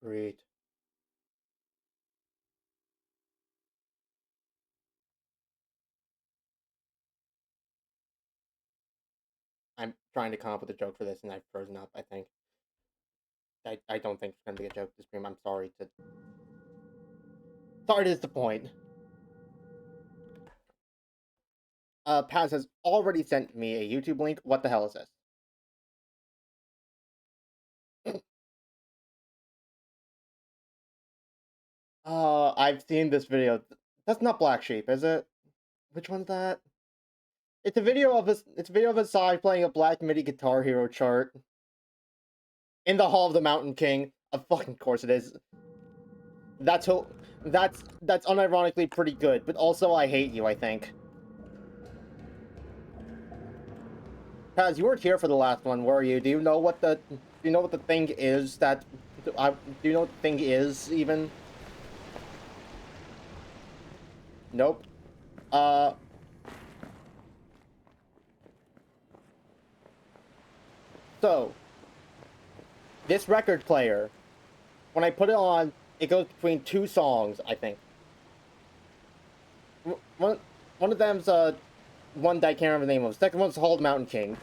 Great. I'm trying to come up with a joke for this, and I've frozen up, I think. I don't think it's going to be a joke this stream. I'm sorry to... Sorry to disappoint. Paz has already sent me a YouTube link. What the hell is this? I've seen this video. That's not Black Sheep, is it? Which one's that? It's a video of a side playing a Black MIDI Guitar Hero chart in the Hall of the Mountain King. Of fucking course it is. That's unironically pretty good, but also I hate you, I think. Paz, you weren't here for the last one, were you? Do you know what the thing is that do you know what the thing is even? Nope. So this record player, when I put it on, it goes between two songs, I think. One of them's one that I can't remember the name of. The second one's Hall of the Mountain King.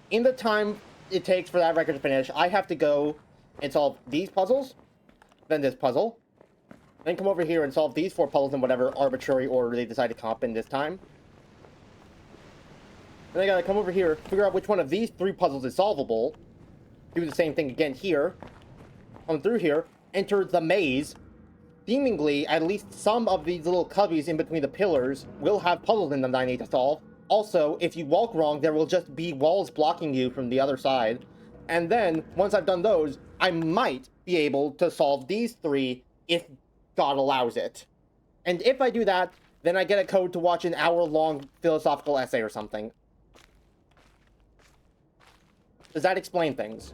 In the time it takes for that record to finish, I have to go and solve these puzzles, then this puzzle, then come over here and solve these 4 puzzles in whatever arbitrary order they decide to come up in this time. Then I gotta come over here, figure out which one of these 3 puzzles is solvable, do the same thing again here, come through here, enter the maze. Seemingly, at least some of these little cubbies in between the pillars will have puzzles in them that I need to solve. Also, if you walk wrong, there will just be walls blocking you from the other side. And then, once I've done those, I might be able to solve these 3 if God allows it. And if I do that, then I get a code to watch an hour-long philosophical essay or something. Does that explain things?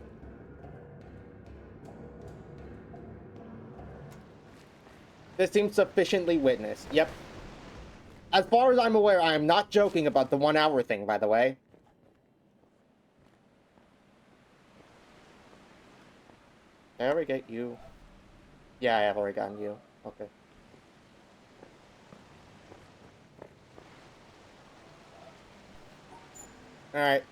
This seems sufficiently witnessed. Yep. As far as I'm aware, I am not joking about the 1 hour thing, by the way. There we get you. Yeah, I have already gotten you. Okay. Alright.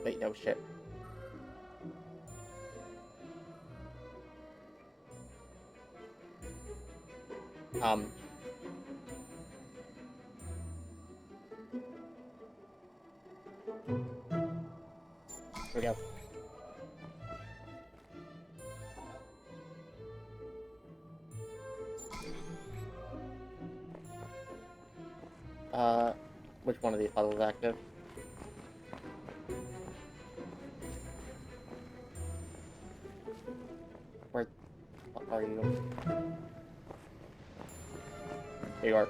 Wait, no shit. Here we go. Which one of these puzzles is active? Where are you? Here you are.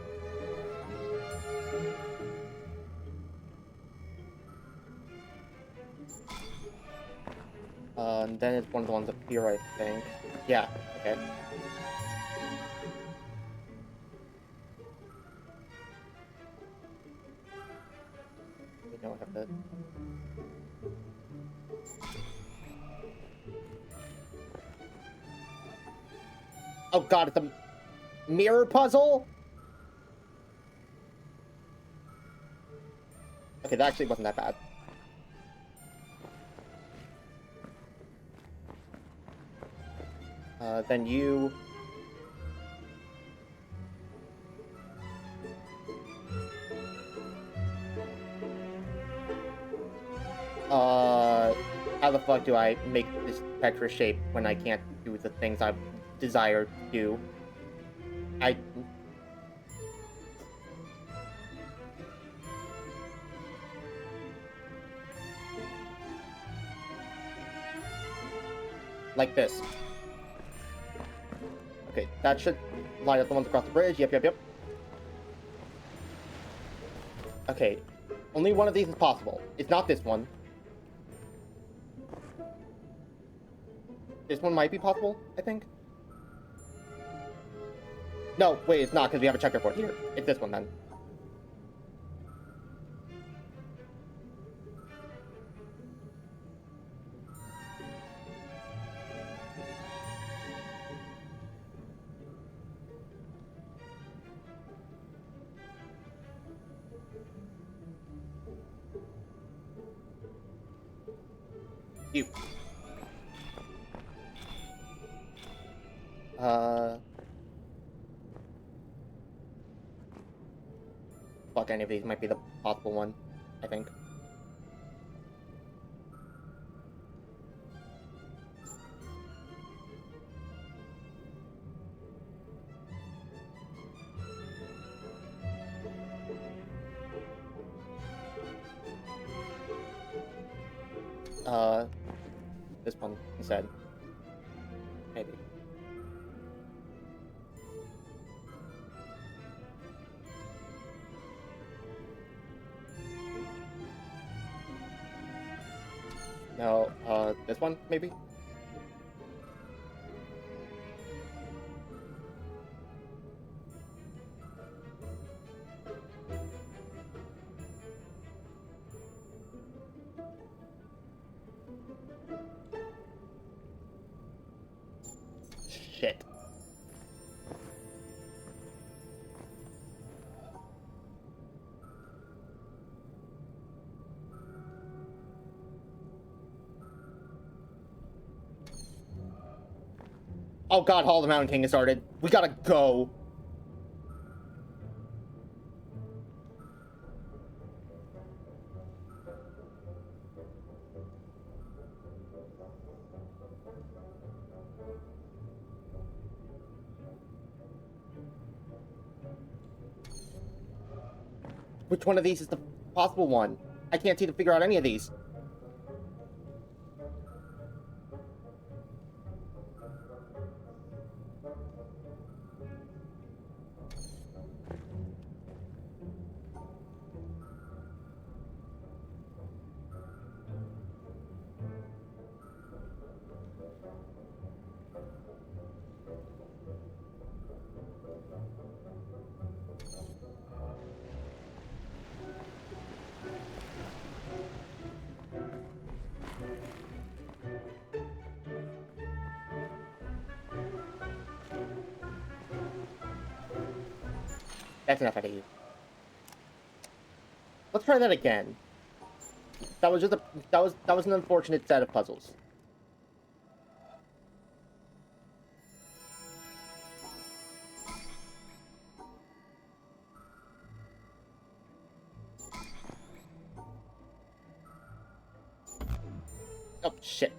And then it's one of the ones up here, I think. Yeah, okay. We don't have that. Oh god, it's a mirror puzzle? Okay, that actually wasn't that bad. Then you... How the fuck do I make this Petra shape when I can't do the things I desire to do? Like this. Okay, that should line up the ones across the bridge. Yep. Okay, only one of these is possible. It's not this one. This one might be possible, I think. No, wait, it's not, because we have a checkerboard here. It's this one, then. You. Fuck, any of these might be the possible one, I think. This one, instead. Maybe. No, this one, maybe? Shit. Oh god, Hall of the Mountain King has started. We gotta go. Which one of these is the possible one? I can't seem to figure out any of these. That's enough out of you. Let's try that again. That was just a that was an unfortunate set of puzzles. Oh shit.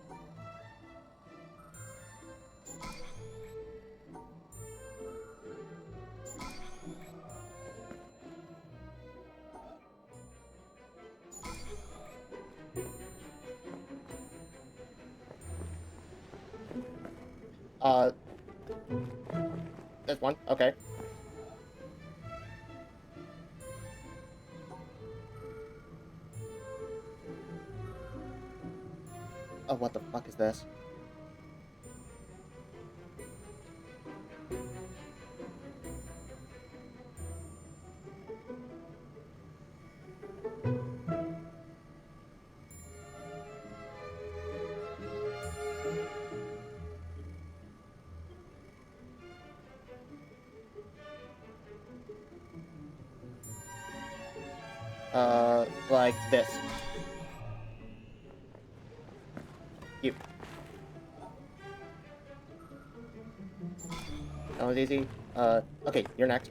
This one, okay. Oh, what the fuck is this? Like this. You. That was easy. Okay, you're next.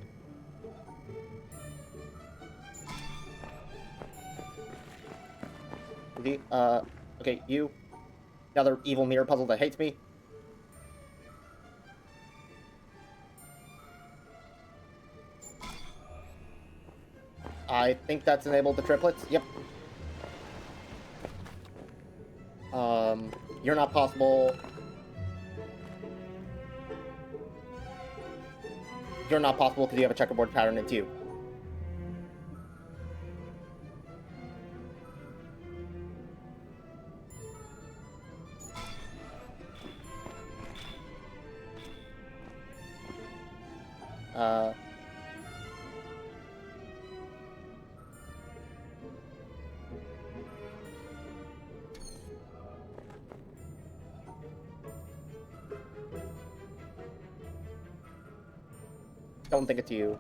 Easy. Okay, you. Another evil mirror puzzle that hates me. I think that's enabled the triplets. Yep. You're not possible. You're not possible because you have a checkerboard pattern in two. Don't think it's you.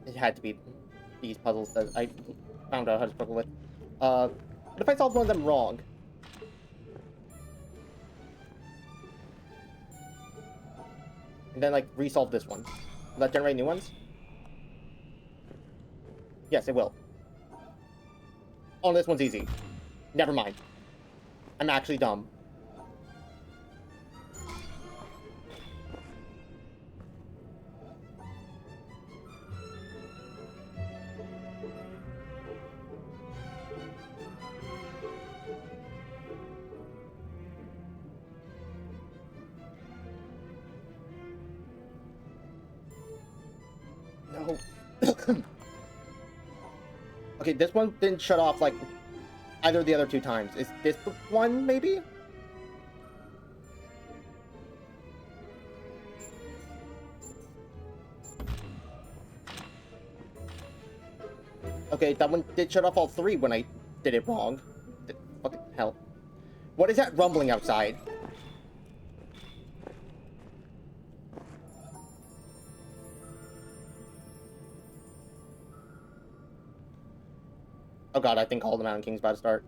It had to be these puzzles that I found out how to struggle with. What if I solved one of them wrong? And then, like, resolve this one. Will that generate new ones? Yes, it will. Oh, this one's easy. Never mind. I'm actually dumb. No. Okay, this one didn't shut off like either of the other two times. Is this the one, maybe? Okay, that one did shut off all three when I did it wrong. Fucking hell. What is that rumbling outside? Oh god, I think Call of the Mountain King's about to start.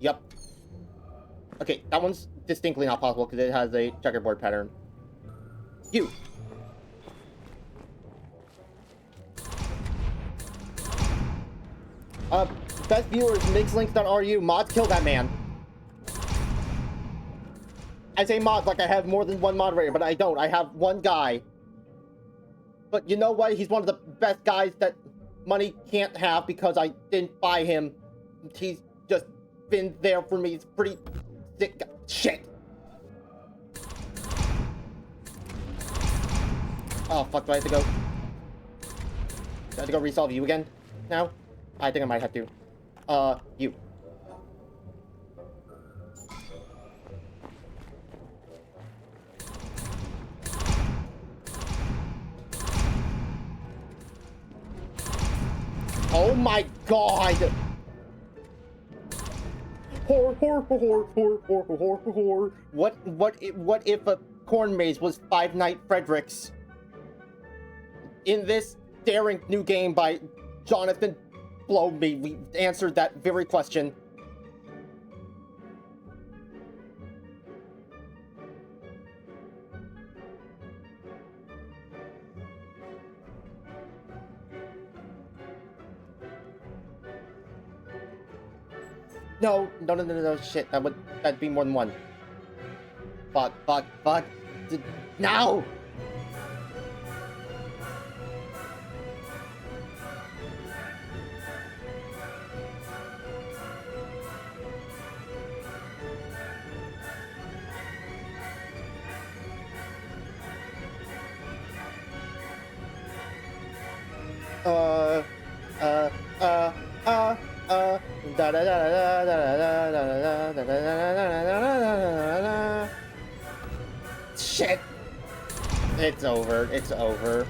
Yep. Okay, that one's distinctly not possible because it has a checkerboard pattern. You! Best viewers, mixlinks.ru, mods, kill that man. I say mods like I have more than one moderator, but I don't. I have one guy. But you know what? He's one of the best guys that money can't have because I didn't buy him. He's just been there for me. He's pretty sick. Shit. Oh, fuck. Do I have to go? Do I have to go resolve you again now? I think I might have to. You. Oh my god! What if a corn maze was Five Nights Fredericks? In this daring new game by Jonathan Blow Me, we answered that very question. No, shit, that'd be more than one. Fuck. Now! Shit! It's over. It's over.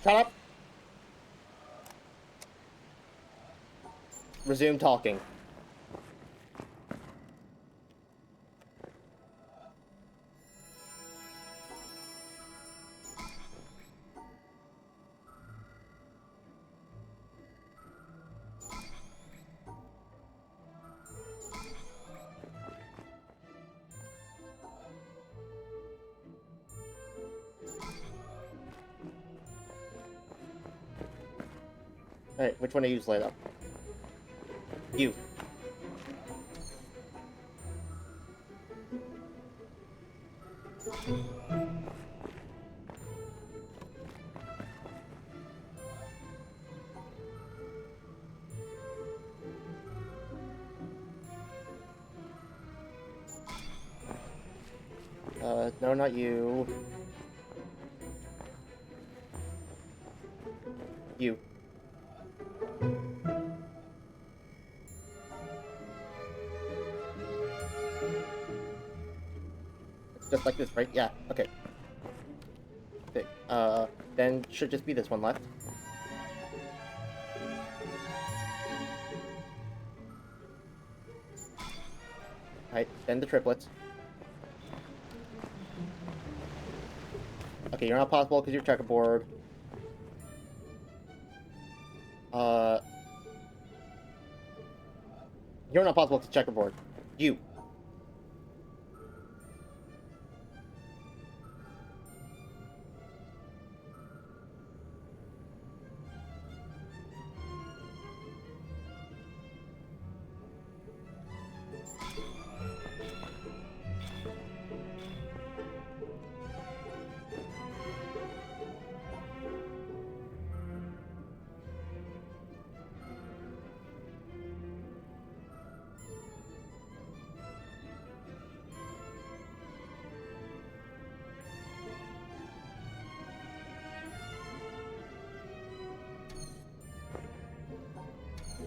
Shut up! Resume talking. Alright, which one do you use later? You. No, not you. You. It's just like this, right? Yeah, okay. Okay, then should just be this one left. Alright, then the triplets. Okay, you're not possible because you're checkerboard. You're not possible because checkerboard. You.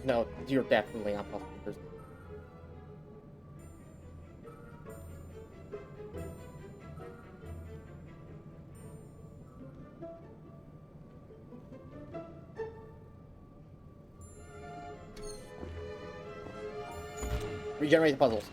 No, you're definitely not possible. Regenerate the puzzles.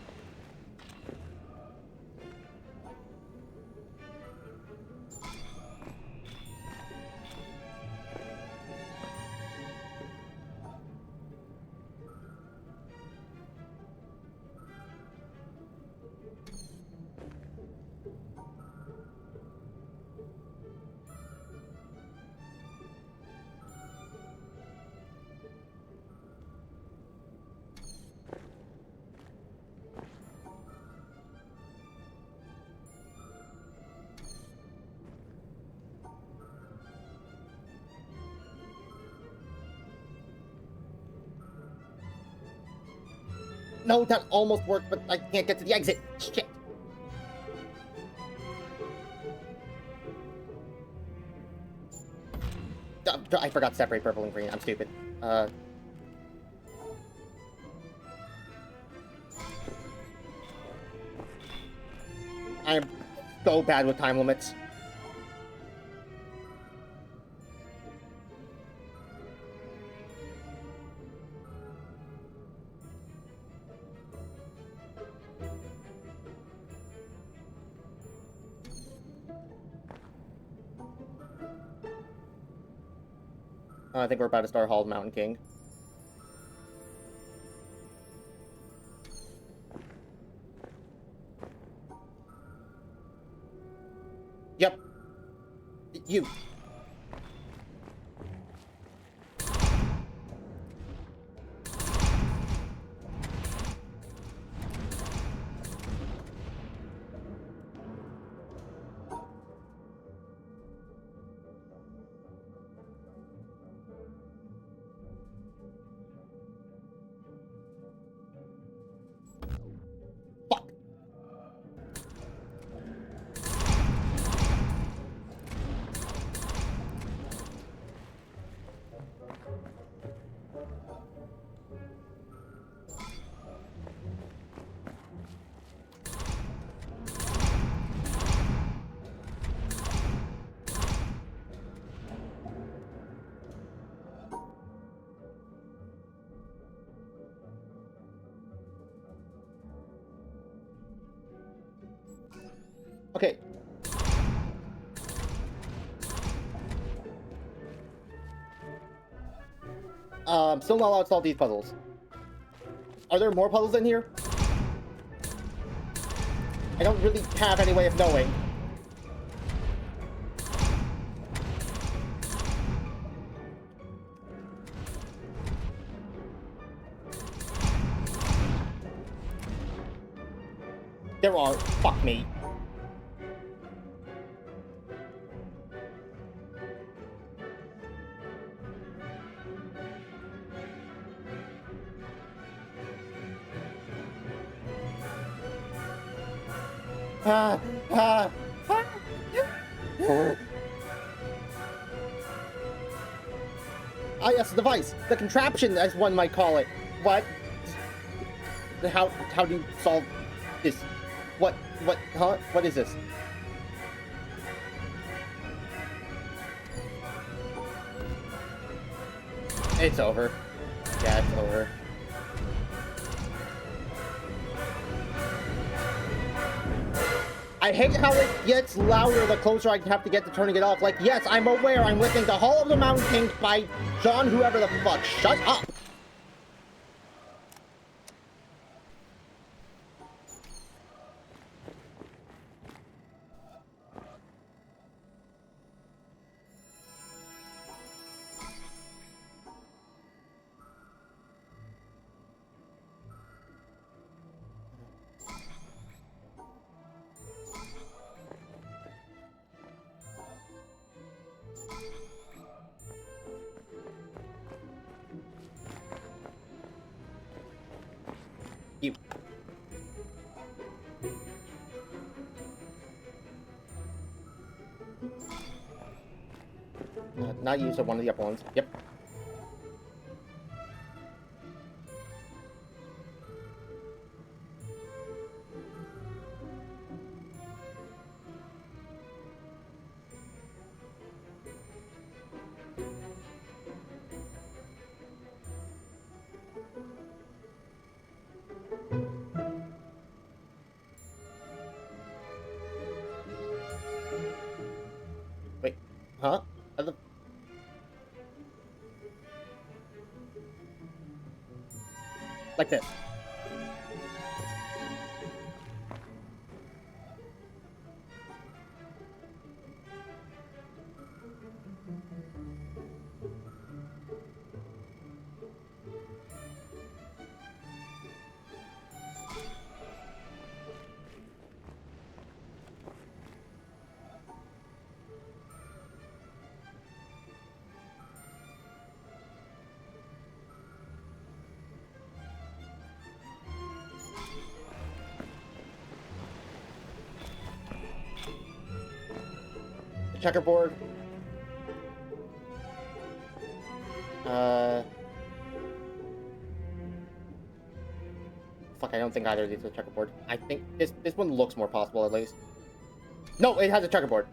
No, that almost worked, but I can't get to the exit. Shit. I forgot to separate purple and green. I'm stupid. I am so bad with time limits. I think we're about to start Hall of Mountain King. Yep. You. Fuck. Okay. Still not allowed to solve these puzzles. Are there more puzzles in here? I don't really have any way of knowing. There are. Fuck me. Ah, ah. Ah, yes, the device. The contraption, as one might call it. What? How do you solve this? What, huh? What is this? It's over. Yeah, it's over. I hate how it gets louder the closer I have to get to turning it off. Like, yes, I'm aware I'm listening to Hall of the Mountain King by John whoever the fuck. Shut up! You. Not you, so one of the upper ones. Yep. Wait. Huh? Like this. Checkerboard. Fuck, I don't think either of these are checkerboard. I think this one looks more possible at least. No, it has a checkerboard.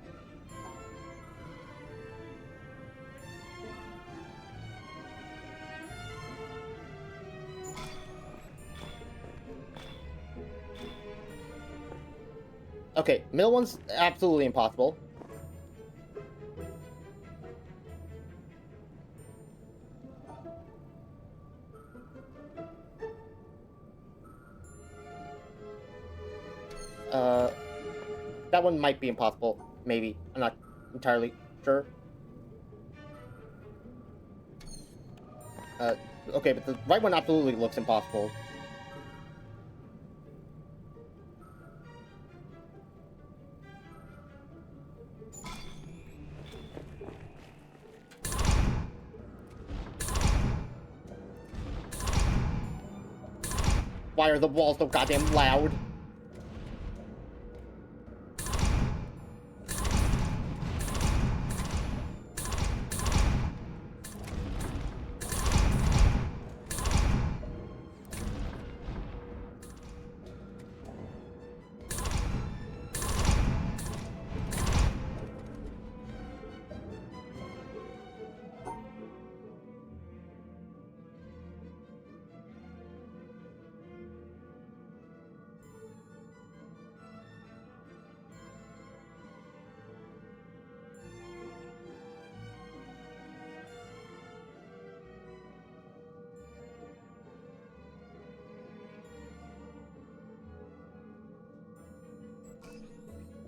Okay, middle one's absolutely impossible. That one might be impossible. Maybe. I'm not entirely sure. Okay, but the right one absolutely looks impossible. Why are the walls so goddamn loud?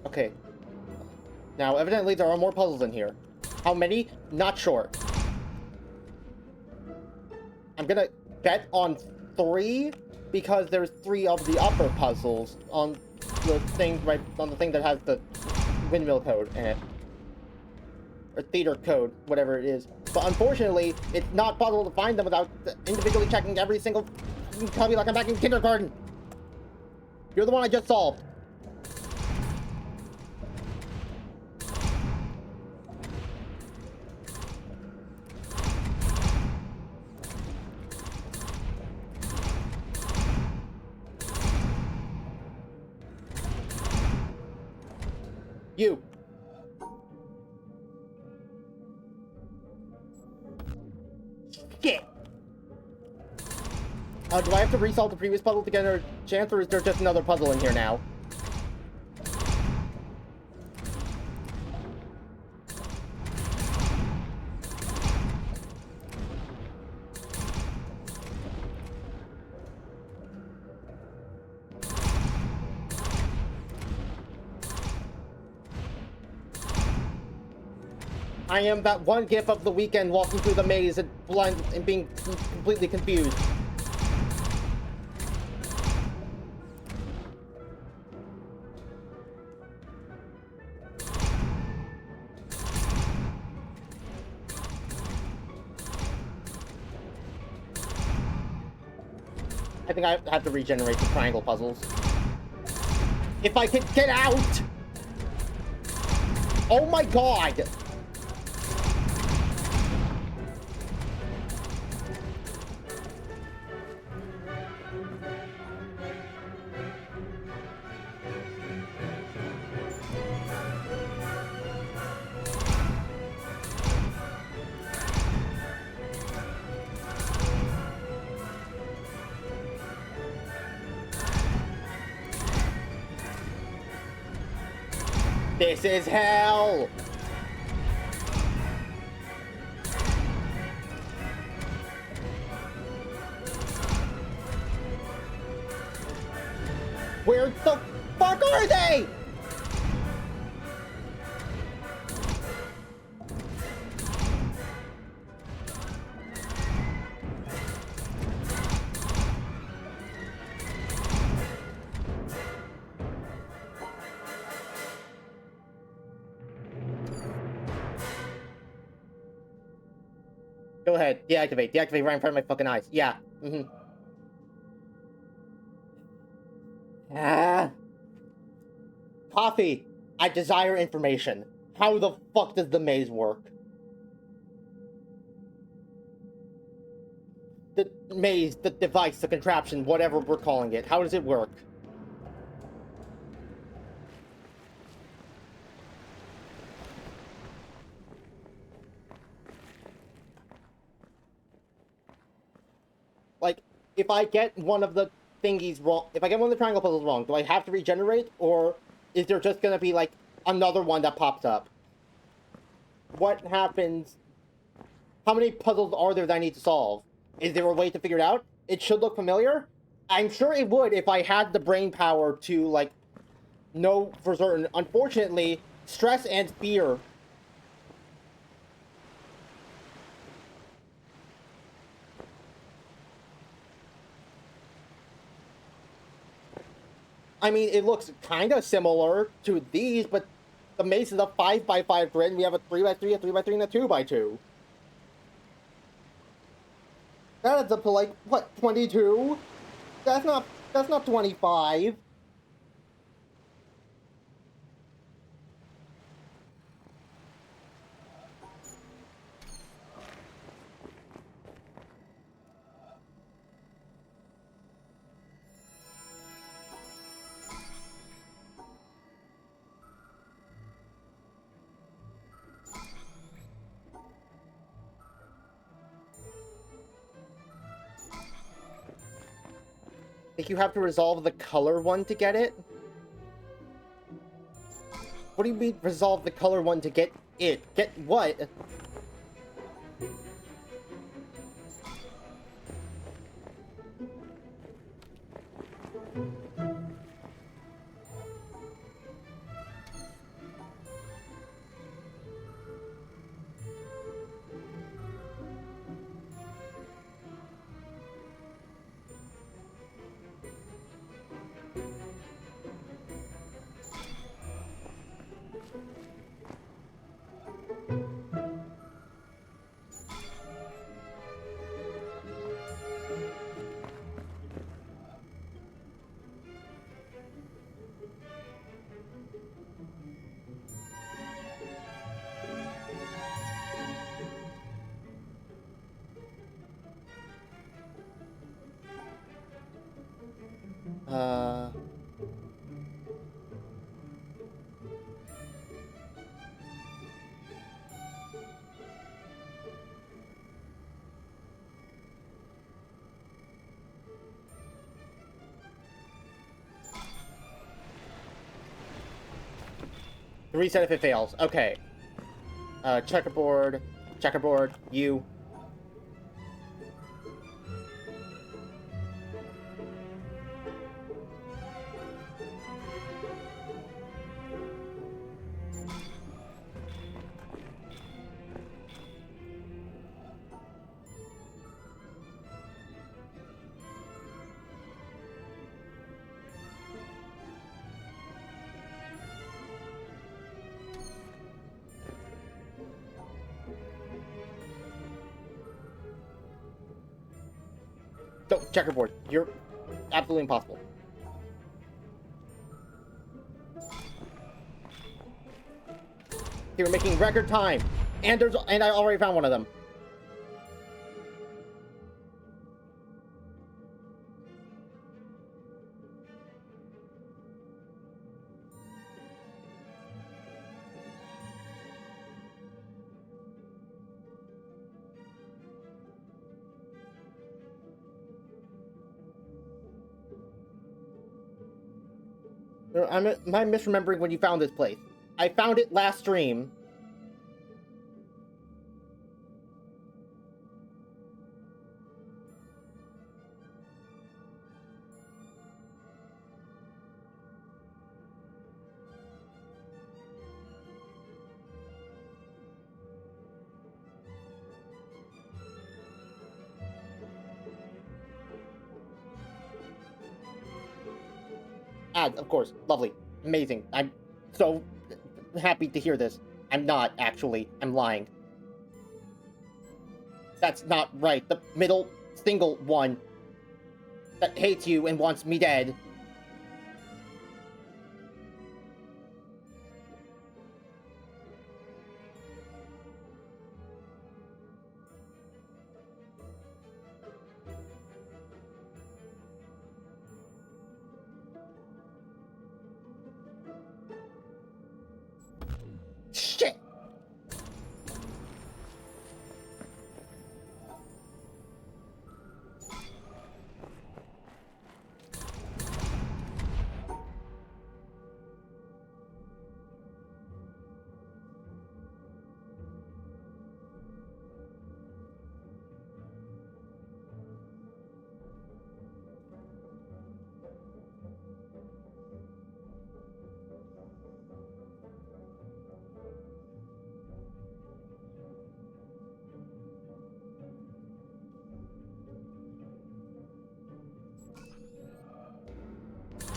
Okay. Now, evidently there are more puzzles in here. How many? Not sure. I'm gonna bet on 3, because there's 3 of the upper puzzles on the thing that has the windmill code in it. Or theater code, whatever it is. But unfortunately, it's not possible to find them without individually checking every single... You can tell me like I'm back in kindergarten! You're the one I just solved. You. Shit. Do I have to resolve the previous puzzle to get another chance, or is there just another puzzle in here now? I am that one gif of the weekend walking through the maze and blind and being completely confused. I think I have to regenerate the triangle puzzles. If I could get out! Oh my god! This is hell! Where the fuck are they? Go ahead. Deactivate. Deactivate right in front of my fucking eyes. Yeah. Ah. Coffee. I desire information. How the fuck does the maze work? The maze, the device, the contraption, whatever we're calling it. How does it work? Like, if I get one of the thingies wrong, if I get one of the triangle puzzles wrong, do I have to regenerate, or is there just gonna be, like, another one that pops up? What happens? How many puzzles are there that I need to solve? Is there a way to figure it out? It should look familiar. I'm sure it would if I had the brain power to, like, know for certain. Unfortunately, stress and fear. I mean, it looks kind of similar to these, but the maze is a 5x5 grid, and we have a 3x3, a 3x3, and a 2x2. That adds up to, like, what, 22? That's not 25. I think you have to resolve the color one to get it? What do you mean, resolve the color one to get it? Get what? Reset if it fails. Okay. Checkerboard. Checkerboard. You. No, checkerboard. You're absolutely impossible. You're making record time. And I already found one of them. I'm misremembering when you found this place. I found it last stream. Ads, of course. Lovely. Amazing. I'm so happy to hear this. I'm not, actually. I'm lying. That's not right. The middle single one that hates you and wants me dead. Shit!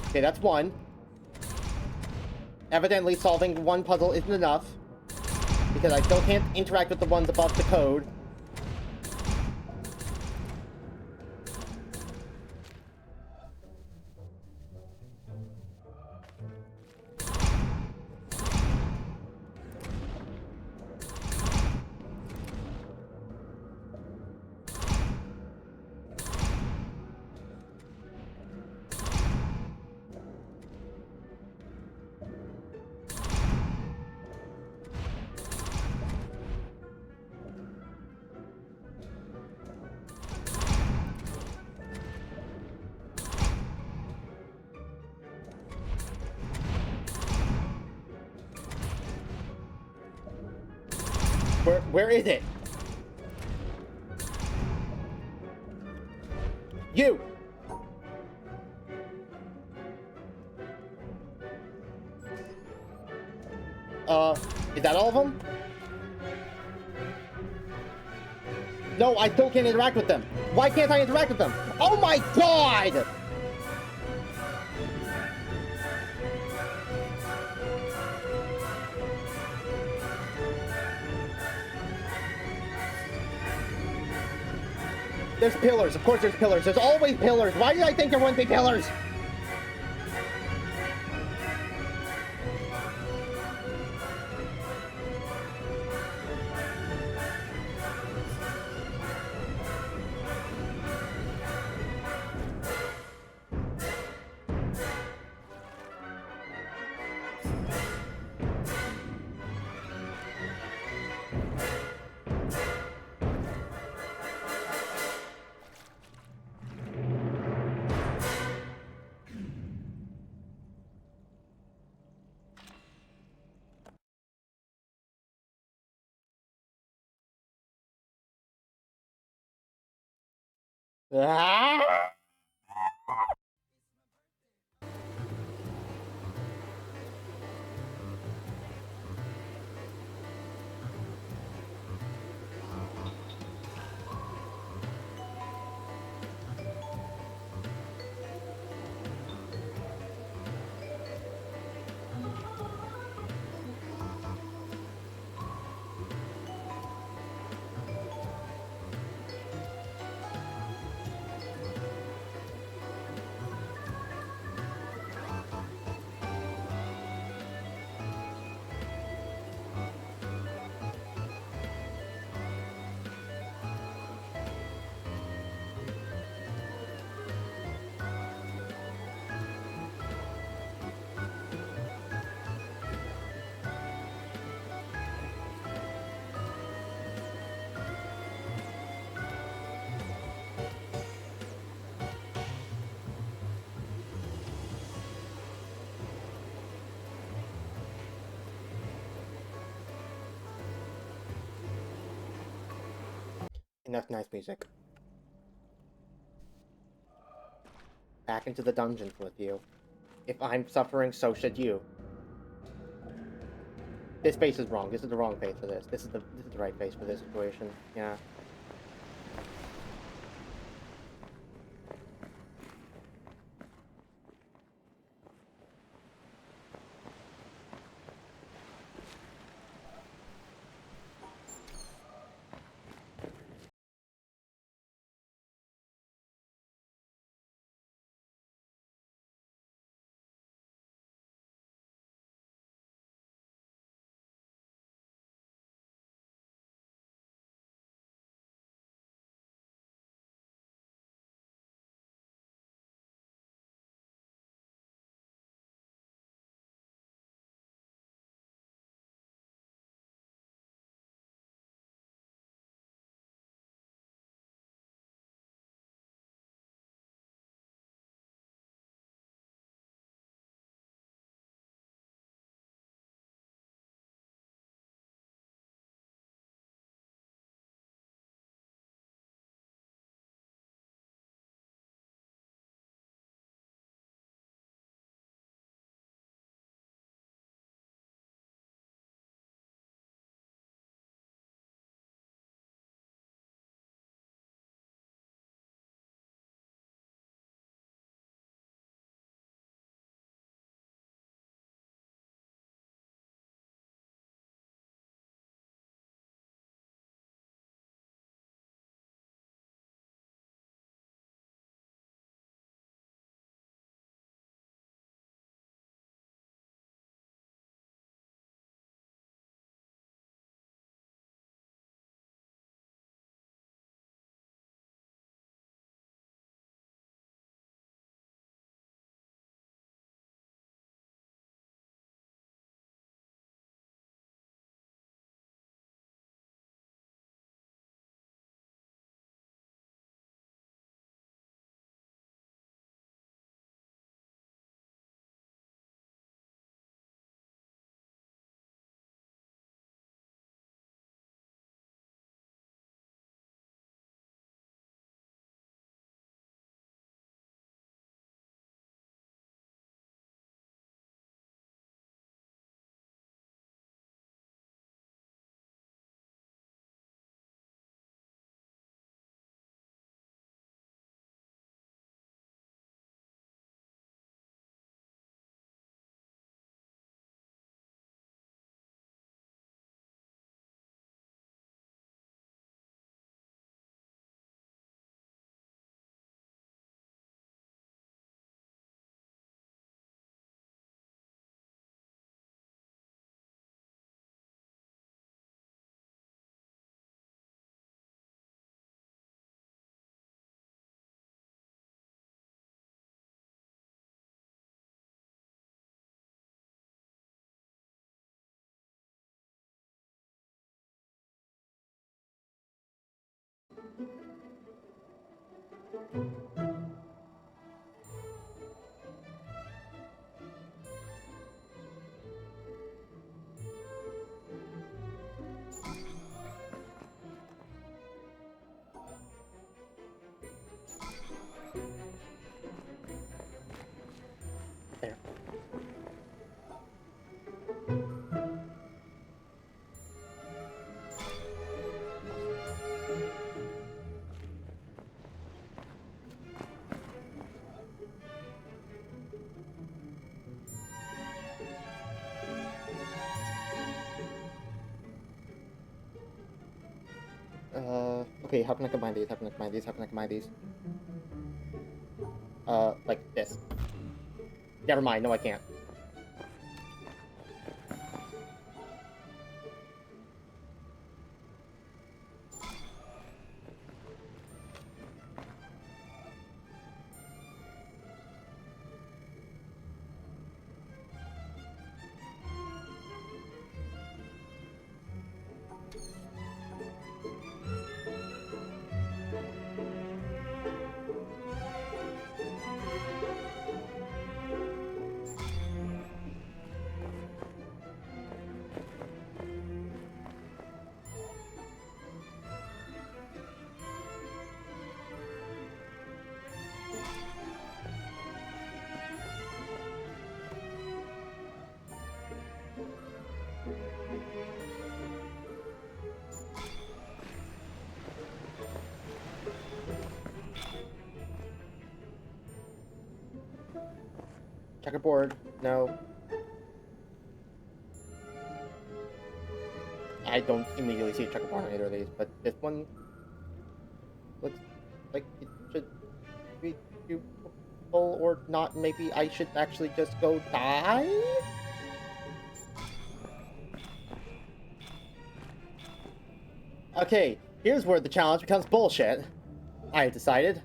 Okay, that's one. Evidently, solving one puzzle isn't enough, because I still can't interact with the ones above the code. Where is it? You! Is that all of them? No, I still can't interact with them. Why can't I interact with them? Oh my god! There's pillars. Of course there's pillars. There's always pillars. Why did I think there wouldn't be pillars? Ah! Enough nice music. Back into the dungeons with you. If I'm suffering, so should you. This face is wrong. This is the wrong face for this. This is the right face for this situation. Yeah. Okay, how can I combine these? How can I combine these? How can I combine these? Like this. Never mind, no I can't. Checkerboard, no. I don't immediately see a checkerboard on either of these, but this one looks like it should be doable or not. Maybe I should actually just go die? Okay, here's where the challenge becomes bullshit. I have decided.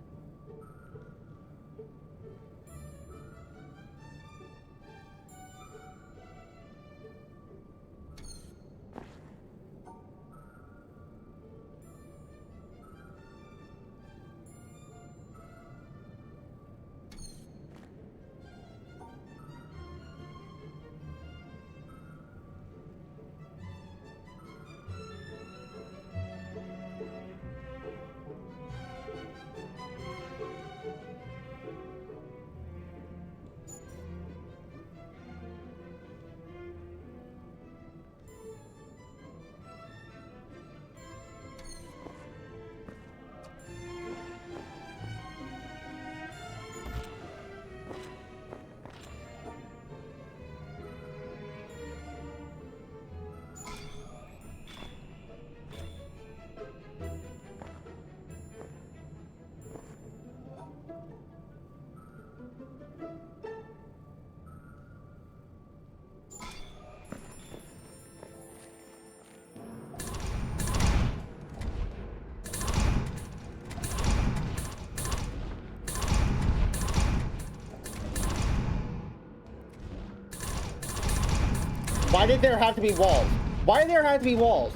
Why did there have to be walls? Why did there have to be walls?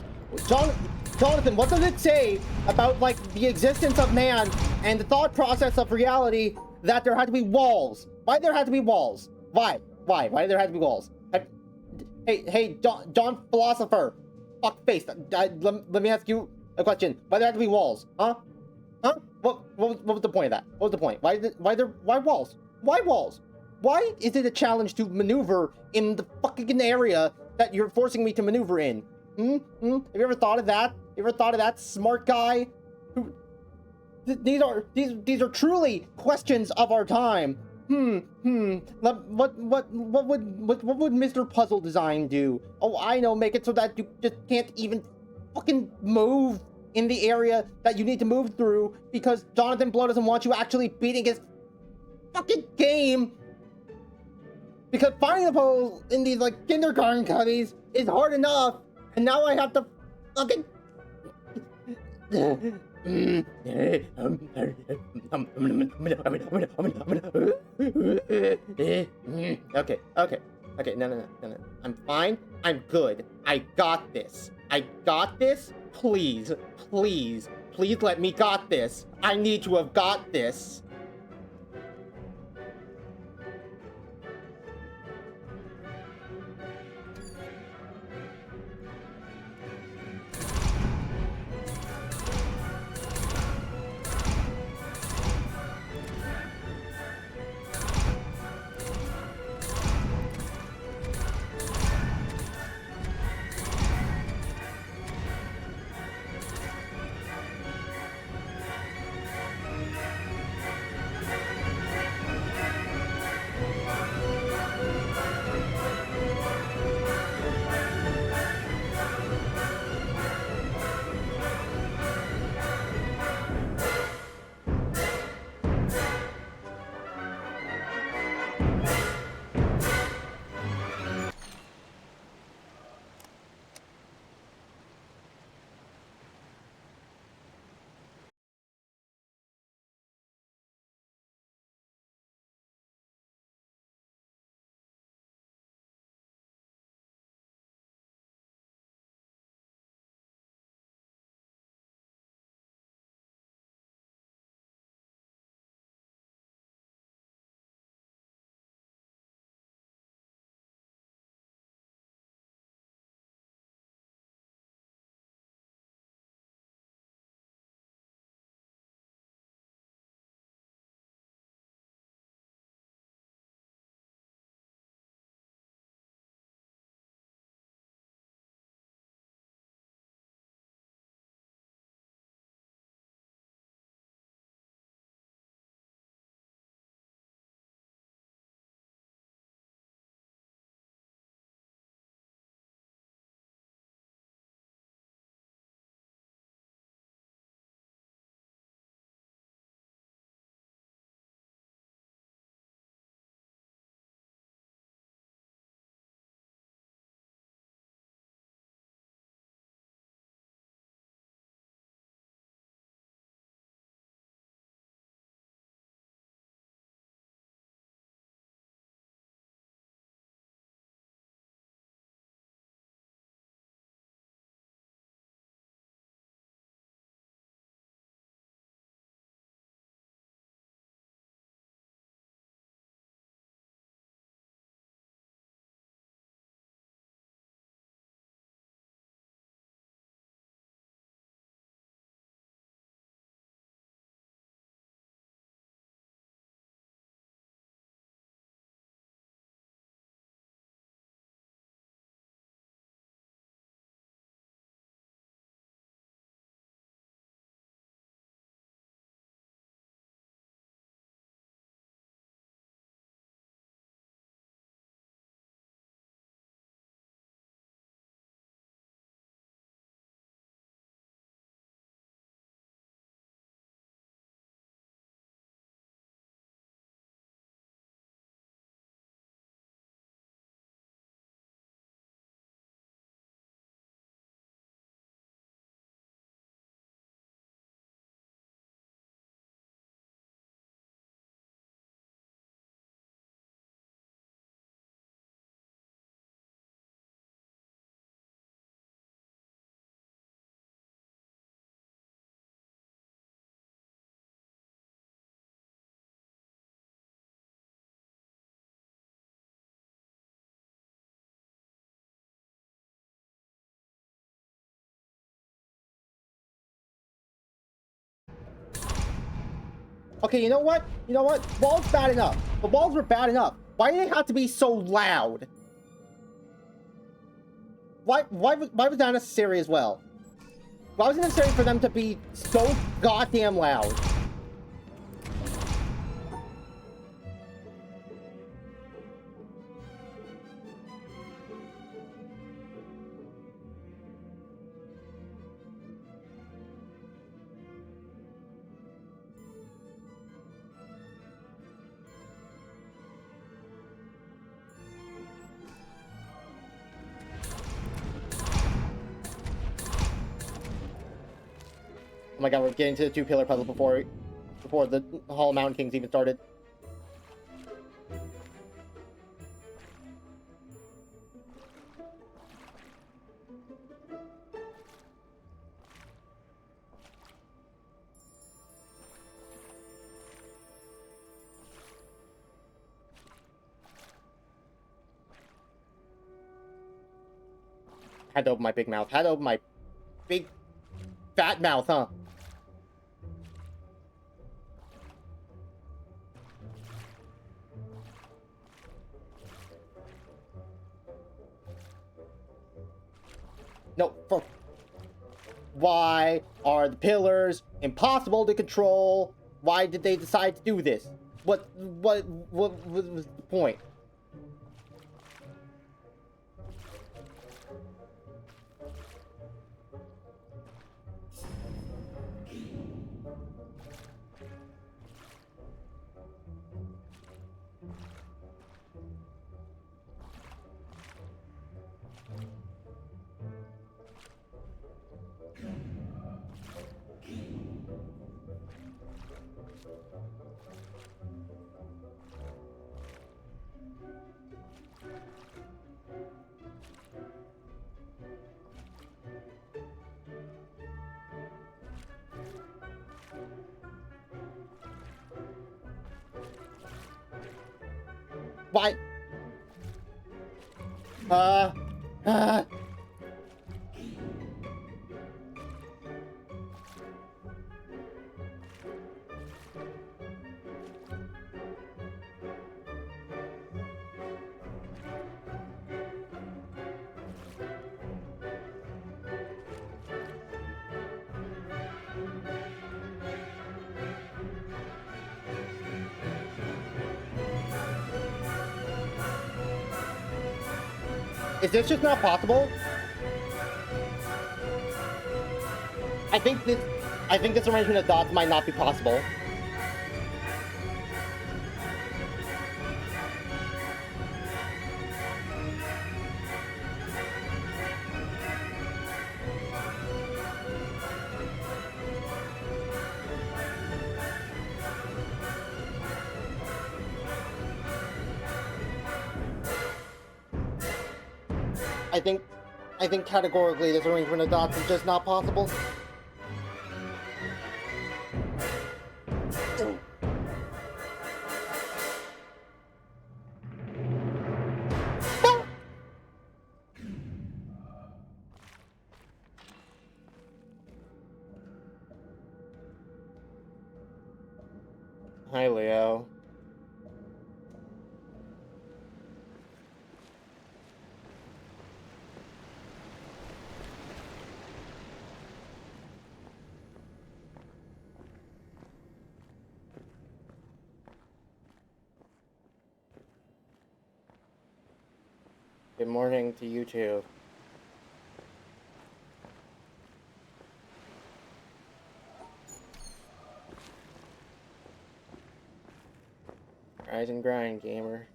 Jonathan, what does it say about, like, the existence of man and the thought process of reality that there had to be walls? Why did there have to be walls? Why? Why? Why did there have to be walls? Hey, John Philosopher, fuckface, let me ask you a question. Why did there have to be walls? Huh? Huh? What was the point of that? What was the point? Why walls? Why walls? Why is it a challenge to maneuver in the fucking area that you're forcing me to maneuver in? Have you ever thought of that? You ever thought of that, smart guy? These are truly questions of our time. What would Mr. Puzzle Design do? Oh, I know, make it so that you just can't even fucking move in the area that you need to move through because Jonathan Blow doesn't want you actually beating his fucking game. Because finding the puzzle in these, like, kindergarten cubbies is hard enough, and now I have to fucking... Okay, no. I'm fine. I'm good. I got this. Please let me got this. I need to have got this. Okay, you know what? You know what? Walls bad enough. The walls were bad enough. Why do they have to be so loud? Why was that necessary as well? Why was it necessary for them to be so goddamn loud? Oh my god, we're getting to the two-pillar puzzle before the Hall of Mountain Kings even started. Had to open my big mouth. Had to open my big fat mouth, huh? No, for... Why are the pillars impossible to control? Why did they decide to do this? What was the point? Why? Uh, uh... Is this just not possible? I think this arrangement of dots might not be possible. I think categorically this arrangement of dots is just not possible. Hi, Leo. Good morning to you too. Rise and grind, gamer.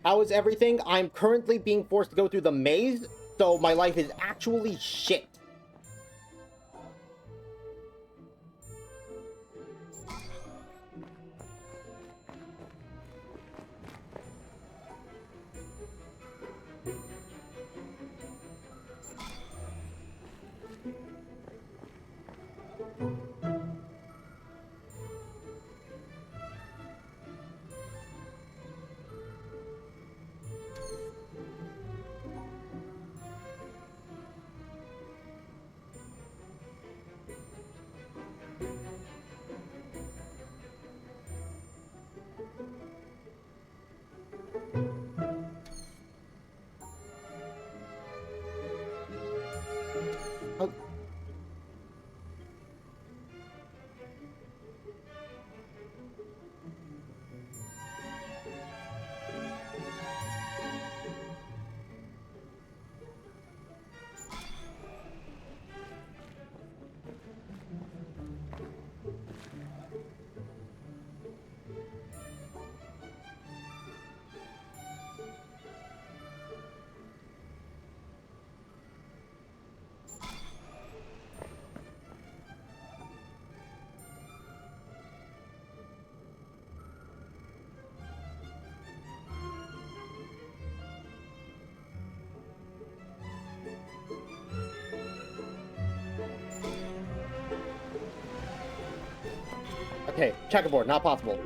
How is everything? I'm currently being forced to go through the maze, so my life is actually shit. Okay, checkerboard, not possible.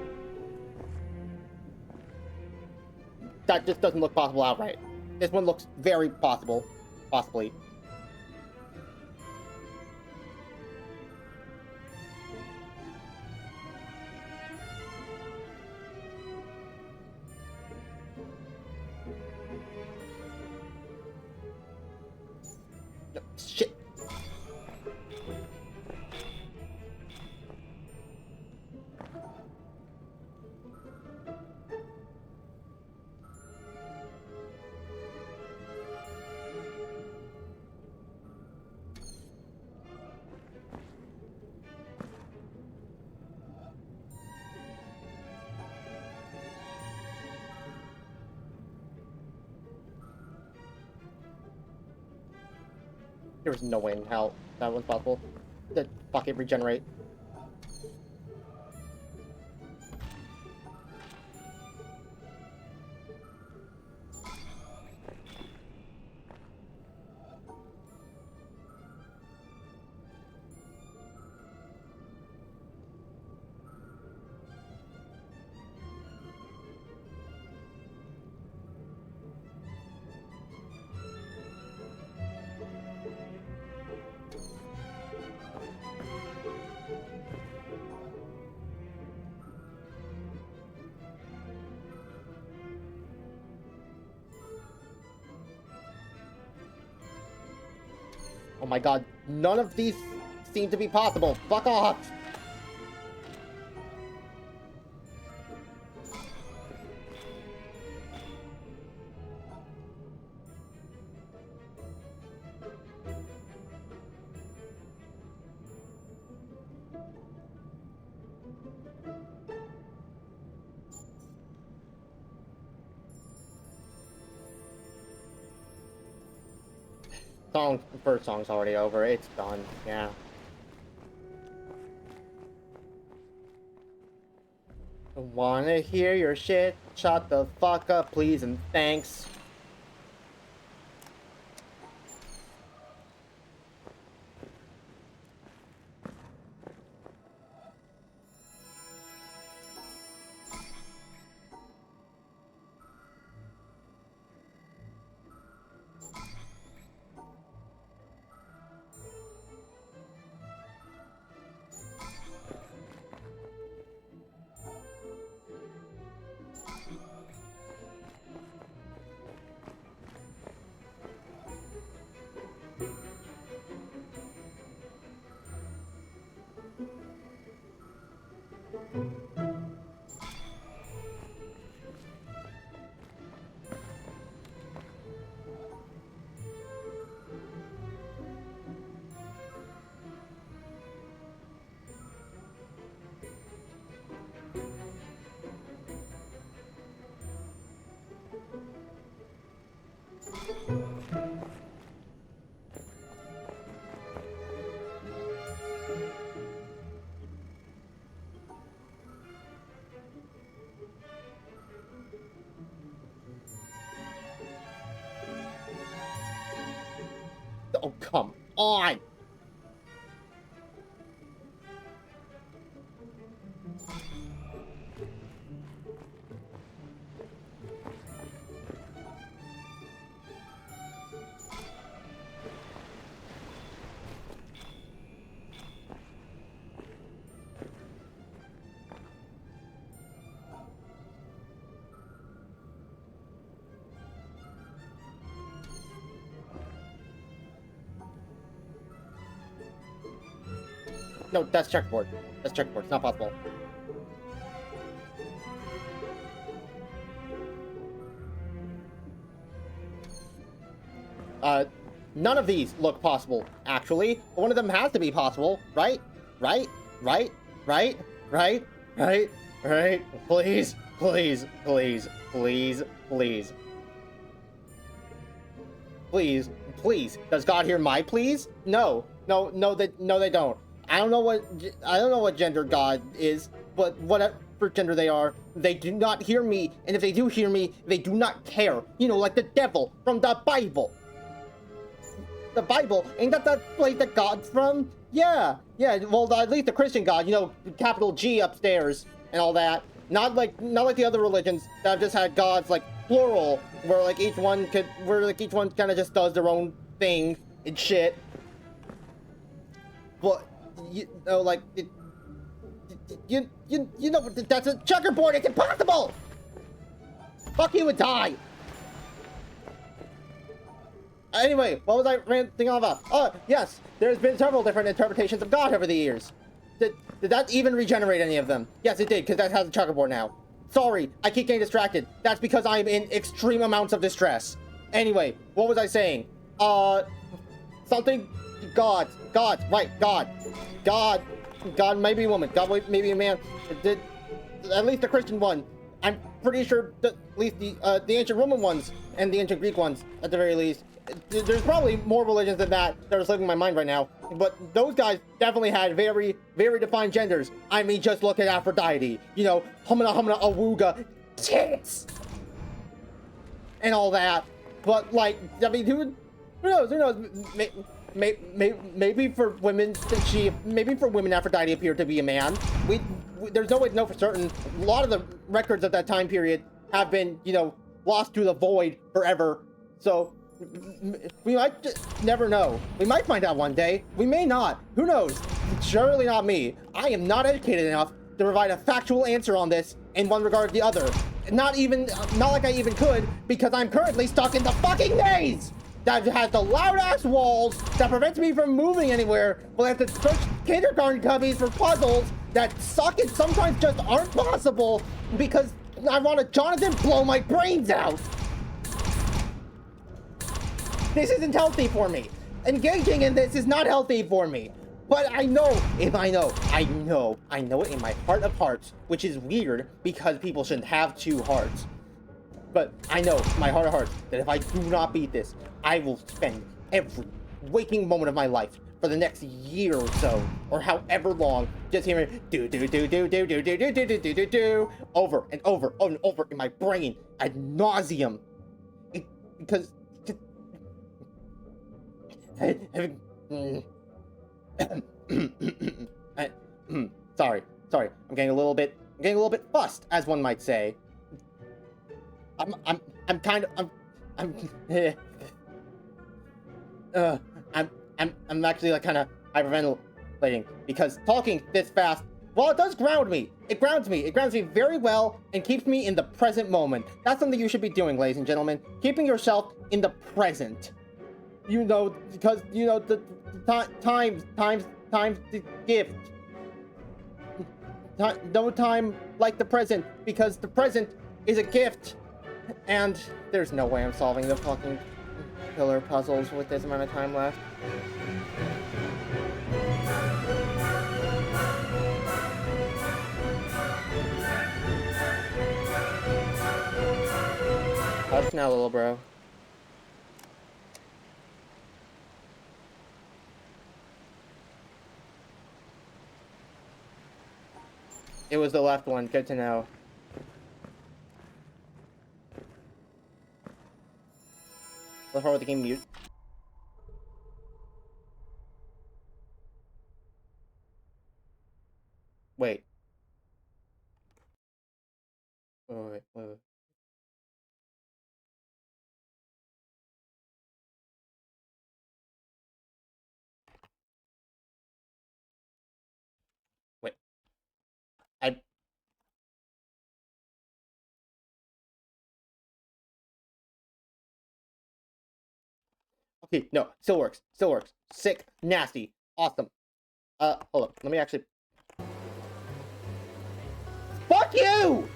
That just doesn't look possible outright. This one looks very possible. Possibly. No, shit. There's no way in hell that one's possible. Fuck it, regenerate. Oh my god, none of these seem to be possible. Fuck off! First song's already over. It's done. Yeah. Wanna hear your shit? Shut the fuck up, please, and thanks. Oh, come on! No, that's checkerboard. That's checkerboard. It's not possible. None of these look possible, actually. One of them has to be possible, right? Right? Right? Right? Right? Right? Right? Please, please, please, please, please. Please, please. Does God hear my pleas? No. No, no, they don't. I don't know what gender God is, but whatever gender they are, they do not hear me, and if they do hear me, they do not care. You know, like the devil from the Bible. The Bible, ain't that place that God's from? Yeah, yeah. Well, at least the Christian God, you know, capital G upstairs and all that. Not like the other religions that have just had gods like plural, where like each one kind of just does their own thing and shit. But you know, like you know that's a checkerboard. It's impossible. Fuck you and die. Anyway, what was I ranting on about? Oh, yes, there's been several different interpretations of God over the years. Did that even regenerate any of them? Yes, it did, because that has a checkerboard now. Sorry, I keep getting distracted. That's because I'm in extreme amounts of distress. Anyway, what was I saying? Something... God, right, God may be a woman, God may be a man. At least the Christian one. I'm pretty sure that at least the ancient Roman ones and the ancient Greek ones, at the very least. There's probably more religions than that are slipping my mind right now, but those guys definitely had very, very defined genders. I mean, just look at Aphrodite, you know, humana, awooga, tits, and all that. But like, I mean, who knows? Maybe for women, Aphrodite appeared to be a man. There's no way to know for certain. A lot of the records of that time period have been, you know, lost to the void forever. So we might just never know. We might find out one day. We may not. Who knows? Surely not me. I am not educated enough to provide a factual answer on this in one regard or the other. Not like I even could, because I'm currently stuck in the fucking maze that has the loud-ass walls that prevents me from moving anywhere. Well, I have to search kindergarten cubbies for puzzles that suck and sometimes just aren't possible because I want to Jonathan blow my brains out. This isn't healthy for me. Engaging in this is not healthy for me. But I know it in my heart of hearts, which is weird because people shouldn't have two hearts. But I know in my heart of hearts that if I do not beat this, I will spend every waking moment of my life for the next year or so, or however long, just hearing do over and over and over in my brain ad nauseum. Because sorry, I'm getting a little bit fussed, as one might say. I'm actually like kind of hyperventilating because talking this fast, well, it does ground me. It grounds me very well and keeps me in the present moment. That's something you should be doing, ladies and gentlemen. Keeping yourself in the present. You know, because you know the time's the gift. No time like the present, because the present is a gift. And there's no way I'm solving the fucking pillar puzzles with this amount of time left. Hush now, little bro. It was the left one. Good to know. Let's start with the game mute. Wait. Wait. Okay, no, still works. Sick, nasty, awesome. Hold up, let me actually... Fuck you!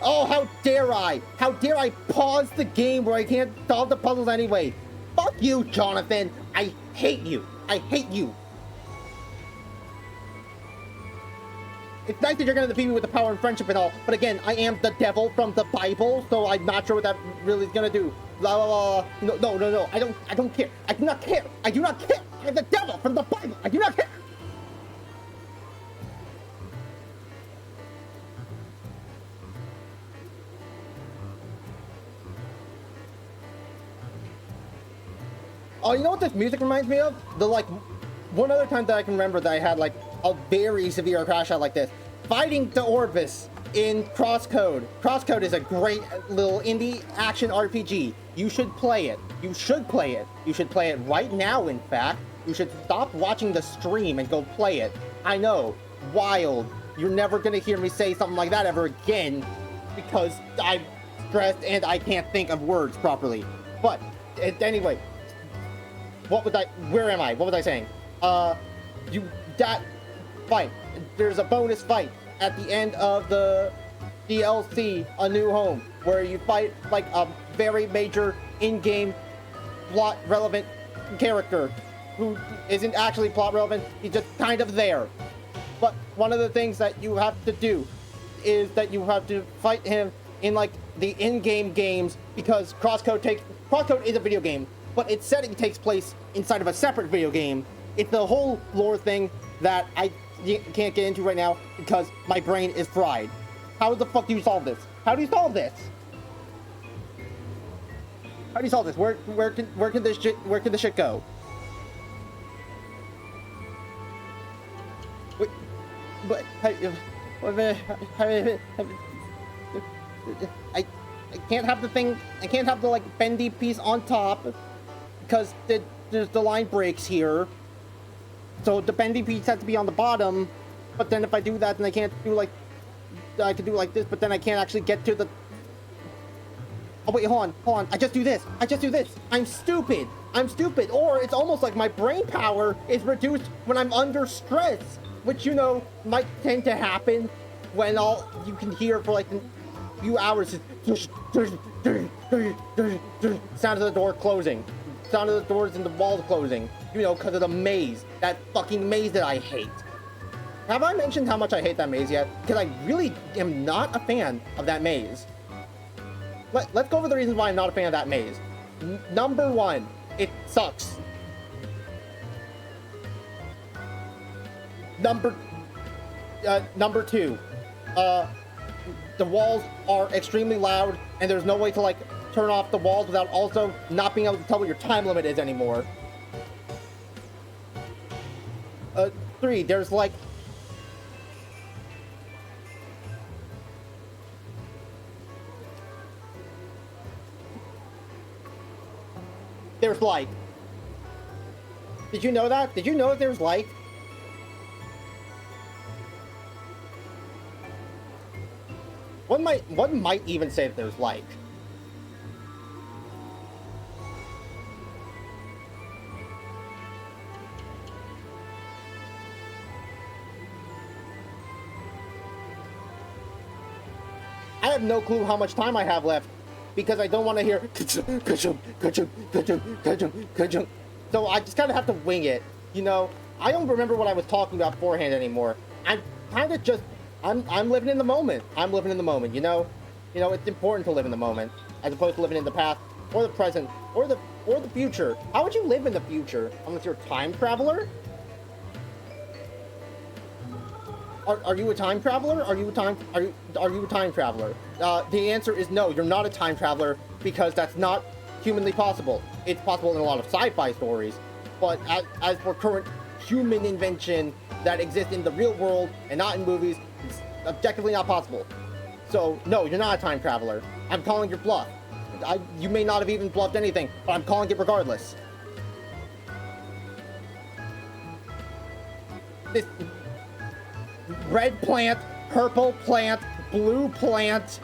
Oh, how dare I? How dare I pause the game where I can't solve the puzzles anyway? Fuck you, Jonathan! I hate you! It's nice that you're gonna defeat me with the power and friendship and all, but again, I am the devil from the Bible, so I'm not sure what that really is gonna do. Blah, blah, blah. No, I don't care. I do not care. I'm the devil from the Bible. I do not care. Oh, you know what this music reminds me of? The, like, one other time that I can remember that I had, like, a very severe crash out like this. Fighting the Orvis in Crosscode. Crosscode is a great little indie action RPG. You should play it. You should play it. You should play it right now, in fact. You should stop watching the stream and go play it. I know, wild. You're never gonna hear me say something like that ever again because I'm stressed and I can't think of words properly. But, anyway, where am I? What was I saying? That fight. There's a bonus fight at the end of the DLC, A New Home, where you fight like a very major in-game plot relevant character who isn't actually plot relevant, he's just kind of there. But one of the things that you have to do is that you have to fight him in like the in-game games, because Crosscode is a video game, but its setting takes place inside of a separate video game. It's the whole lore thing that I can't get into right now because my brain is fried. How the fuck do you solve this? How do you solve this? How do you solve this? Where can this shit go? Wait, but I can't have the thing. I can't have the like bendy piece on top because there's the line breaks here. So the bendy piece has to be on the bottom. But then if I do that, then I can't do like I can do like this. But then I can't actually get to the. Oh wait, hold on. I just do this. I'm stupid. Or it's almost like my brain power is reduced when I'm under stress, which, you know, might tend to happen when all you can hear for like a few hours is sound of the door closing, sound of the doors and the walls closing, you know, because of the maze, that fucking maze that I hate. Have I mentioned how much I hate that maze yet? Because I really am not a fan of that maze. Let's go over the reasons why I'm not a fan of that maze. Number one, it sucks. Number two, the walls are extremely loud, and there's no way to like turn off the walls without also not being able to tell what your time limit is anymore. 3, there's like there's like. Did you know that? Did you know that there's like? One might even say that there's like. I have no clue how much time I have left because I don't want to hear so I just kind of have to wing it, you know. I don't remember what I was talking about beforehand anymore. I'm kind of just I'm living in the moment. I'm living in the moment, you know. You know, it's important to live in the moment as opposed to living in the past or the present or the future. How would you live in the future unless you're a time traveler? Are you a time traveler? Are you a time traveler? The answer is no. You're not a time traveler because that's not humanly possible. It's possible in a lot of sci-fi stories, but as for current human invention that exists in the real world and not in movies, it's objectively not possible. So no, you're not a time traveler. I'm calling your bluff. You may not have even bluffed anything, but I'm calling it regardless. This red plant, purple plant, blue plant.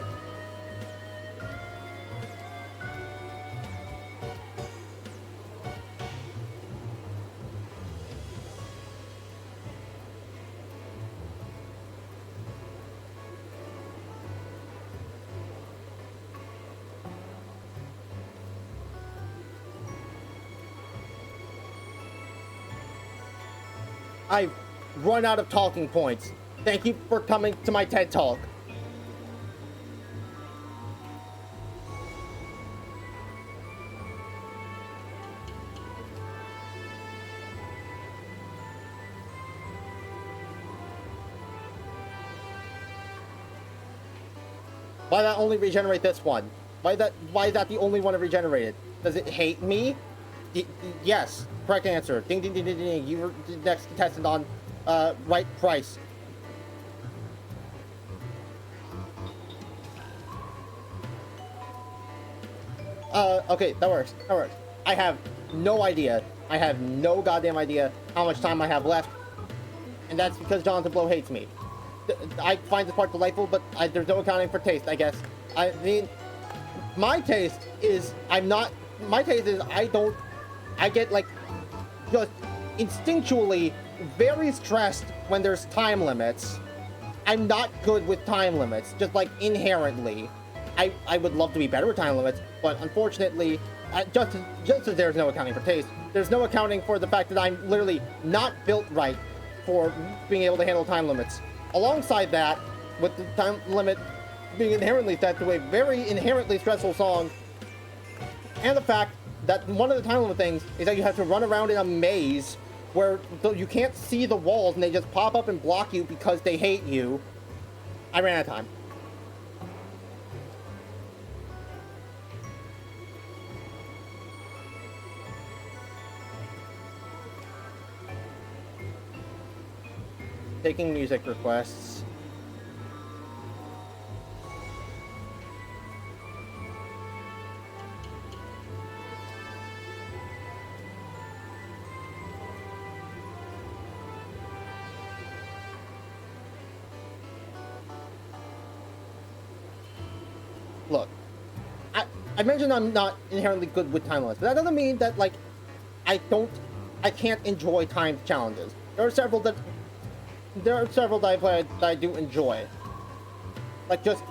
I've run out of talking points. Thank you for coming to my TED Talk. Why that only regenerate this one? Why is that the only one it regenerated? Does it hate me? Yes, correct answer. Ding, ding, ding, ding, ding. You were the next contestant on right price. Okay, that works. That works. I have no idea. I have no goddamn idea how much time I have left. And that's because Jonathan Blow hates me. I find this part delightful, but there's no accounting for taste, I guess. I mean, my taste is, I get, like, just instinctually very stressed when there's time limits. I'm not good with time limits, just, like, inherently. I would love to be better with time limits, but unfortunately, just as there's no accounting for taste, there's no accounting for the fact that I'm literally not built right for being able to handle time limits. Alongside that, with the time limit being inherently set to a very inherently stressful song, and the fact that one of the time limit things is that you have to run around in a maze where you can't see the walls and they just pop up and block you because they hate you, I ran out of time. Taking music requests. Look, I mentioned I'm not inherently good with time limits, but that doesn't mean that, like, I can't enjoy time challenges. There are several that I play that I do enjoy. Like, just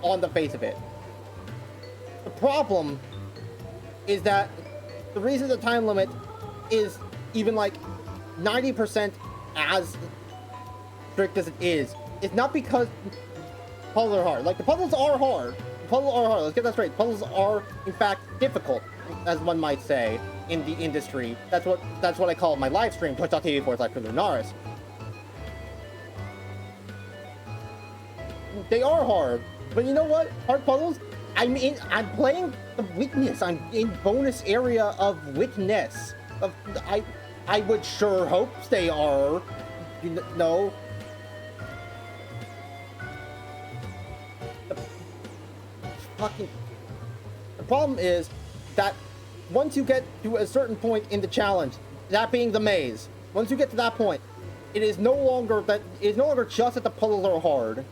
on the face of it. The problem is that the reason the time limit is even, like, 90% as strict as it is not because puzzles are hard. Like, the puzzles are hard. Let's get that straight. Puzzles are, in fact, difficult, as one might say, in the industry. That's what I call my live stream, twitch.tv/Lunaris. They are hard, but you know what? Hard puzzles, I'm playing the witness. I'm in bonus area of witness. I would sure hope they are. You know. The problem is that once you get to a certain point in the challenge, that being the maze, once you get to that point, it is no longer just that the puzzles are hard.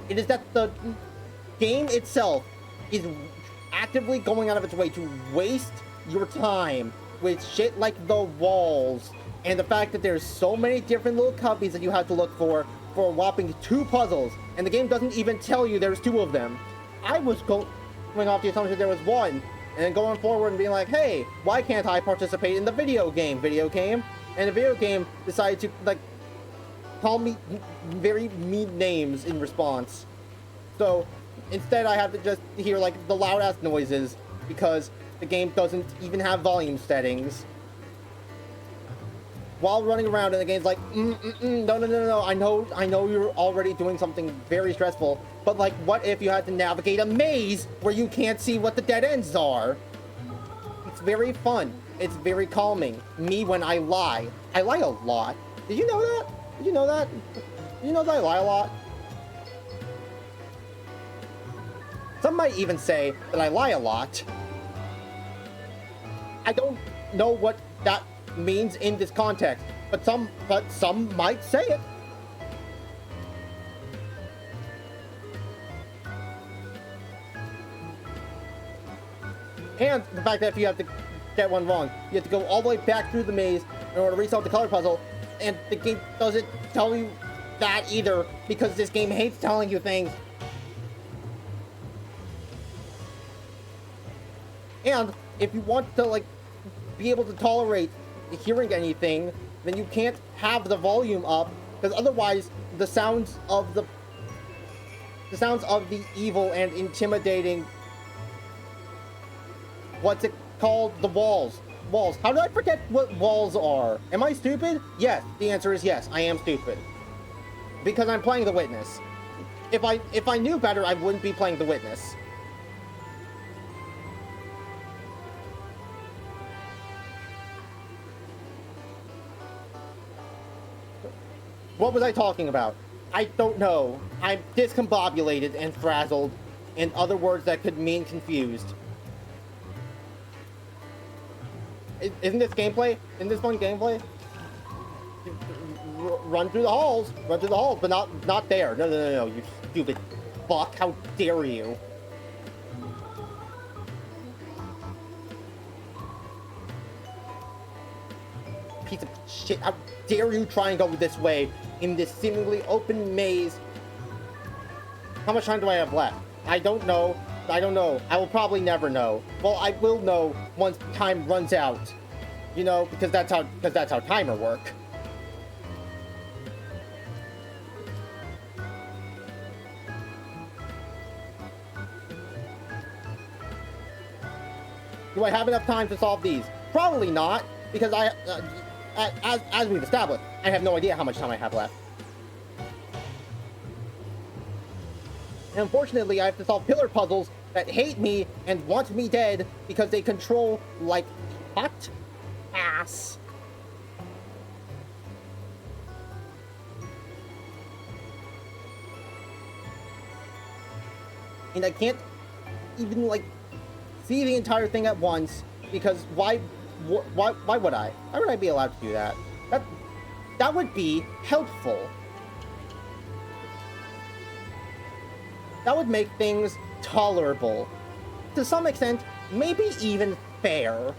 It is that the game itself is actively going out of its way to waste your time with shit like the walls and the fact that there's so many different little cubbies that you have to look for a whopping 2 puzzles, and the game doesn't even tell you there's 2 of them. I was going off the assumption there was 1, and then going forward and being like, hey, why can't I participate in the video game? And the video game decided to, like, call me very mean names in response. So instead I have to just hear, like, the loud ass noises because the game doesn't even have volume settings while running around, and the game's like, no, I know you're already doing something very stressful, but, like, what if you had to navigate a maze where you can't see what the dead ends are? It's very fun. It's very calming. Me when I lie a lot. Did you know that? Did you know that? Did you know that I lie a lot? Some might even say that I lie a lot. I don't know what that means in this context, but some might say it. And the fact that if you have to get one wrong, you have to go all the way back through the maze in order to resolve the color puzzle, and the game doesn't tell you that either, because this game hates telling you things. And if you want to, like, be able to tolerate hearing anything, then you can't have the volume up, because otherwise the sounds of the evil and intimidating, what's it called? The walls. How did I forget what walls are? Am I stupid? Yes. The answer is yes. I am stupid. Because I'm playing The Witness. If I knew better, I wouldn't be playing The Witness. What was I talking about? I don't know. I'm discombobulated and frazzled, in other words that could mean confused. Isn't this gameplay? Isn't this fun gameplay? Run through the halls, but not there. No, you stupid fuck! How dare you? Piece of shit! How dare you try and go this way in this seemingly open maze? How much time do I have left? I don't know. I don't know. I will probably never know. Well, I will know once time runs out. You know, because that's how timer work. Do I have enough time to solve these? Probably not, because as we've established, I have no idea how much time I have left. And unfortunately, I have to solve pillar puzzles that hate me and want me dead because they control, like, hot ass. And I can't even, like, see the entire thing at once, because why would I? Why would I be allowed to do that? That would be helpful. That would make things tolerable. To some extent, maybe even fair.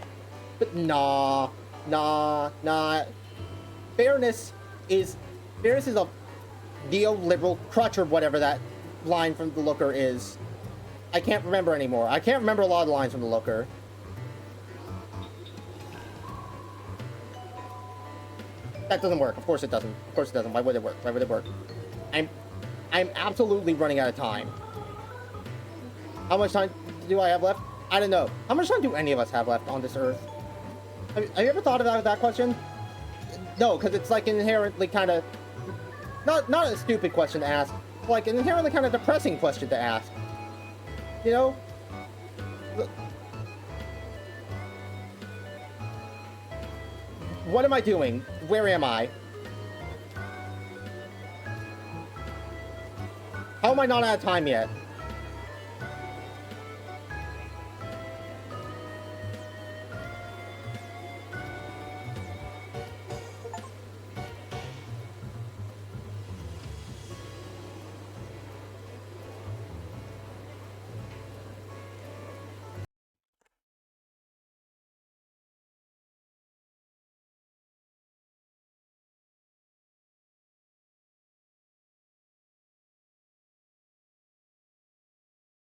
But nah. Fairness is a neoliberal crutch or whatever that line from the Looker is. I can't remember anymore. I can't remember a lot of the lines from the Looker. That doesn't work. Of course it doesn't. Of course it doesn't. Why would it work? Why would it work? I'm absolutely running out of time. How much time do I have left? I don't know. How much time do any of us have left on this earth? Have you ever thought about that question? No, because it's like inherently kind of... Not a stupid question to ask. Like an inherently kind of depressing question to ask. You know? What am I doing? Where am I? How am I not out of time yet?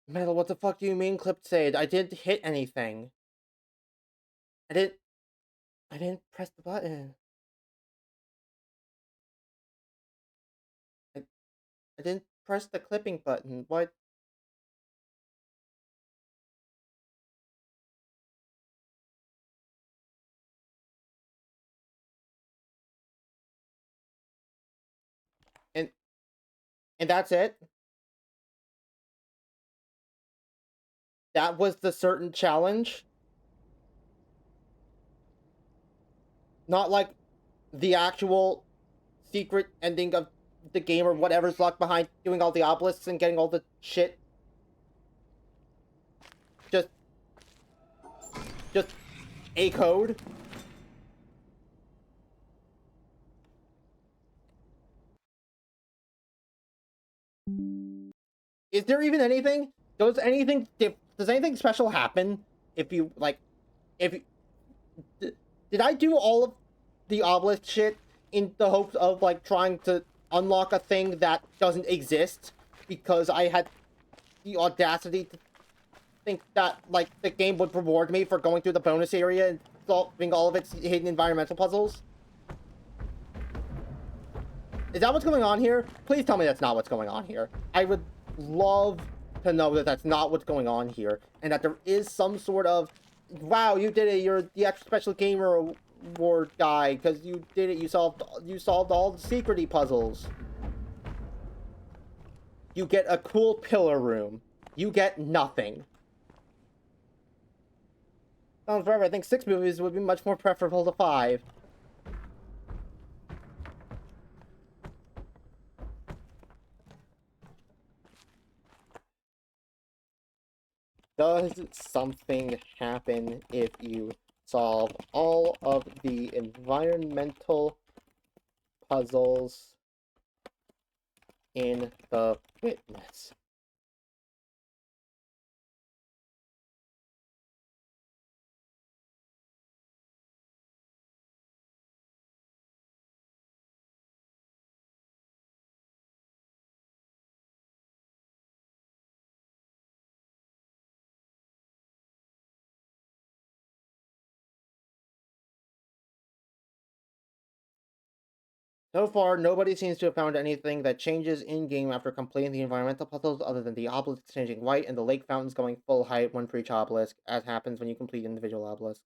Metal, what the fuck do you mean, Clip said? I didn't hit anything. I didn't press the button. I didn't press the clipping button. What? And that's it? That was the certain challenge? Not like the actual secret ending of the game or whatever's locked behind doing all the obelisks and getting all the shit? Just a code? Is there even anything? Does anything special happen if you, like, if you, did I do all of the obelisk shit in the hopes of, like, trying to unlock a thing that doesn't exist because I had the audacity to think that, like, the game would reward me for going through the bonus area and solving all of its hidden environmental puzzles? Is that what's going on here? Please tell me that's not what's going on here. I would love to know that that's not what's going on here, and that there is some sort of, wow, you did it, you're the extra special gamer award guy, because you did it, you solved all the secrety puzzles. You get a cool pillar room. You get nothing. Forever, I think 6 movies would be much more preferable to 5. does something happen if you solve all of the environmental puzzles in the witness? So far, nobody seems to have found anything that changes in-game after completing the environmental puzzles other than the obelisks changing white and the lake fountains going full height, one for each obelisk, as happens when you complete individual obelisks.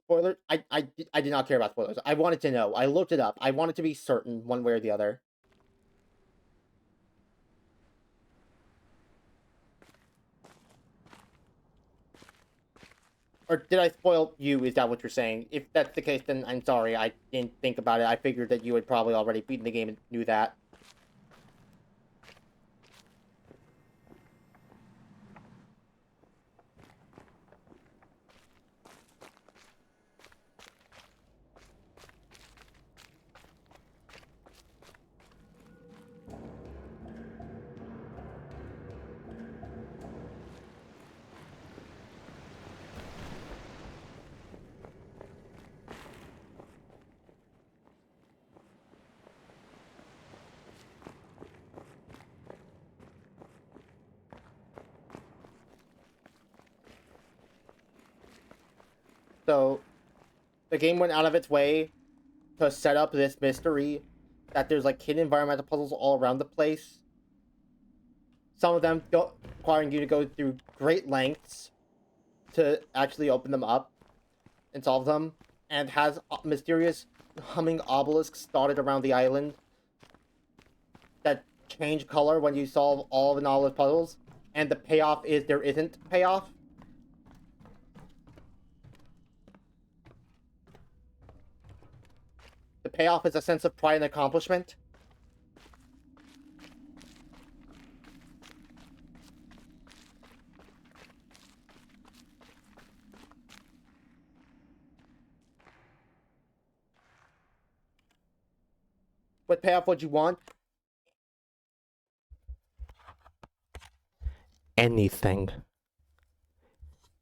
Spoiler, I did not care about spoilers. I wanted to know. I looked it up. I wanted to be certain one way or the other. Or did I spoil you? Is that what you're saying? If that's the case, then I'm sorry. I didn't think about it. I figured that you had probably already beaten the game and knew that. So, the game went out of its way to set up this mystery that there's like hidden environmental puzzles all around the place. Some of them requiring you to go through great lengths to actually open them up and solve them, and has mysterious humming obelisks dotted around the island that change color when you solve all of the obelisk puzzles, and the payoff is there isn't payoff. The payoff is a sense of pride and accomplishment. What payoff would you want? Anything.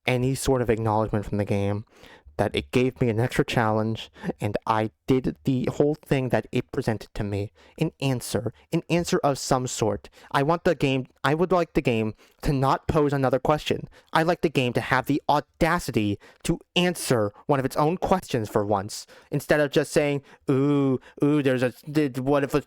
Any sort of acknowledgement from the game that it gave me an extra challenge and I did the whole thing that it presented to me. An answer of some sort. I would like the game to not pose another question. I'd like the game to have the audacity to answer one of its own questions for once, instead of just saying, what if a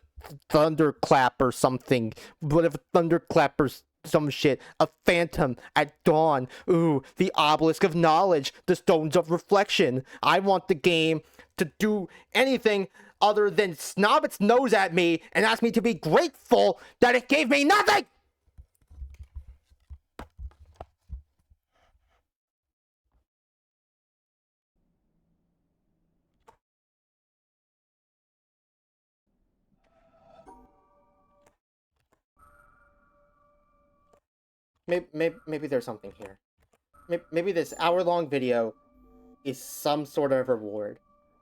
thunderclap or something? What if a thunderclap or some shit, a phantom at dawn, the obelisk of knowledge, the stones of reflection. I want the game to do anything other than snob its nose at me and ask me to be grateful that it gave me nothing. Maybe there's something here. Maybe this hour-long video is some sort of reward.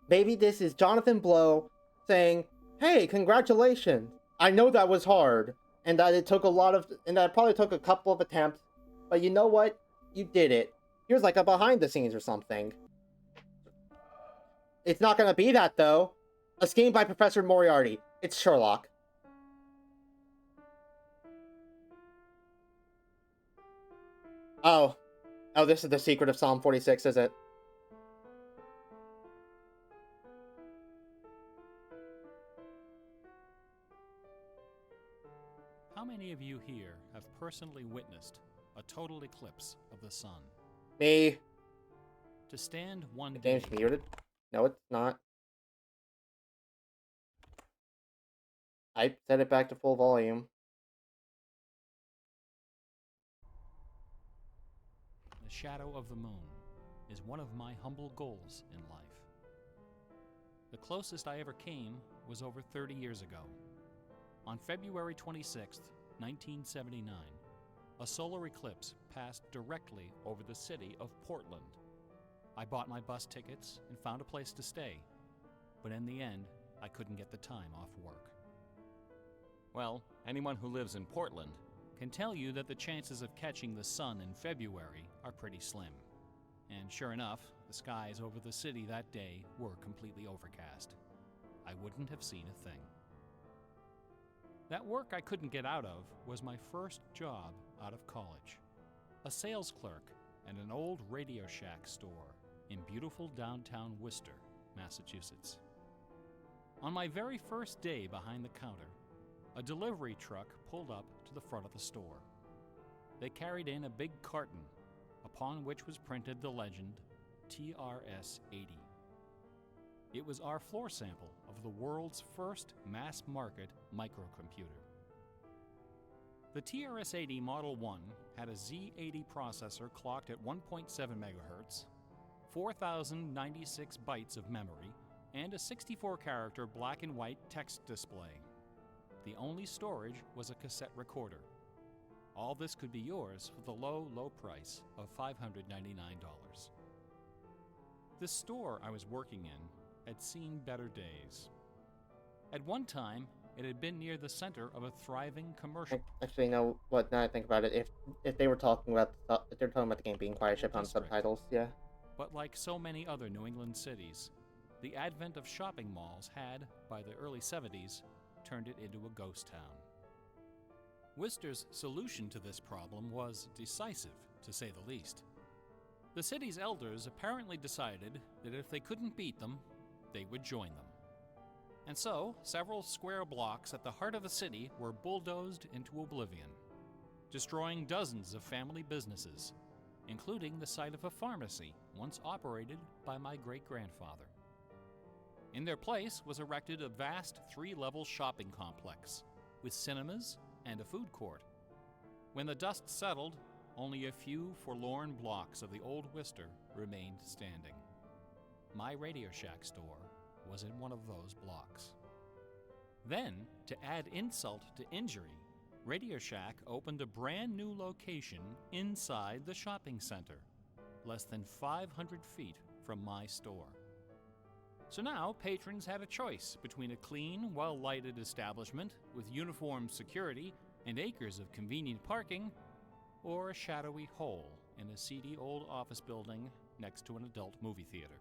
Maybe this is Jonathan Blow saying, hey, congratulations. I know that was hard, and that it probably took a couple of attempts, but you know what? You did it. Here's like a behind the scenes or something. It's not gonna be that, though. A scheme by Professor Moriarty. It's Sherlock. Oh, this is the secret of Psalm 46, is it? How many of you here have personally witnessed a total eclipse of the sun? Me. To stand one The day... game's muted? No, it's not. I set it back to full volume. The shadow of the moon is one of my humble goals in life. The closest I ever came was over 30 years ago. On February 26, 1979, a solar eclipse passed directly over the city of Portland. I bought my bus tickets and found a place to stay, but in the end, I couldn't get the time off work. Well, anyone who lives in Portland can tell you that the chances of catching the sun in February are pretty slim. And sure enough, the skies over the city that day were completely overcast. I wouldn't have seen a thing. That work I couldn't get out of was my first job out of college. A sales clerk at an old Radio Shack store in beautiful downtown Worcester, Massachusetts. On my very first day behind the counter, a delivery truck pulled up to the front of the store. They carried in a big carton upon which was printed the legend TRS-80. It was our floor sample of the world's first mass-market microcomputer. The TRS-80 Model 1 had a Z80 processor clocked at 1.7 MHz, 4,096 bytes of memory, and a 64-character black and white text display. The only storage was a cassette recorder. All this could be yours for the low, low price of $599. The store I was working in had seen better days. At one time, it had been near the center of a thriving commercial. Actually, no. What? Now I think about it, if they were talking about if they're talking about the game being quiet ship on district. subtitles, yeah. But like so many other New England cities, the advent of shopping malls had, by the early 70s, turned it into a ghost town. Worcester's solution to this problem was decisive, to say the least. The city's elders apparently decided that if they couldn't beat them, they would join them. And so, several square blocks at the heart of the city were bulldozed into oblivion, destroying dozens of family businesses, including the site of a pharmacy once operated by my great-grandfather. In their place was erected a vast 3-level shopping complex with cinemas and a food court. When the dust settled, only a few forlorn blocks of the old Worcester remained standing. My Radio Shack store was in one of those blocks. Then, to add insult to injury, Radio Shack opened a brand new location inside the shopping center, less than 500 feet from my store. So now patrons had a choice between a clean, well-lighted establishment with uniformed security and acres of convenient parking, or a shadowy hole in a seedy old office building next to an adult movie theater.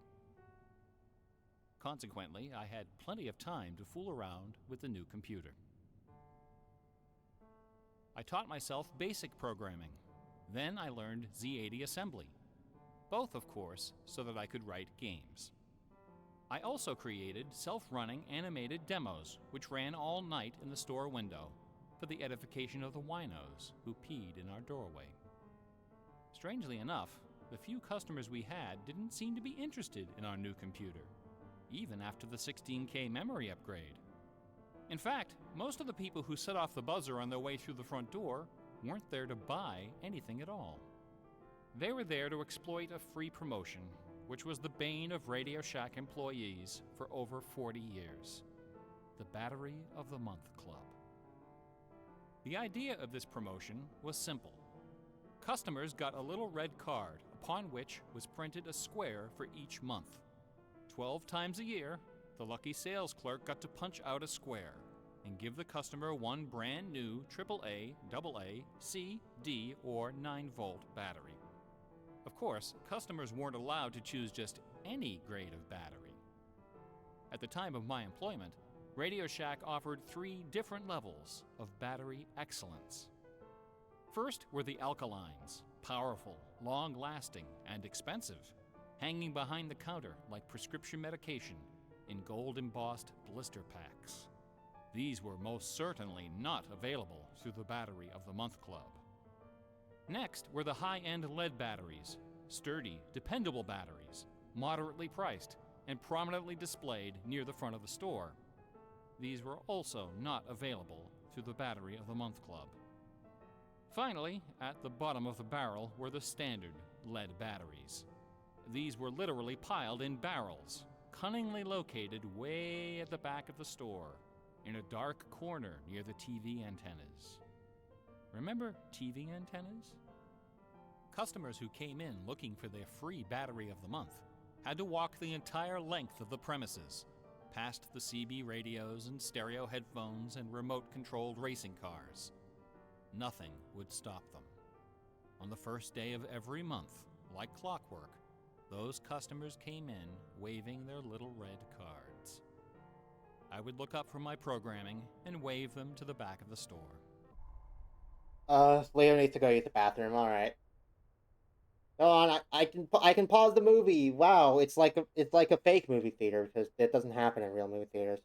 Consequently, I had plenty of time to fool around with the new computer. I taught myself basic programming. Then I learned Z80 assembly. Both, of course, so that I could write games. I also created self-running animated demos, which ran all night in the store window for the edification of the winos who peed in our doorway. Strangely enough, the few customers we had didn't seem to be interested in our new computer, even after the 16K memory upgrade. In fact, most of the people who set off the buzzer on their way through the front door weren't there to buy anything at all. They were there to exploit a free promotion, which was the bane of Radio Shack employees for over 40 years. The Battery of the Month Club. The idea of this promotion was simple. Customers got a little red card upon which was printed a square for each month. 12 times a year, the lucky sales clerk got to punch out a square and give the customer one brand new AAA, AA, C, D, or 9-volt battery. Of course, customers weren't allowed to choose just any grade of battery. At the time of my employment, Radio Shack offered 3 different levels of battery excellence. First were the alkalines, powerful, long-lasting, and expensive, hanging behind the counter like prescription medication in gold-embossed blister packs. These were most certainly not available through the Battery of the Month Club. Next were the high-end lead batteries, sturdy, dependable batteries, moderately priced, and prominently displayed near the front of the store. These were also not available through the Battery of the Month Club. Finally, at the bottom of the barrel were the standard lead batteries. These were literally piled in barrels, cunningly located way at the back of the store, in a dark corner near the TV antennas. Remember TV antennas? Customers who came in looking for their free Battery of the Month had to walk the entire length of the premises, past the CB radios and stereo headphones and remote-controlled racing cars. Nothing would stop them. On the first day of every month, like clockwork, those customers came in waving their little red cards. I would look up from my programming and wave them to the back of the store. Leo needs to go use the bathroom. All right. Go on. I can pause the movie. Wow, it's like a fake movie theater because that doesn't happen in real movie theaters.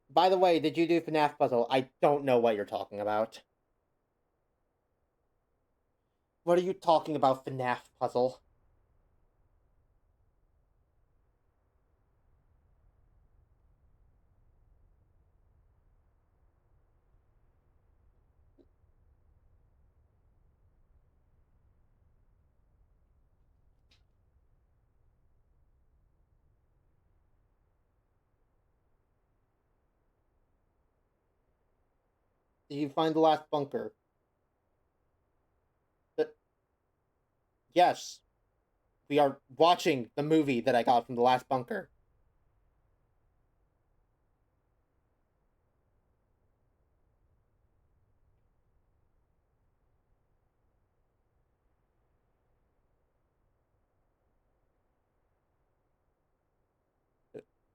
By the way, did you do FNAF puzzle? I don't know what you're talking about. What are you talking about, FNAF puzzle? Did you find the last bunker? Yes. We are watching the movie that I got from the last bunker.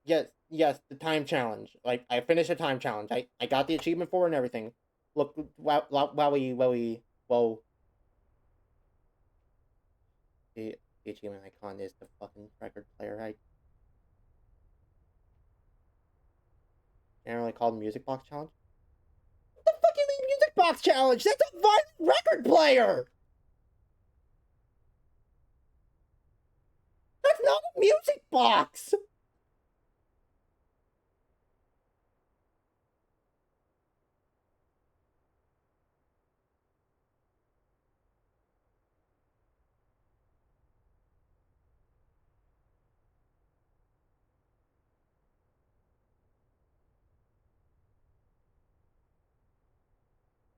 Yes, the time challenge. Like, I finished the time challenge. I got the achievement for it and everything. Look, whoa. The achievement icon is the fucking record player. I generally called music box challenge. What the fuck you mean music box challenge? That's a vinyl record player! That's not a music box!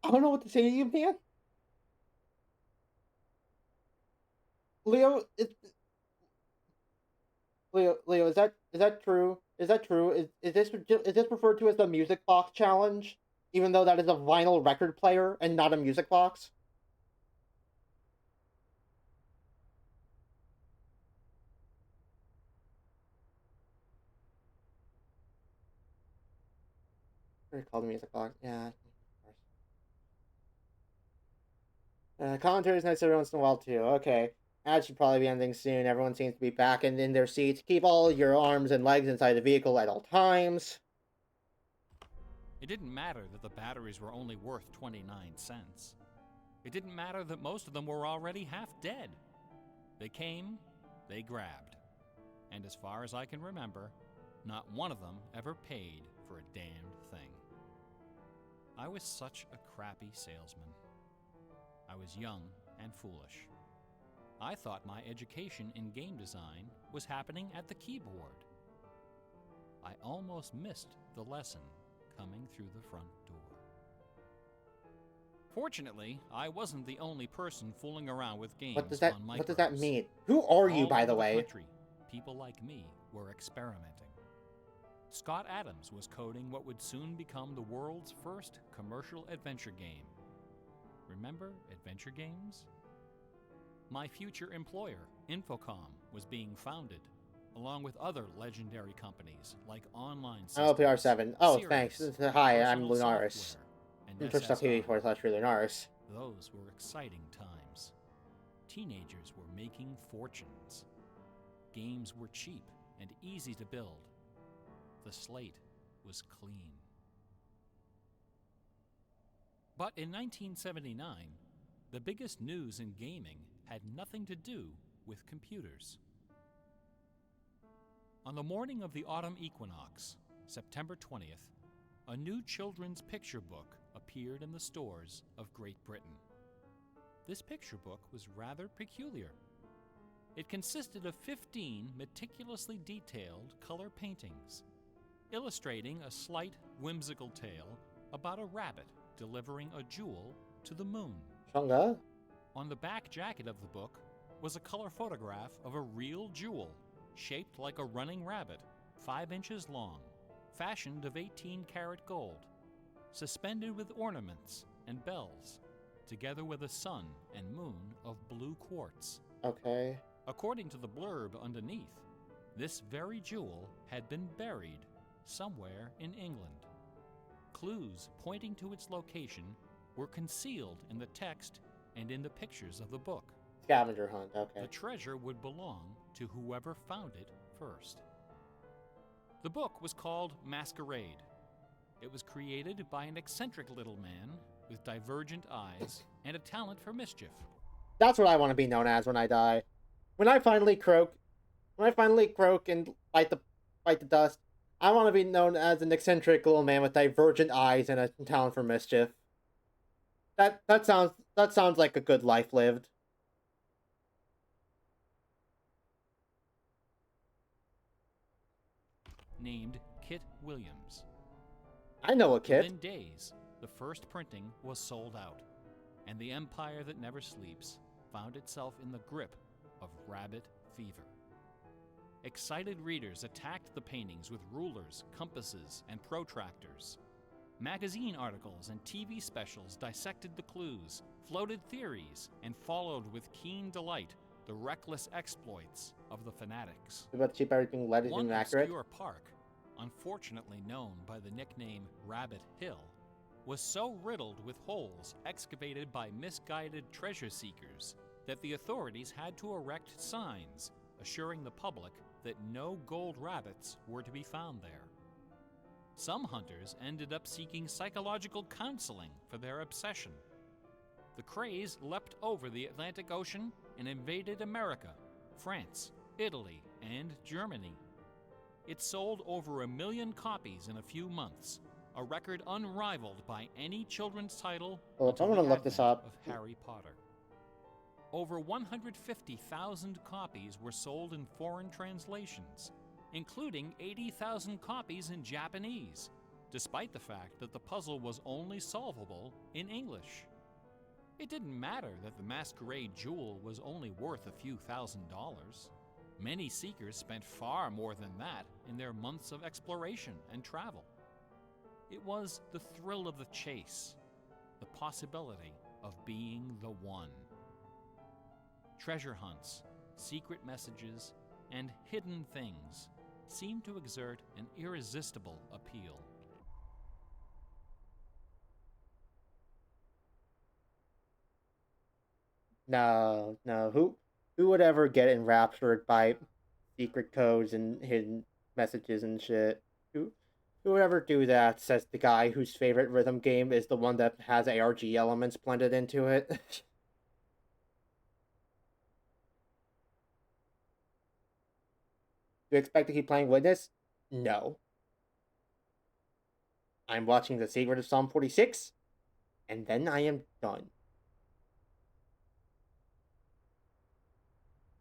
I don't know what to say to you, man. Leo, Leo, is that true? Is that true? Is this referred to as the music box challenge? Even though that is a vinyl record player and not a music box? What do you call the music box? Yeah. Commentary is nice every once in a while too. Okay. Ads should probably be ending soon. Everyone seems to be back and in their seats. Keep all your arms and legs inside the vehicle at all times. It didn't matter that the batteries were only worth 29 cents. It didn't matter that most of them were already half dead. They came, they grabbed. And as far as I can remember, not one of them ever paid for a damned thing. I was such a crappy salesman. I was young and foolish. I thought my education in game design was happening at the keyboard. I almost missed the lesson coming through the front door. Fortunately, I wasn't the only person fooling around with games on micros. What does that mean? Who are you, by the way? All over the country, people like me were experimenting. Scott Adams was coding what would soon become the world's first commercial adventure game. Remember adventure games? My future employer, Infocom, was being founded, along with other legendary companies like Online Systems, LPR7. Oh, Sirius, thanks. Hi, I'm Personal Lunaris. Software, and Twitch.tv/Lunaris. Those were exciting times. Teenagers were making fortunes. Games were cheap and easy to build. The slate was clean. But in 1979, the biggest news in gaming had nothing to do with computers. On the morning of the autumn equinox, September 20th, a new children's picture book appeared in the stores of Great Britain. This picture book was rather peculiar. It consisted of 15 meticulously detailed color paintings, illustrating a slight whimsical tale about a rabbit delivering a jewel to the moon. Shunga? On the back jacket of the book was a color photograph of a real jewel, shaped like a running rabbit, 5 inches long, fashioned of 18-karat gold, suspended with ornaments and bells, together with a sun and moon of blue quartz. Okay. According to the blurb underneath, this very jewel had been buried somewhere in England. Clues pointing to its location were concealed in the text and in the pictures of the book. Scavenger hunt, okay. The treasure would belong to whoever found it first. The book was called Masquerade. It was created by an eccentric little man with divergent eyes and a talent for mischief. That's what I want to be known as when I die. When I finally croak and bite the dust, I want to be known as an eccentric little man with divergent eyes and a talent for mischief. That sounds like a good life lived. Named Kit Williams. I know a Kit. Within days, the first printing was sold out, and the empire that never sleeps found itself in the grip of rabbit fever. Excited readers attacked the paintings with rulers, compasses, and protractors. Magazine articles and TV specials dissected the clues, floated theories, and followed with keen delight the reckless exploits of the fanatics. About to keep everything legit One and accurate. obscure park, unfortunately known by the nickname Rabbit Hill, was so riddled with holes excavated by misguided treasure seekers that the authorities had to erect signs assuring the public that no gold rabbits were to be found there. Some hunters ended up seeking psychological counseling for their obsession. The craze leapt over the Atlantic Ocean and invaded America, France, Italy, and Germany. It sold over 1 million copies in a few months, a record unrivaled by any children's title Well, if I'm until gonna the look this advent up. of Harry Potter. Over 150,000 copies were sold in foreign translations, including 80,000 copies in Japanese, despite the fact that the puzzle was only solvable in English. It didn't matter that the masquerade jewel was only worth a few $1,000s. Many seekers spent far more than that in their months of exploration and travel. It was the thrill of the chase, the possibility of being the one. Treasure hunts, secret messages, and hidden things seemed to exert an irresistible appeal. No. Who would ever get enraptured by secret codes and hidden messages and shit? Who would ever do that? Says the guy whose favorite rhythm game is the one that has ARG elements blended into it. Do you expect to keep playing Witness? No. I'm watching The Secret of Psalm 46, and then I am done.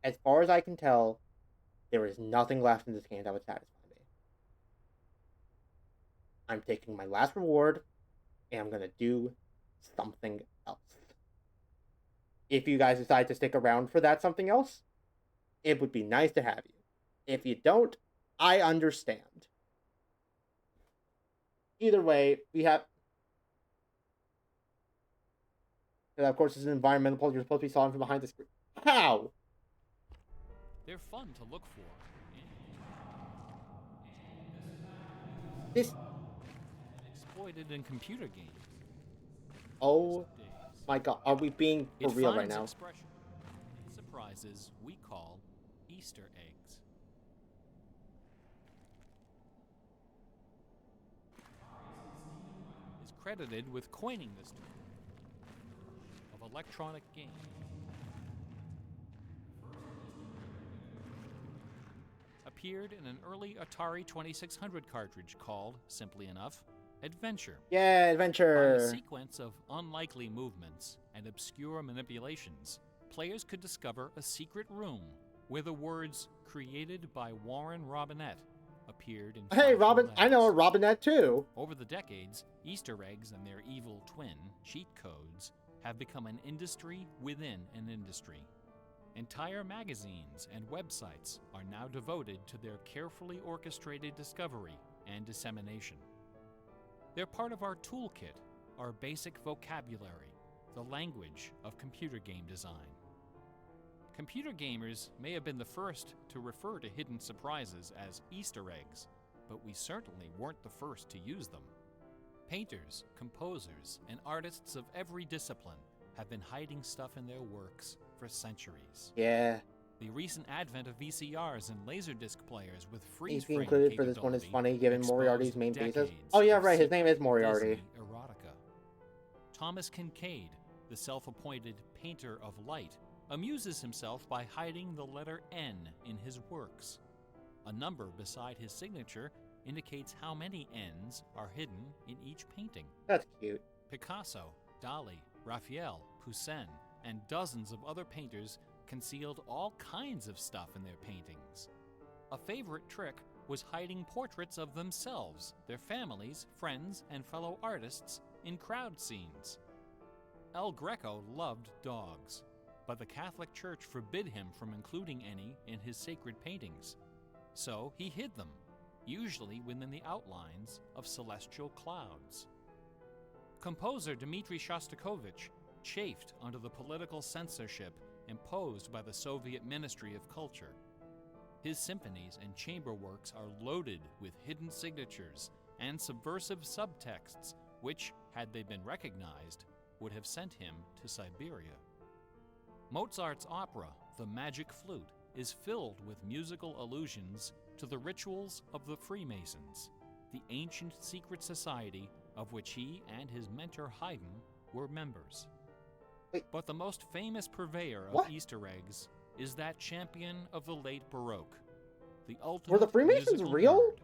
As far as I can tell, there is nothing left in this game that would satisfy me. I'm taking my last reward, and I'm gonna do something else. If you guys decide to stick around for that something else, it would be nice to have you. If you don't, I understand. Either way, we have... And of course, this is an environmental puzzle you're supposed to be solving from behind the screen. How? They're fun to look for. This... Exploited in computer games. Oh my god, are we being for real right now? Expression in surprises we call Easter eggs. Is credited with coining this term of electronic games. A appeared in an early Atari 2600 cartridge called, simply enough, Adventure. Yeah, By a adventure. sequence of unlikely movements and obscure manipulations, players could discover a secret room where the words "created by Warren Robinette" appeared in Hey, flashing Robin. I know a letters. Robinette too. Over the decades, Easter eggs and their evil twin, cheat codes, have become an industry within an industry. Entire magazines and websites are now devoted to their carefully orchestrated discovery and dissemination. They're part of our toolkit, our basic vocabulary, the language of computer game design. Computer gamers may have been the first to refer to hidden surprises as Easter eggs, but we certainly weren't the first to use them. Painters, composers, and artists of every discipline have been hiding stuff in their works for centuries. Yeah. The recent advent of VCRs and Laserdisc players with EP freeze-frame included for this one is capability funny, given exposed Moriarty's main basis. decades Oh yeah, of right. His name is secret Moriarty. Disney erotica. Thomas Kincaid, the self-appointed painter of light, amuses himself by hiding the letter N in his works. A number beside his signature indicates how many N's are hidden in each painting. That's cute. Picasso, Dali, Raphael, Poussin, and dozens of other painters concealed all kinds of stuff in their paintings. A favorite trick was hiding portraits of themselves, their families, friends, and fellow artists in crowd scenes. El Greco loved dogs, but the Catholic Church forbid him from including any in his sacred paintings. So he hid them, usually within the outlines of celestial clouds. Composer Dmitri Shostakovich chafed under the political censorship imposed by the Soviet Ministry of Culture. His symphonies and chamber works are loaded with hidden signatures and subversive subtexts which, had they been recognized, would have sent him to Siberia. Mozart's opera, The Magic Flute, is filled with musical allusions to the rituals of the Freemasons, the ancient secret society of which he and his mentor Haydn were members. Wait. But the most famous purveyor of What? Easter eggs is that champion of the late Baroque, the ultimate Were the Freemasons musical real? nerd,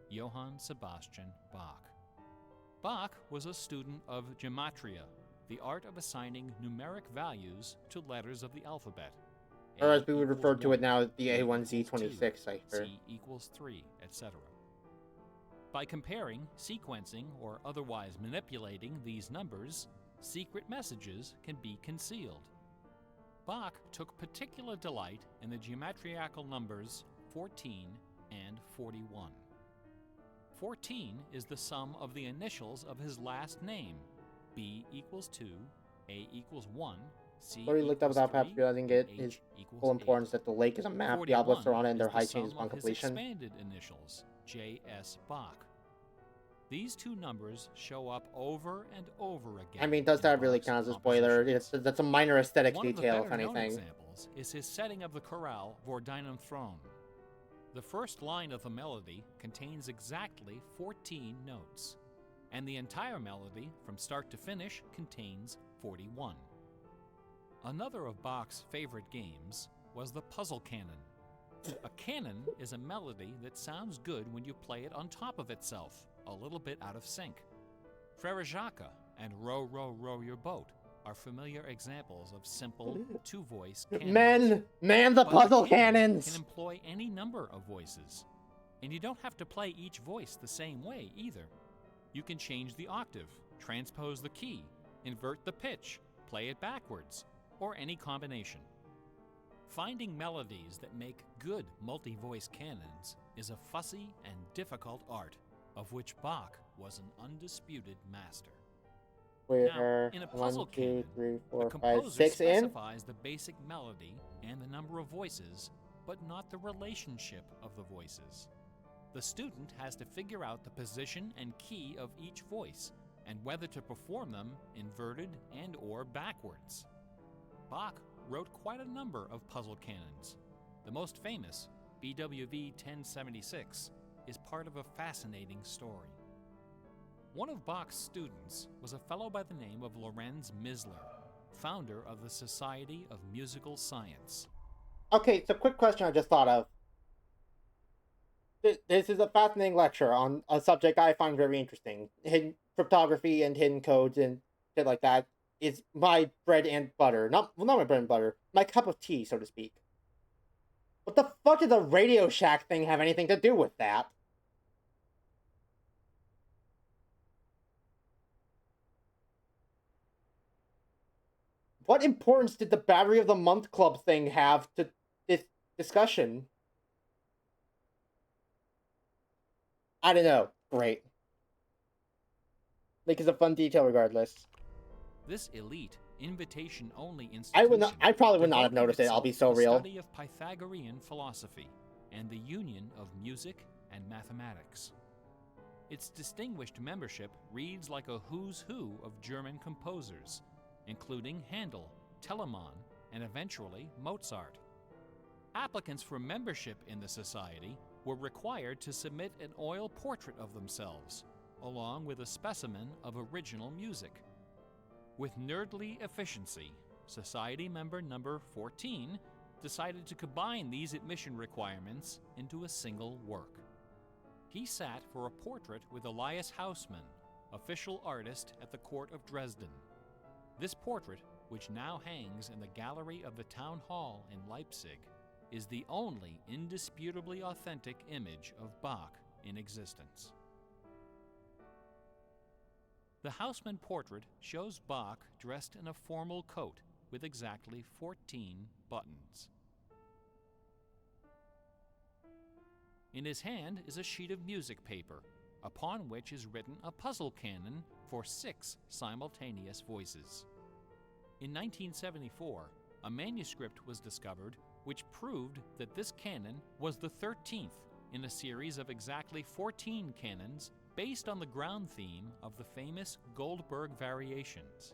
Johann Sebastian Bach. Bach was a student of gematria, the art of assigning numeric values to letters of the alphabet. Or A as we would equals refer to it 1, now, the B equals A1Z26 cipher. 2, C equals 3, etc. By comparing, sequencing, or otherwise manipulating these numbers, secret messages can be concealed. Bach took particular delight in the geometrical numbers 14 and 41. 14 is the sum of the initials of his last name. B equals 2, A equals 1, C But we looked up equals without 3, perhaps realizing it and is H equals full 8. importance that the lake is a map, the obelisks are on it, and their 41 high is the change sum upon of his completion. expanded initials, J.S. Bach. These two numbers show up over and over again. I mean, does in that really Bach's count as a spoiler? compositions. That's a minor aesthetic One detail, of if the better-known anything. examples is his setting of the chorale Vor deinem Thron. The first line of the melody contains exactly 14 notes, and the entire melody, from start to finish, contains 41. Another of Bach's favorite games was the puzzle canon. A canon is a melody that sounds good when you play it on top of itself, a little bit out of sync. Frere Jacques and Row, Row, Row Your Boat are familiar examples of simple, two-voice canons. Man the But puzzle a canon cannons! can employ any number of voices. And you don't have to play each voice the same way, either. You can change the octave, transpose the key, invert the pitch, play it backwards, or any combination. Finding melodies that make good multi-voice canons is a fussy and difficult art, of which Bach was an undisputed master. We're in a 1, puzzle 2, canon, 3, the 4, 5, composer 6 in. specifies the basic melody and the number of voices, but not the relationship of the voices. The student has to figure out the position and key of each voice, and whether to perform them inverted and/or backwards. Bach wrote quite a number of puzzle canons. The most famous, BWV 1076, is part of a fascinating story. One of Bach's students was a fellow by the name of Lorenz Misler, founder of the Society of Musical Science. Okay, so quick question I just thought of. This is a fascinating lecture on a subject I find very interesting. Hidden cryptography and hidden codes and shit like that is my bread and butter. Not my bread and butter. My cup of tea, so to speak. What the fuck did the Radio Shack thing have anything to do with that? What importance did the Battery of the Month Club thing have to this discussion? I don't know. Great. Like, it's a fun detail regardless. This elite, invitation-only institution I probably would not have devoted noticed it, I'll be so itself to the real. study of Pythagorean philosophy and the union of music and mathematics. Its distinguished membership reads like a who's who of German composers, including Handel, Telemann, and eventually Mozart. Applicants for membership in the society were required to submit an oil portrait of themselves, along with a specimen of original music. With nerdly efficiency, Society member number 14 decided to combine these admission requirements into a single work. He sat for a portrait with Elias Haussmann, official artist at the court of Dresden. This portrait, which now hangs in the gallery of the town hall in Leipzig, is the only indisputably authentic image of Bach in existence. The Haussmann portrait shows Bach dressed in a formal coat with exactly 14 buttons. In his hand is a sheet of music paper, upon which is written a puzzle canon for 6 simultaneous voices. In 1974, a manuscript was discovered which proved that this canon was the 13th in a series of exactly 14 canons based on the ground theme of the famous Goldberg variations.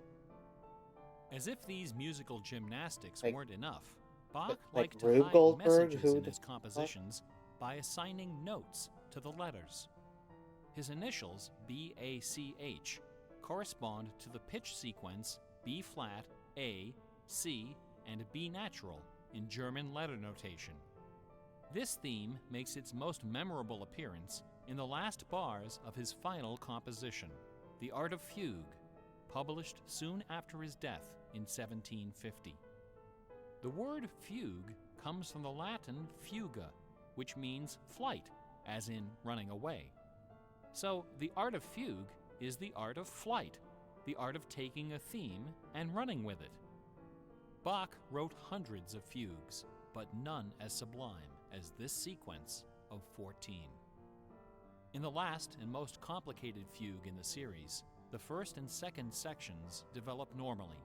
As if these musical gymnastics weren't enough, Bach liked to hide Goldberg, messages in his compositions by assigning notes to the letters. His initials, B-A-C-H, correspond to the pitch sequence B-flat, A, C, and B natural in German letter notation. This theme makes its most memorable appearance in the last bars of his final composition, The Art of Fugue, published soon after his death in 1750. The word fugue comes from the Latin fuga, which means flight, as in running away. So the art of fugue is the art of flight, the art of taking a theme and running with it. Bach wrote hundreds of fugues, but none as sublime as this sequence of 14. In the last and most complicated fugue in the series, the first and second sections develop normally.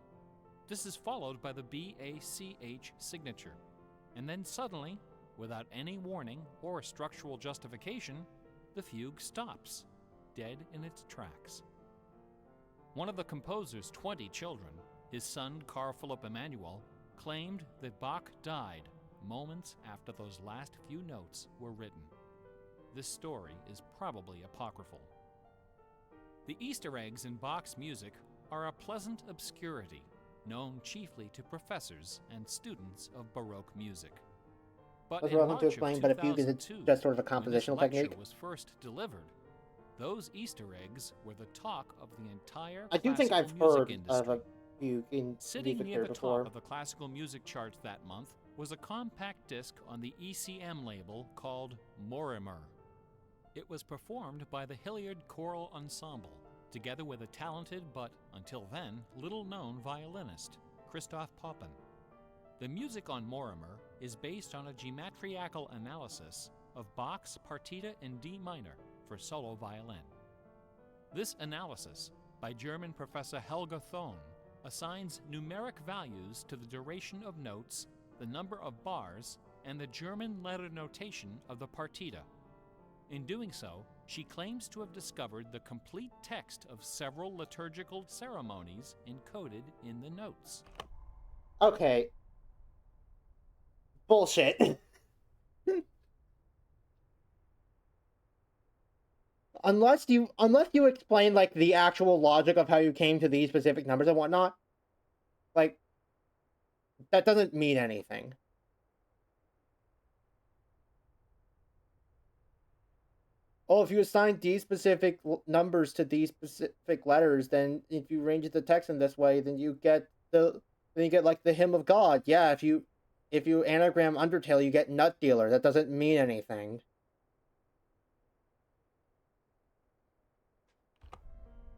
This is followed by the B-A-C-H signature, and then suddenly, without any warning or structural justification, the fugue stops, dead in its tracks. One of the composer's 20 children, his son Carl Philipp Emanuel, claimed that Bach died moments after those last few notes were written. This story is probably apocryphal. The Easter eggs in Bach's music are a pleasant obscurity, known chiefly to professors and students of Baroque music. But That's in what I want March to of explain, but a fugue is 2002, just sort of a when this compositional lecture technique. was first delivered, those Easter eggs were the talk of the entire I do think I've classical heard music of industry. a fugue in Sitting music near theory the before. top of the classical music charts that month was a compact disc on the ECM label called Morimer. It was performed by the Hilliard Choral Ensemble, together with a talented but, until then, little-known violinist, Christoph Poppen. The music on Morimer is based on a geometrical analysis of Bach's Partita in D minor for solo violin. This analysis, by German professor Helga Thon, assigns numeric values to the duration of notes, the number of bars, and the German letter notation of the partita. In doing so, she claims to have discovered the complete text of several liturgical ceremonies encoded in the notes. Okay. Bullshit. unless you explain like the actual logic of how you came to these specific numbers and whatnot, like that doesn't mean anything. oh, if you assign these specific numbers to these specific letters, then if you arrange the text in this way, then you get like the hymn of God. Yeah, if you anagram Undertale, you get nut dealer. That doesn't mean anything.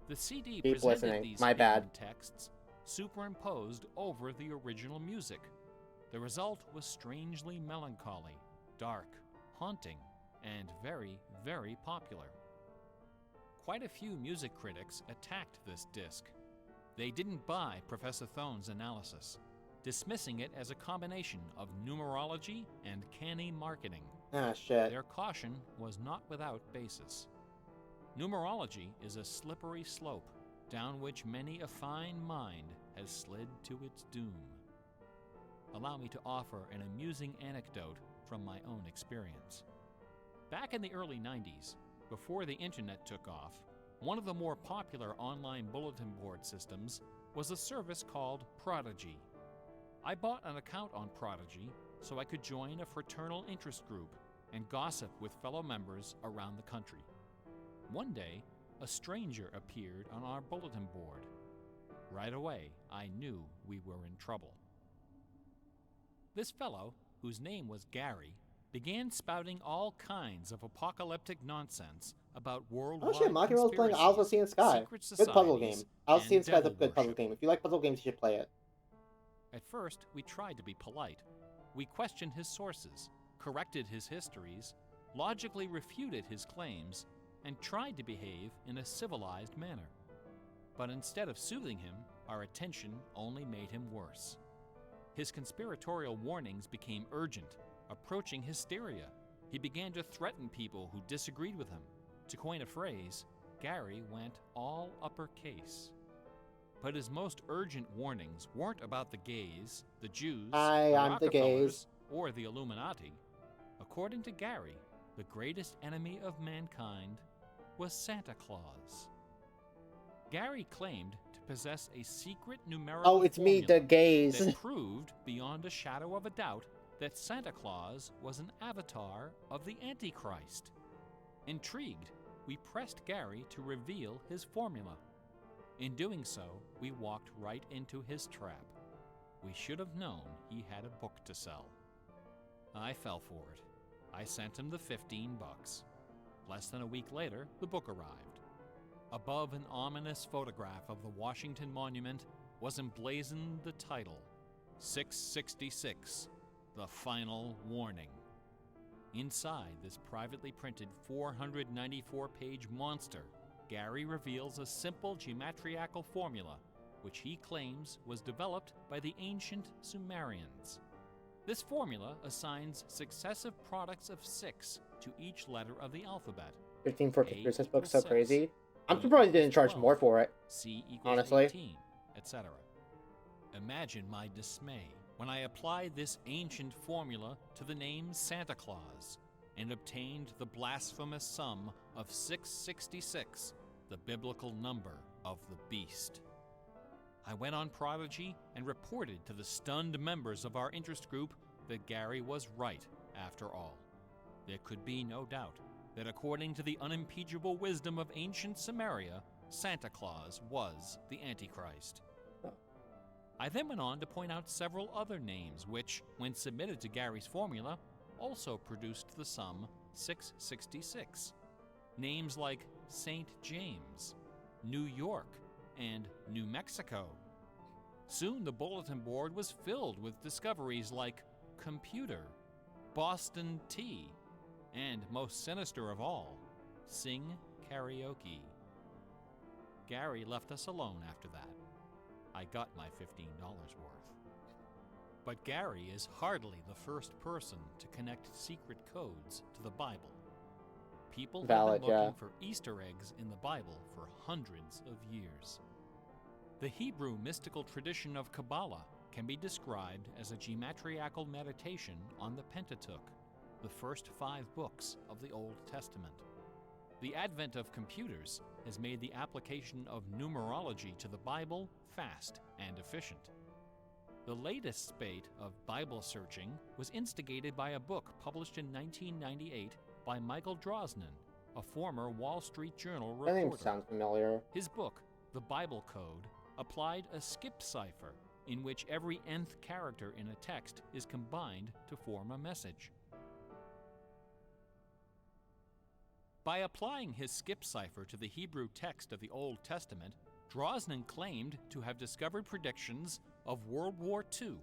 The CD Keep presented listening. these My bad. hidden texts superimposed over the original music. The result was strangely melancholy, dark, haunting, and very, very popular. Quite a few music critics attacked this disc. They didn't buy Professor Thone's analysis, dismissing it as a combination of numerology and canny marketing. Ah, shit. Their caution was not without basis. Numerology is a slippery slope down which many a fine mind has slid to its doom. Allow me to offer an amusing anecdote from my own experience. Back in the early 90s, before the internet took off, one of the more popular online bulletin board systems was a service called Prodigy. I bought an account on Prodigy so I could join a fraternal interest group and gossip with fellow members around the country. One day, a stranger appeared on our bulletin board. Right away, I knew we were in trouble. This fellow, whose name was Gary, began spouting all kinds of apocalyptic nonsense about worldwide Oh shit, Maki was playing conspiracies, Owls of Sea and Sky. secret Good puzzle societies, game. Owls of Sea and and Sky is a devil good puzzle worship. game. If you like puzzle games, you should play it. At first, we tried to be polite. We questioned his sources, corrected his histories, logically refuted his claims, and tried to behave in a civilized manner. But instead of soothing him, our attention only made him worse. His conspiratorial warnings became urgent, approaching hysteria. He began to threaten people who disagreed with him. To coin a phrase, Gary went all uppercase. But his most urgent warnings weren't about the gays, the Jews, Hi, the I'm the Rockefellers, gays. or the Illuminati. According to Gary, the greatest enemy of mankind was Santa Claus. Gary claimed to possess a secret numerical Oh, it's me, the formula gays. that proved beyond a shadow of a doubt that Santa Claus was an avatar of the Antichrist. Intrigued, we pressed Gary to reveal his formula. In doing so, we walked right into his trap. We should have known he had a book to sell. I fell for it. I sent him the $15. Less than a week later, the book arrived. Above an ominous photograph of the Washington Monument was emblazoned the title, 666, The Final Warning. Inside this privately printed 494-page monster, Gary reveals a simple geometrical formula, which he claims was developed by the ancient Sumerians. This formula assigns successive products of 6 to each letter of the alphabet. 15 for A This book's so equals 6, crazy. I'm B surprised they didn't equals charge more 12, for it. C equals Honestly. 18, etc. Imagine my dismay when I applied this ancient formula to the name Santa Claus and obtained the blasphemous sum of 666, the biblical number of the beast. I went on Prodigy and reported to the stunned members of our interest group that Gary was right after all. There could be no doubt that according to the unimpeachable wisdom of ancient Samaria, Santa Claus was the Antichrist. I then went on to point out several other names which, when submitted to Gary's formula, also produced the sum 666. Names like St. James, New York, and New Mexico. Soon the bulletin board was filled with discoveries like computer, Boston tea, and most sinister of all, sing karaoke. Gary left us alone after that. I got my $15 worth. But Gary is hardly the first person to connect secret codes to the Bible. People have been looking for Easter eggs in the Bible for hundreds of years. The Hebrew mystical tradition of Kabbalah can be described as a geometrical meditation on the Pentateuch, the first 5 books of the Old Testament. The advent of computers has made the application of numerology to the Bible fast and efficient. The latest spate of Bible searching was instigated by a book published in 1998 by Michael Drosnin, a former Wall Street Journal That name reporter. sounds familiar. His book, The Bible Code, applied a skip cipher in which every nth character in a text is combined to form a message. By applying his skip cipher to the Hebrew text of the Old Testament, Drosnin claimed to have discovered predictions of World War II,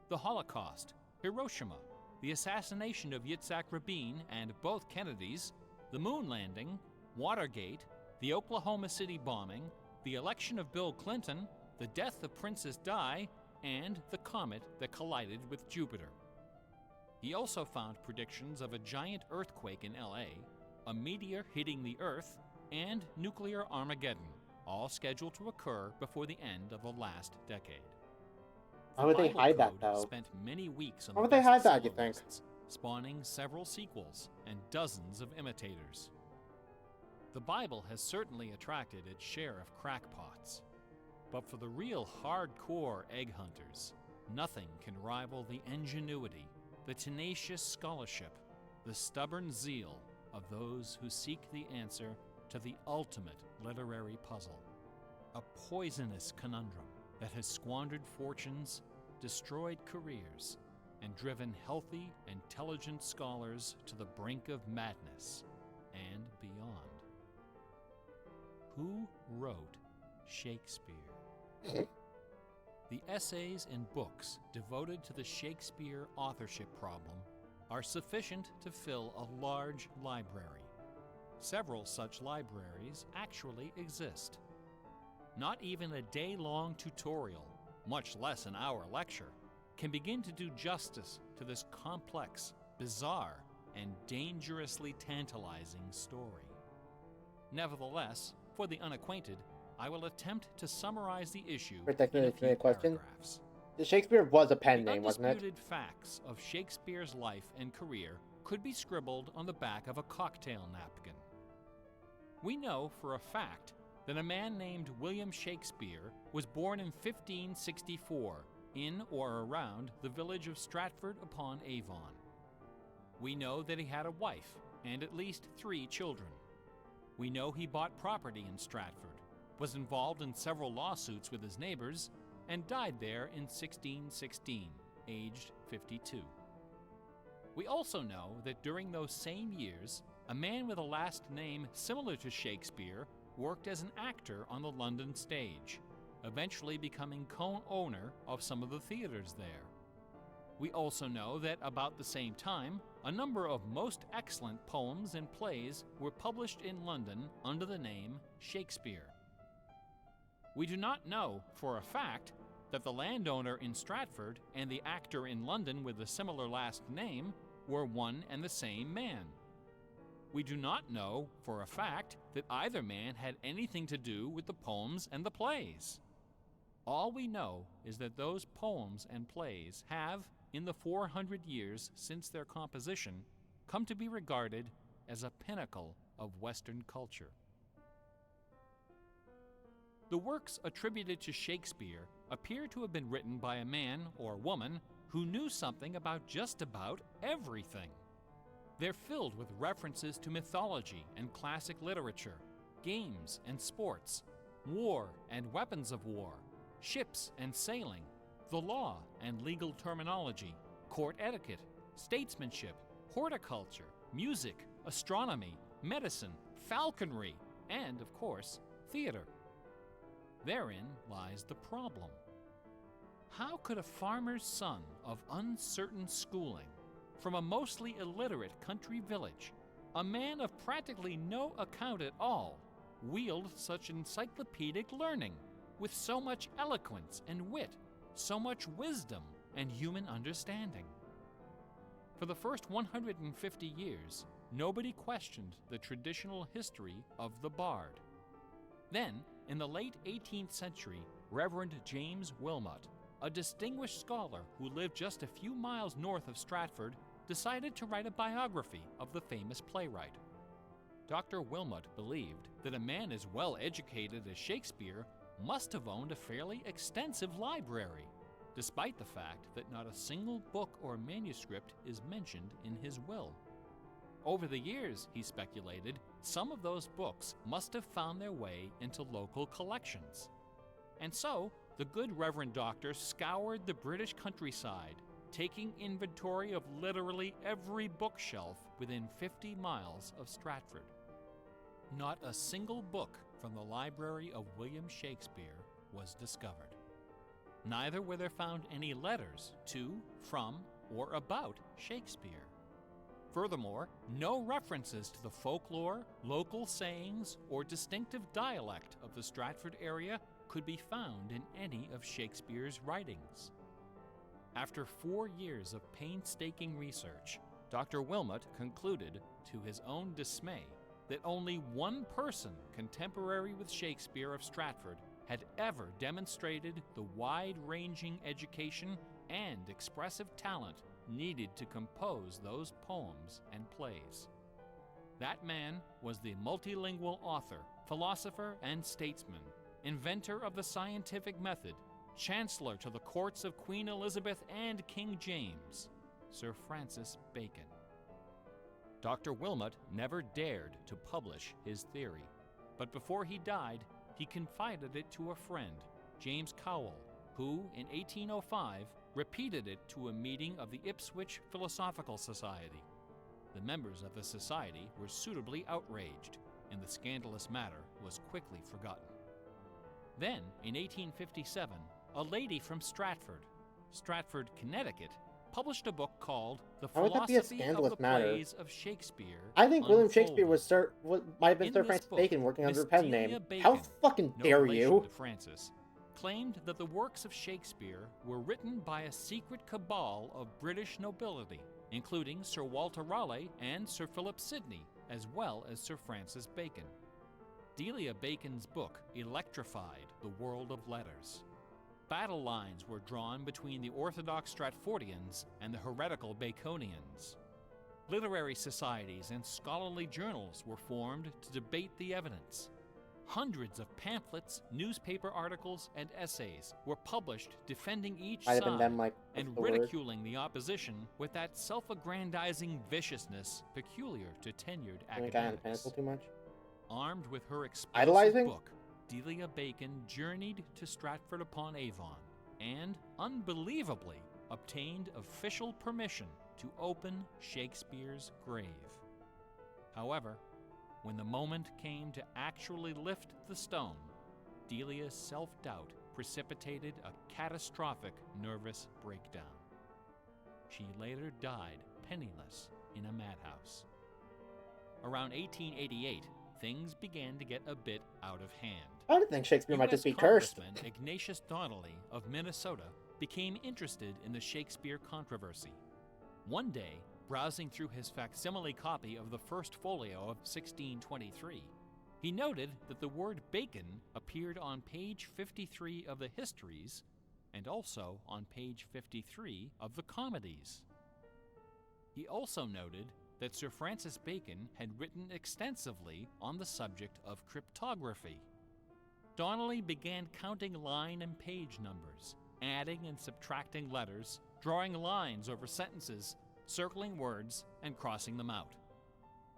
the Holocaust, Hiroshima, the assassination of Yitzhak Rabin and both Kennedys, the moon landing, Watergate, the Oklahoma City bombing, the election of Bill Clinton, the death of Princess Di, and the comet that collided with Jupiter. He also found predictions of a giant earthquake in LA, a meteor hitting the Earth, and nuclear Armageddon, all scheduled to occur before the end of the last decade. Why would they Bible hide that, Code though? Spent many weeks on Why the would they hide that, you bestseller think? lists, spawning several sequels and dozens of imitators. The Bible has certainly attracted its share of crackpots, but for the real hardcore egg hunters, nothing can rival the ingenuity, the tenacious scholarship, the stubborn zeal of those who seek the answer to the ultimate literary puzzle, a poisonous conundrum that has squandered fortunes, destroyed careers, and driven healthy, intelligent scholars to the brink of madness and beyond. Who wrote Shakespeare? The essays and books devoted to the Shakespeare authorship problem are sufficient to fill a large library. Several such libraries actually exist. Not even a day-long tutorial, much less an hour lecture, can begin to do justice to this complex, bizarre, and dangerously tantalizing story. Nevertheless, for the unacquainted, I will attempt to summarize the issue in a Particularly few question. paragraphs. Shakespeare was a pen The name, wasn't it? undisputed facts of Shakespeare's life and career could be scribbled on the back of a cocktail napkin. We know for a fact that a man named William Shakespeare was born in 1564 in or around the village of Stratford-upon-Avon. We know that he had a wife and at least 3 children. We know he bought property in Stratford, was involved in several lawsuits with his neighbors, and died there in 1616, aged 52. We also know that during those same years, a man with a last name similar to Shakespeare worked as an actor on the London stage, eventually becoming co-owner of some of the theaters there. We also know that about the same time, a number of most excellent poems and plays were published in London under the name Shakespeare. We do not know for a fact that the landowner in Stratford and the actor in London with a similar last name were one and the same man. We do not know for a fact that either man had anything to do with the poems and the plays. All we know is that those poems and plays have, in the 400 years since their composition, come to be regarded as a pinnacle of Western culture. The works attributed to Shakespeare appear to have been written by a man or woman who knew something about just about everything. They're filled with references to mythology and classic literature, games and sports, war and weapons of war, ships and sailing, the law and legal terminology, court etiquette, statesmanship, horticulture, music, astronomy, medicine, falconry, and, of course, theater. Therein lies the problem. How could a farmer's son of uncertain schooling, from a mostly illiterate country village, a man of practically no account at all, wield such encyclopedic learning, with so much eloquence and wit, so much wisdom and human understanding? For the first 150 years, nobody questioned the traditional history of the bard. Then, in the late 18th century, Reverend James Wilmot, a distinguished scholar who lived just a few miles north of Stratford, decided to write a biography of the famous playwright. Dr. Wilmot believed that a man as well educated as Shakespeare must have owned a fairly extensive library, despite the fact that not a single book or manuscript is mentioned in his will. Over the years, he speculated, some of those books must have found their way into local collections. And so, the good Reverend Doctor scoured the British countryside, taking inventory of literally every bookshelf within 50 miles of Stratford. Not a single book from the library of William Shakespeare was discovered. Neither were there found any letters to, from, or about Shakespeare. Furthermore, no references to the folklore, local sayings, or distinctive dialect of the Stratford area could be found in any of Shakespeare's writings. After 4 years of painstaking research, Dr. Wilmot concluded, to his own dismay, that only one person contemporary with Shakespeare of Stratford had ever demonstrated the wide-ranging education and expressive talent needed to compose those poems and plays. That man was the multilingual author, philosopher, and statesman, inventor of the scientific method, chancellor to the courts of Queen Elizabeth and King James, Sir Francis Bacon. Dr. Wilmot never dared to publish his theory, but before he died, he confided it to a friend, James Cowell, who, in 1805, repeated it to a meeting of the Ipswich Philosophical Society. The members of the society were suitably outraged, and the scandalous matter was quickly forgotten. Then, in 1857, a lady from Stratford, Connecticut, published a book called The How would that be a Philosophy of scandalous the matter? Plays of Shakespeare. I think William Shakespeare Unfolded. might have been In Sir this Francis book, Bacon working under a Miss pen Delia name. Bacon, How fucking no dare relation you? to Francis, claimed that the works of Shakespeare were written by a secret cabal of British nobility, including Sir Walter Raleigh and Sir Philip Sidney, as well as Sir Francis Bacon. Delia Bacon's book electrified the world of letters. Battle lines were drawn between the orthodox Stratfordians and the heretical Baconians. Literary societies and scholarly journals were formed to debate the evidence. Hundreds of pamphlets, newspaper articles, and essays were published defending each Might have been side them, like, and what's the word? ridiculing the opposition with that self-aggrandizing viciousness peculiar to tenured I think I had a academics. pencil too much. Armed with her explosive Idolizing? book, Delia Bacon journeyed to Stratford-upon-Avon and, unbelievably, obtained official permission to open Shakespeare's grave. However, when the moment came to actually lift the stone, Delia's self-doubt precipitated a catastrophic nervous breakdown. She later died penniless in a madhouse. Around 1888, things began to get a bit out of hand. I would think Shakespeare might just be US cursed. Congressman Ignatius Donnelly of Minnesota became interested in the Shakespeare controversy. One day, browsing through his facsimile copy of the First Folio of 1623, he noted that the word bacon appeared on page 53 of the Histories and also on page 53 of the Comedies. He also noted that Sir Francis Bacon had written extensively on the subject of cryptography. Donnelly began counting line and page numbers, adding and subtracting letters, drawing lines over sentences, circling words, and crossing them out.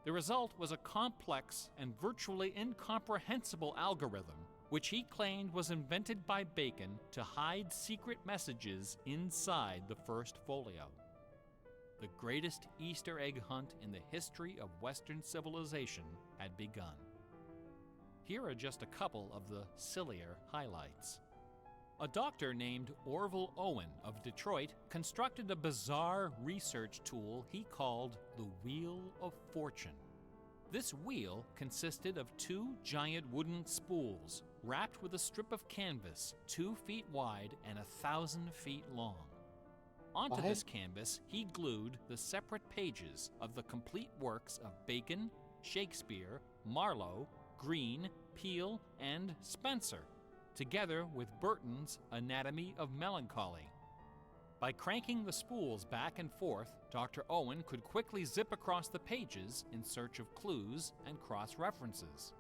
The result was a complex and virtually incomprehensible algorithm, which he claimed was invented by Bacon to hide secret messages inside the First Folio. The greatest Easter egg hunt in the history of Western civilization had begun. Here are just a couple of the sillier highlights. A doctor named Orville Owen of Detroit constructed a bizarre research tool he called the Wheel of Fortune. This wheel consisted of 2 giant wooden spools wrapped with a strip of canvas 2 feet wide and 1,000 feet long. Onto What? this canvas, he glued the separate pages of the complete works of Bacon, Shakespeare, Marlowe, Greene, Peele, and Spenser, together with Burton's Anatomy of Melancholy. By cranking the spools back and forth, Dr. Owen could quickly zip across the pages in search of clues and cross-references.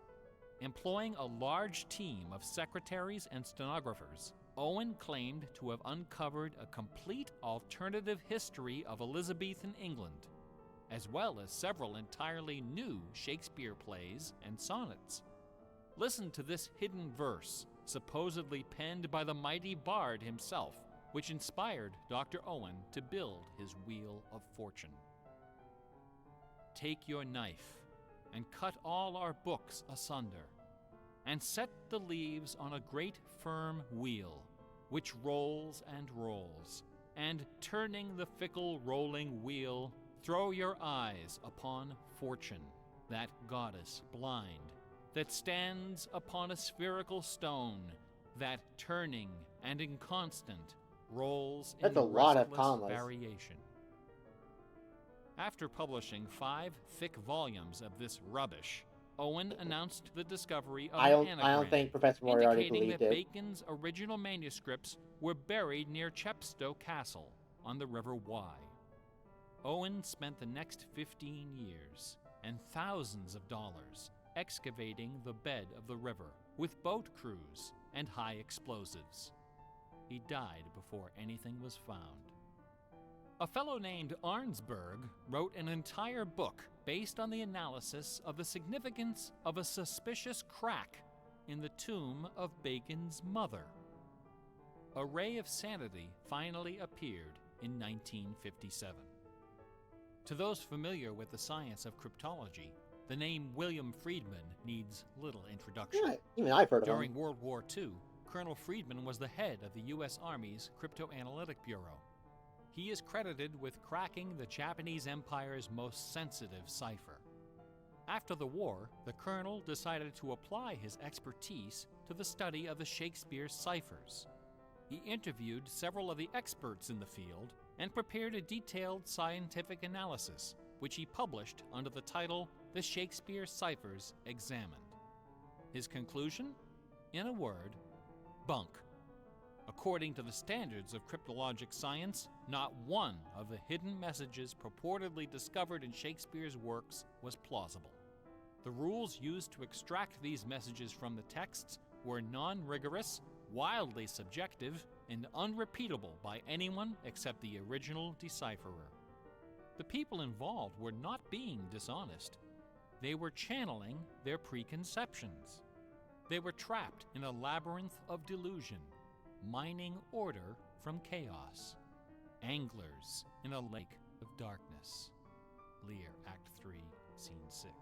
Employing a large team of secretaries and stenographers, Owen claimed to have uncovered a complete alternative history of Elizabethan England. as well as several entirely new Shakespeare plays and sonnets. Listen to this hidden verse, supposedly penned by the mighty bard himself, which inspired Dr. Owen to build his Wheel of Fortune. Take your knife and cut all our books asunder, and set the leaves on a great firm wheel, which rolls and rolls, and turning the fickle rolling wheel, throw your eyes upon Fortune, that goddess blind, that stands upon a spherical stone, that turning and inconstant rolls That's in a lot of restless commas. variation. After publishing 5 thick volumes of this rubbish, Owen announced the discovery of an anagram, I don't think Professor Moriarty indicating believed that it. Bacon's original manuscripts were buried near Chepstow Castle on the River Wye. Owen spent the next 15 years and thousands of dollars excavating the bed of the river with boat crews and high explosives. He died before anything was found. A fellow named Arnsberg wrote an entire book based on the analysis of the significance of a suspicious crack in the tomb of Bacon's mother. A Ray of Sanity finally appeared in 1957. To those familiar with the science of cryptology, the name William Friedman needs little introduction. Yeah, even I've heard of During him. World War II, Colonel Friedman was the head of the U.S. Army's Cryptoanalytic Bureau. He is credited with cracking the Japanese Empire's most sensitive cipher. After the war, the colonel decided to apply his expertise to the study of the Shakespeare ciphers. He interviewed several of the experts in the field and prepared a detailed scientific analysis, which he published under the title The Shakespeare Ciphers Examined. His conclusion? In a word, bunk. According to the standards of cryptologic science, not one of the hidden messages purportedly discovered in Shakespeare's works was plausible. The rules used to extract these messages from the texts were non-rigorous, wildly subjective, and unrepeatable by anyone except the original decipherer. The people involved were not being dishonest. They were channeling their preconceptions. They were trapped in a labyrinth of delusion, mining order from chaos. Anglers in a lake of darkness. Lear, Act 3, Scene 6.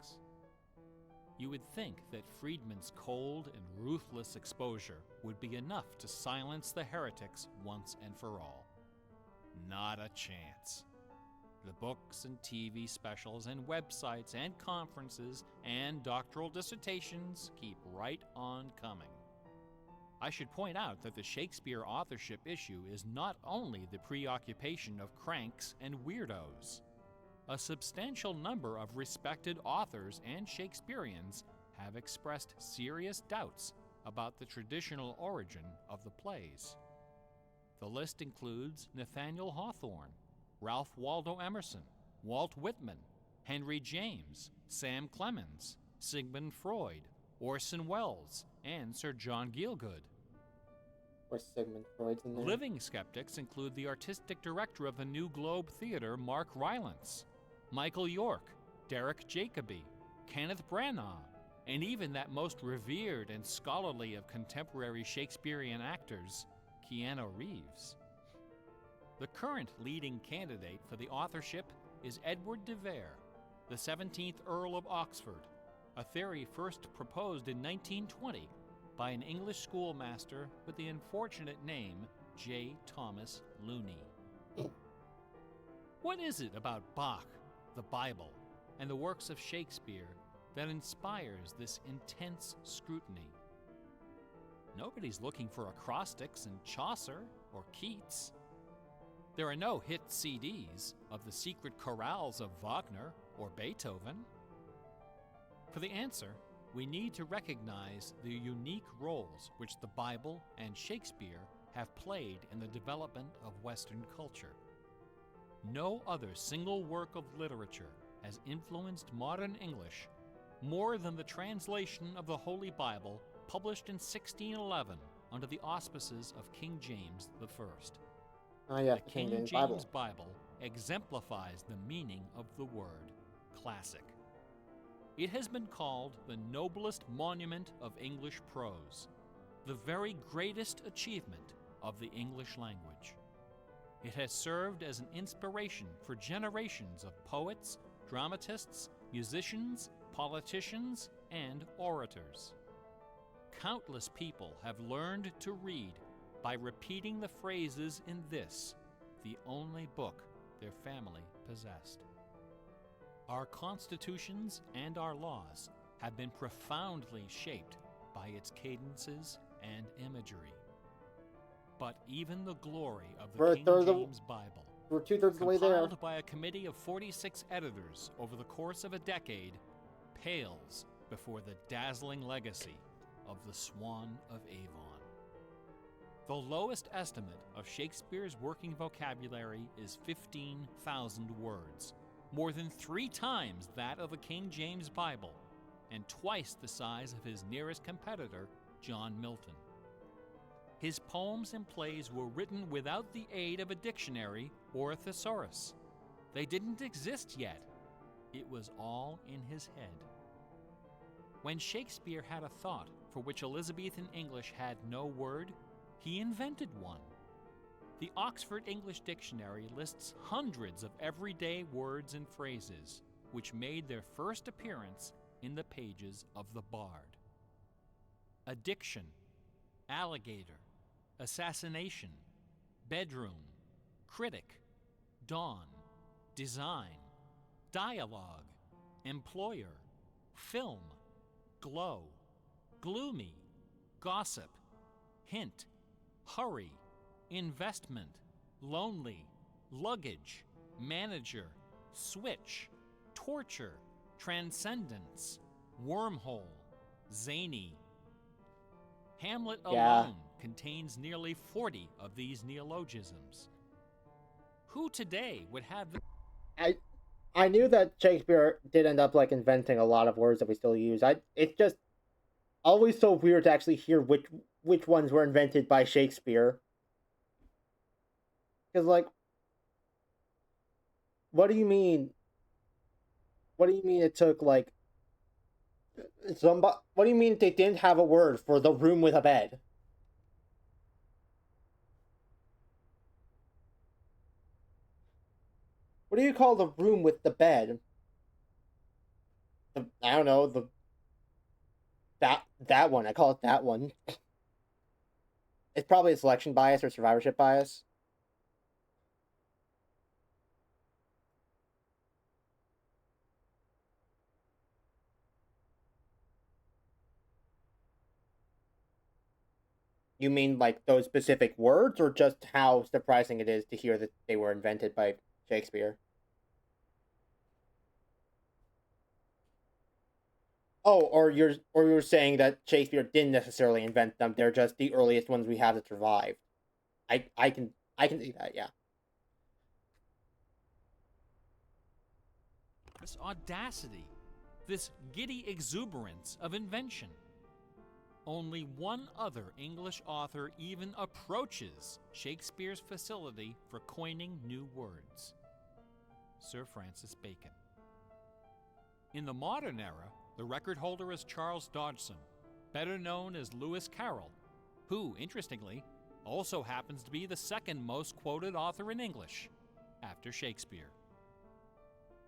You would think that Friedman's cold and ruthless exposure would be enough to silence the heretics once and for all. Not a chance. The books and TV specials and websites and conferences and doctoral dissertations keep right on coming. I should point out that the Shakespeare authorship issue is not only the preoccupation of cranks and weirdos. A substantial number of respected authors and Shakespeareans have expressed serious doubts about the traditional origin of the plays. The list includes Nathaniel Hawthorne, Ralph Waldo Emerson, Walt Whitman, Henry James, Sam Clemens, Sigmund Freud, Orson Welles, and Sir John Gielgud. Or Sigmund Freud's in there. Living skeptics include the artistic director of the New Globe Theatre, Mark Rylance, Michael York, Derek Jacobi, Kenneth Branagh, and even that most revered and scholarly of contemporary Shakespearean actors, Keanu Reeves. The current leading candidate for the authorship is Edward de Vere, the 17th Earl of Oxford, a theory first proposed in 1920 by an English schoolmaster with the unfortunate name J. Thomas Looney. What is it about Bach, the Bible, and the works of Shakespeare that inspires this intense scrutiny? Nobody's looking for acrostics in Chaucer or Keats. There are no hit CDs of the secret chorales of Wagner or Beethoven. For the answer, we need to recognize the unique roles which the Bible and Shakespeare have played in the development of Western culture. No other single work of literature has influenced modern English more than the translation of the Holy Bible published in 1611 under the auspices of King James I. Oh yeah, The King James Bible exemplifies the meaning of the word classic. It has been called the noblest monument of English prose, the very greatest achievement of the English language. It has served as an inspiration for generations of poets, dramatists, musicians, politicians, and orators. Countless people have learned to read by repeating the phrases in this, the only book their family possessed. Our constitutions and our laws have been profoundly shaped by its cadences and imagery. But even the glory of the King James Bible, we're 2/3 of the way there, compiled by a committee of 46 editors over the course of a decade, pales before the dazzling legacy of the Swan of Avon. The lowest estimate of Shakespeare's working vocabulary is 15,000 words, more than 3 times that of the King James Bible, and twice the size of his nearest competitor, John Milton. His poems and plays were written without the aid of a dictionary or a thesaurus. They didn't exist yet. It was all in his head. When Shakespeare had a thought for which Elizabethan English had no word, he invented one. The Oxford English Dictionary lists hundreds of everyday words and phrases which made their first appearance in the pages of the Bard. Addiction, alligator, assassination, bedroom, critic, dawn, design, dialogue, employer, film, glow, gloomy, gossip, hint, hurry, investment, lonely, luggage, manager, switch, torture, transcendence, wormhole, zany. Hamlet alone contains nearly 40 of these neologisms. Who today would have the... I knew that Shakespeare did end up like inventing a lot of words that we still use. It's just always so weird to actually hear which ones were invented by Shakespeare. Because like, what do you mean? What do you mean it took like somebody? What do you mean they didn't have a word for the room with a bed? What do you call the room with the bed? I don't know, that one. I call it that one. It's probably a selection bias or survivorship bias. You mean like those specific words, or just how surprising it is to hear that they were invented by Shakespeare? Oh, or you're saying that Shakespeare didn't necessarily invent them; they're just the earliest ones we have that survived. I can see that, yeah. This audacity, this giddy exuberance of invention. Only one other English author even approaches Shakespeare's facility for coining new words: Sir Francis Bacon. In the modern era, the record holder is Charles Dodgson, better known as Lewis Carroll, who, interestingly, also happens to be the second most quoted author in English, after Shakespeare.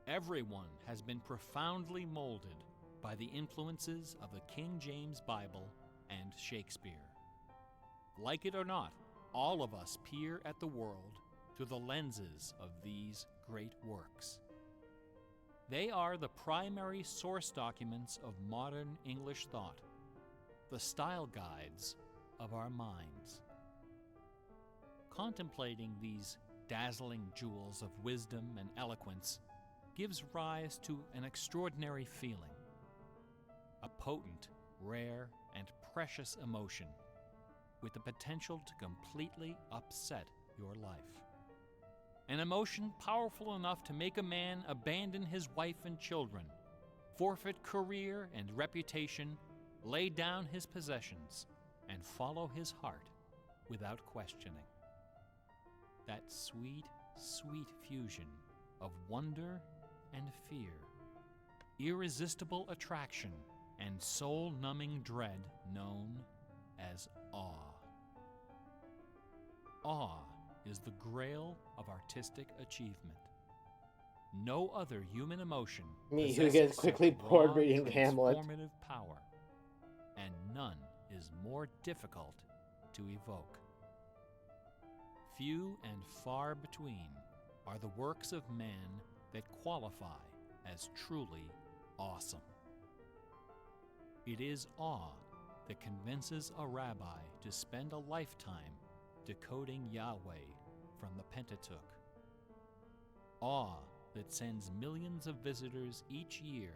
Everyone has been profoundly molded by the influences of the King James Bible and Shakespeare. Like it or not, all of us peer at the world through the lenses of these great works. They are the primary source documents of modern English thought, the style guides of our minds. Contemplating these dazzling jewels of wisdom and eloquence gives rise to an extraordinary feeling, a potent, rare, and precious emotion with the potential to completely upset your life. An emotion powerful enough to make a man abandon his wife and children, forfeit career and reputation, lay down his possessions, and follow his heart without questioning. That sweet, sweet fusion of wonder and fear, irresistible attraction, and soul-numbing dread known as awe. Awe is the grail of artistic achievement. No other human emotion Me, who gets quickly bored reading Hamlet. Transformative power, and none is more difficult to evoke. Few and far between are the works of man that qualify as truly awesome. It is awe that convinces a rabbi to spend a lifetime decoding Yahweh from the Pentateuch. Awe that sends millions of visitors each year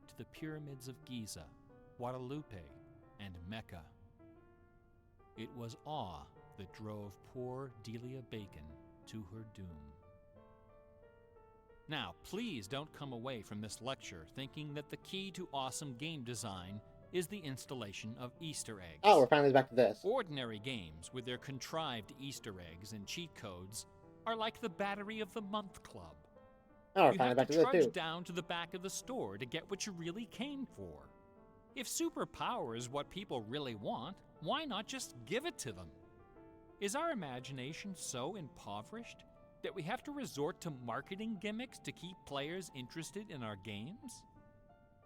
to the pyramids of Giza, Guadalupe, and Mecca. It was awe that drove poor Delia Bacon to her doom. Now, please don't come away from this lecture thinking that the key to awesome game design is the installation of Easter eggs. Oh, we're finally back to this. Ordinary games with their contrived Easter eggs and cheat codes are like the Battery of the Month Club. Oh, we're You finally have back to to this trudge too. down to the back of the store to get what you really came for. If superpower is what people really want, why not just give it to them? Is our imagination so impoverished that we have to resort to marketing gimmicks to keep players interested in our games?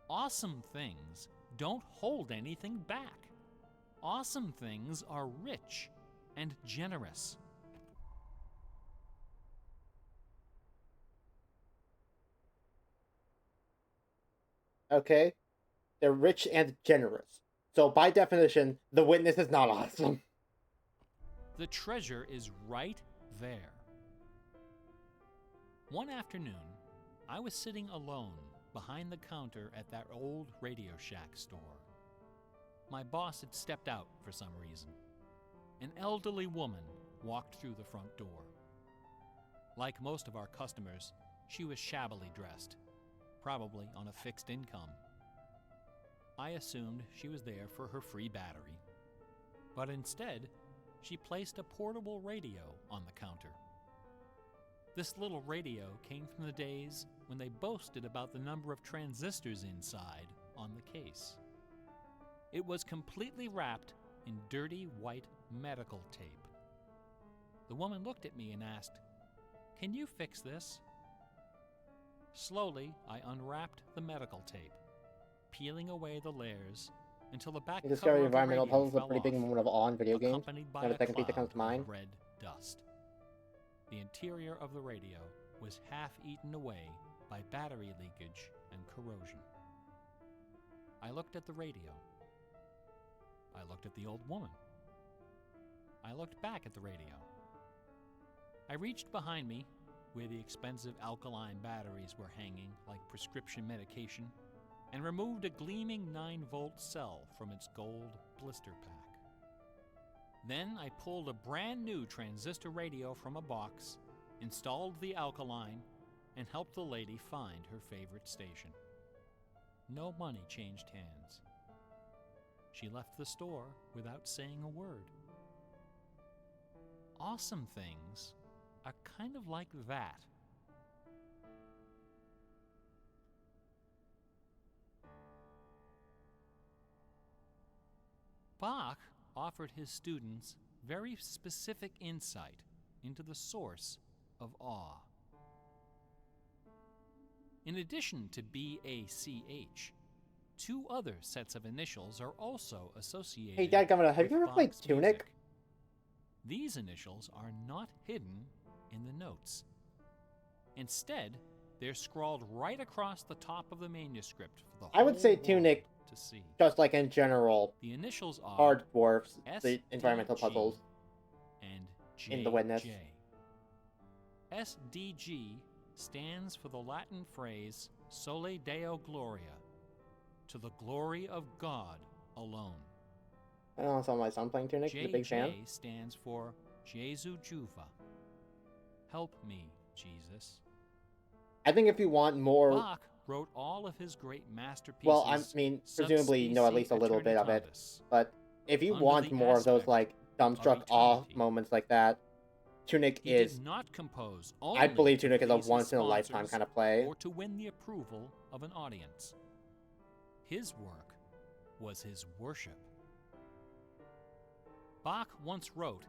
Awesome things don't hold anything back. Awesome things are rich and generous. Okay? They're rich and generous. So by definition, the witness is not awesome. The treasure is right there. One afternoon, I was sitting alone behind the counter at that old Radio Shack store. My boss had stepped out for some reason. An elderly woman walked through the front door. Like most of our customers, she was shabbily dressed, probably on a fixed income. I assumed she was there for her free battery, but instead, she placed a portable radio on the counter. This little radio came from the days when they boasted about the number of transistors inside on the case. It was completely wrapped in dirty white medical tape. The woman looked at me and asked, "Can you fix this?" Slowly, I unwrapped the medical tape, peeling away the layers until the back You cover discover of the environmental radio puzzles a fell pretty big off, moment of awe in video games. accompanied by Not a a second piece that cloud comes to mind. of red dust. The interior of the radio was half eaten away by battery leakage and corrosion. I looked at the radio. I looked at the old woman. I looked back at the radio. I reached behind me, where the expensive alkaline batteries were hanging like prescription medication, and removed a gleaming 9-volt cell from its gold blister pack. Then I pulled a brand new transistor radio from a box, installed the alkaline, and helped the lady find her favorite station. No money changed hands. She left the store without saying a word. Awesome things are kind of like that. Bach offered his students very specific insight into the source of awe. In addition to BACH, 2 other sets of initials are also associated Hey, Dadgummit, have with you ever played Bach's Tunic? music. These initials are not hidden in the notes. Instead, they're scrawled right across the top of the manuscript for the I would whole say world Tunic, to see. just like in general, The initials are hard dwarfs the SDG environmental puzzles and in the witness. JJ. SDG stands for the Latin phrase Sole Deo Gloria, to the glory of God alone. I don't know, saw my son playing Tunic. He's a big fan. JJ stands for Jesu Juva. Help me, Jesus. I think if you want more, Bach wrote all of his great masterpieces. well, I mean, presumably you know at least a little bit of it. But if you Under want the more of those aspect like dumbstruck of awe eternity. moments like that, Tunic He is, did not compose I only believe to Tunic is a please his once-in-a-lifetime sponsors kind of play. or to win the approval of an audience. His work was his worship. Bach once wrote,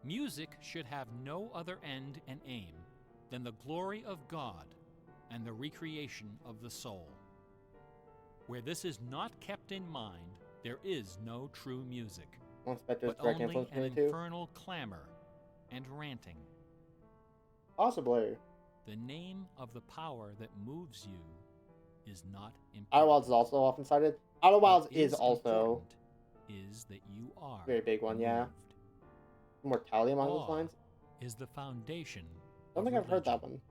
"Music should have no other end and aim than the glory of God and the recreation of the soul. Where this is not kept in mind, there is no true music, Once Spectre's but direct only influence an me too. infernal clamor and ranting. Possibly. The name of the power that moves you is not important. Outer Wilds is also often cited. Outer Wilds What is also important is that you are a very big one, yeah. moved. Immortality along those Awe lines. is the foundation I don't of think I've heard that religion.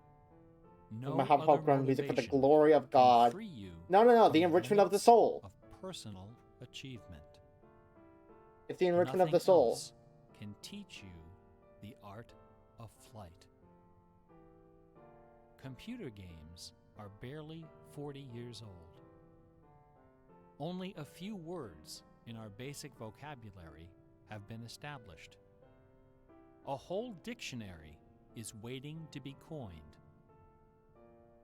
one. No My have other homegrown music for the motivation glory of can God. free you No, the from enrichment of the limits soul. of personal achievement. It's the enrichment of Nothing the soul. else can teach you the art of flight. Computer games are barely 40 years old. Only a few words in our basic vocabulary have been established. A whole dictionary is waiting to be coined.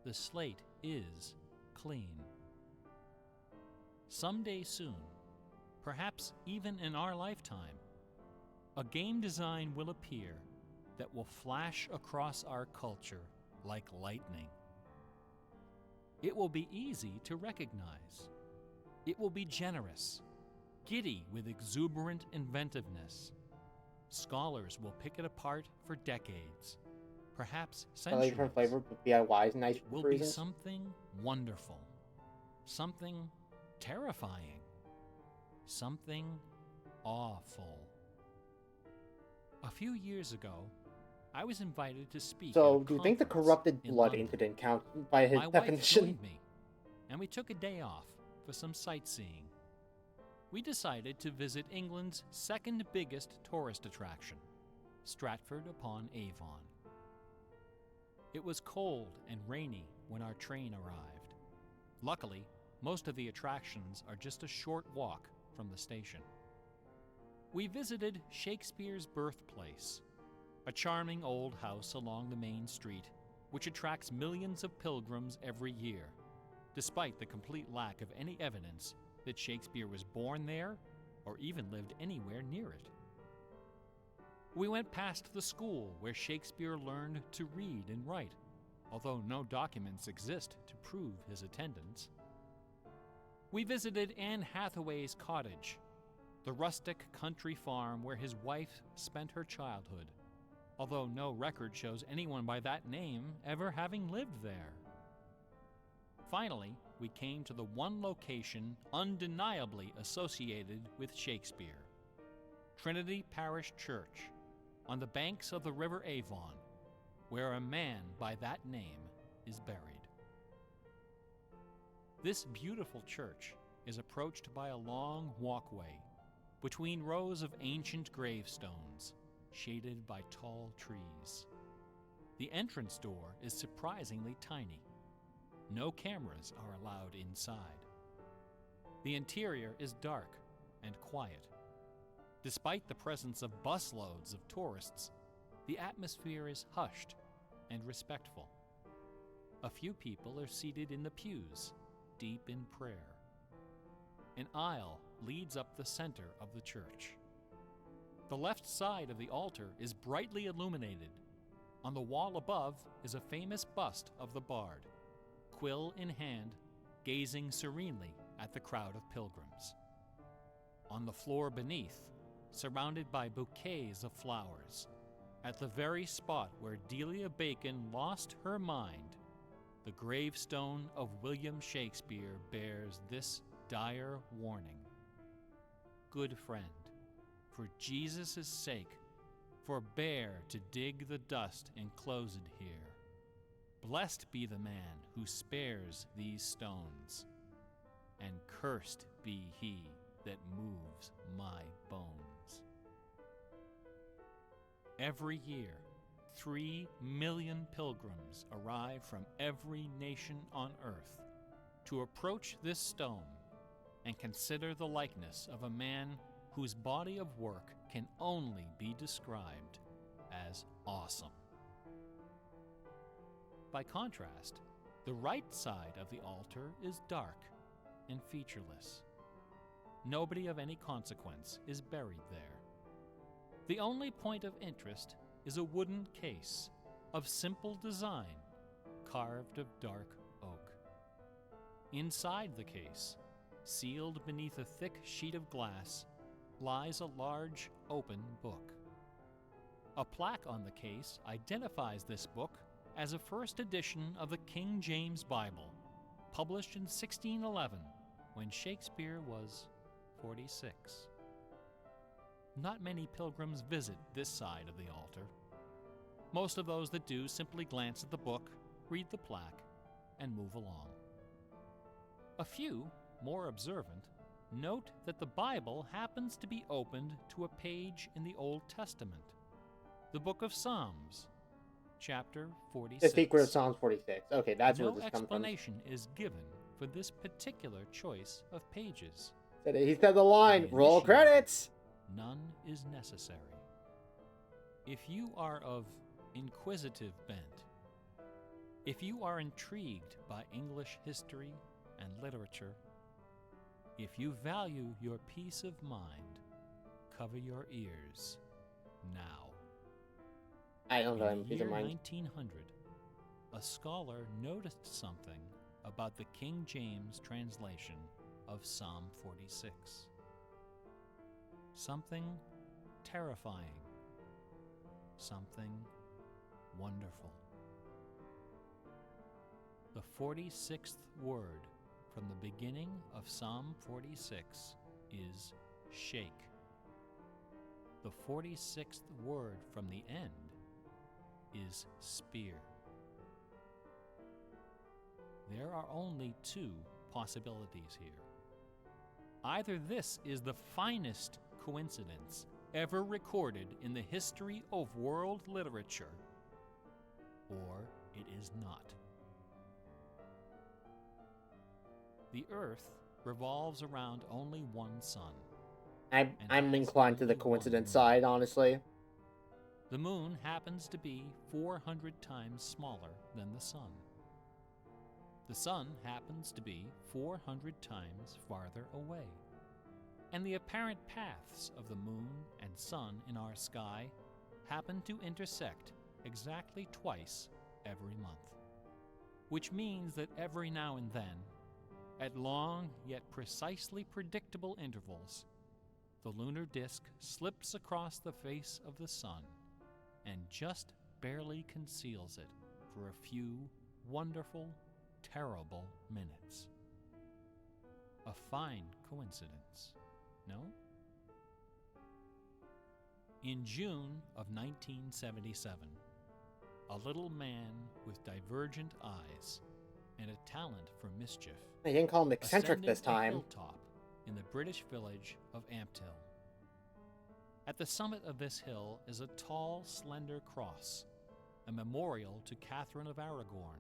The slate is clean. Someday soon, perhaps even in our lifetime, a game design will appear that will flash across our culture like lightning. It will be easy to recognize. It will be generous, giddy with exuberant inventiveness. Scholars will pick it apart for decades, perhaps Slightly centuries. different flavor, but DIY is nice It will for be reasons. something wonderful, something terrifying, something awful. A few years ago, I was invited to speak at So, a do you think the conference corrupted in blood London. incident counts by his My wife definition? joined me, and we took a day off for some sightseeing. We decided to visit England's second biggest tourist attraction, Stratford upon Avon. It was cold and rainy when our train arrived. Luckily, most of the attractions are just a short walk from the station. We visited Shakespeare's birthplace, a charming old house along the main street, which attracts millions of pilgrims every year, despite the complete lack of any evidence that Shakespeare was born there or even lived anywhere near it. We went past the school where Shakespeare learned to read and write, although no documents exist to prove his attendance. We visited Anne Hathaway's cottage, the rustic country farm where his wife spent her childhood, although no record shows anyone by that name ever having lived there. Finally, we came to the one location undeniably associated with Shakespeare, Trinity Parish Church, on the banks of the River Avon, where a man by that name is buried. This beautiful church is approached by a long walkway between rows of ancient gravestones, shaded by tall trees. The entrance door is surprisingly tiny. No cameras are allowed inside. The interior is dark and quiet. Despite the presence of busloads of tourists, the atmosphere is hushed and respectful. A few people are seated in the pews, deep in prayer. An aisle leads up the center of the church. The left side of the altar is brightly illuminated. On the wall above is a famous bust of the bard, quill in hand, gazing serenely at the crowd of pilgrims. On the floor beneath, surrounded by bouquets of flowers, at the very spot where Delia Bacon lost her mind, the gravestone of William Shakespeare bears this dire warning. Good friend, for Jesus' sake, forbear to dig the dust enclosed here. Blessed be the man who spares these stones, and cursed be he that moves my bones. Every year, 3 million pilgrims arrive from every nation on earth to approach this stone and consider the likeness of a man whose body of work can only be described as awesome. By contrast, the right side of the altar is dark and featureless. Nobody of any consequence is buried there. The only point of interest is a wooden case of simple design, carved of dark oak. Inside the case, sealed beneath a thick sheet of glass, lies a large open book. A plaque on the case identifies this book as a first edition of the King James Bible, published in 1611, when Shakespeare was 46. Not many pilgrims visit this side of the altar. Most of those that do simply glance at the book, read the plaque, and move along. A few, more observant, note that the Bible happens to be opened to a page in the Old Testament, the book of Psalms, chapter 46. The secret of Psalms 46. Okay, that's where No this comes from. explanation is given for this particular choice of pages. He said the line, The roll initiative. credits! None is necessary. If you are of inquisitive bent, if you are intrigued by English history and literature, if you value your peace of mind, cover your ears now. I don't know, In I'm the peace year of mind. 1900, a scholar noticed something about the King James translation of Psalm 46. Something terrifying, something wonderful. The 46th word from the beginning of Psalm 46 is shake. The 46th word from the end is spear. There are only two possibilities here. Either this is the finest coincidence ever recorded in the history of world literature, or it is not. The Earth revolves around only one sun. I'm inclined to the coincidence side, honestly. The moon happens to be 400 times smaller than the sun. The sun happens to be 400 times farther away. And the apparent paths of the moon and sun in our sky happen to intersect exactly twice every month. Which means that every now and then, at long yet precisely predictable intervals, the lunar disk slips across the face of the sun and just barely conceals it for a few wonderful, terrible minutes. A fine coincidence, no? In June of 1977, a little man with divergent eyes and a talent for mischief I didn't call him eccentric ascended this a time. hilltop in the British village of Ampthill. At the summit of this hill is a tall, slender cross, a memorial to Catherine of Aragon,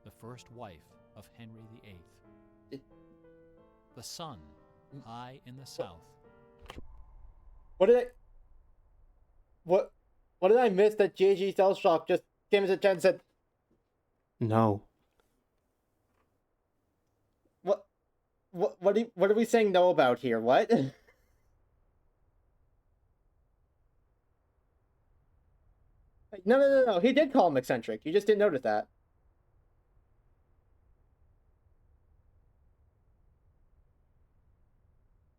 the first wife of Henry VIII. The sun, high in the south. What did I miss that J.G. Cellshock just came into chat and said, No. what are we saying no about here? What? No. He did call him eccentric. You just didn't notice that.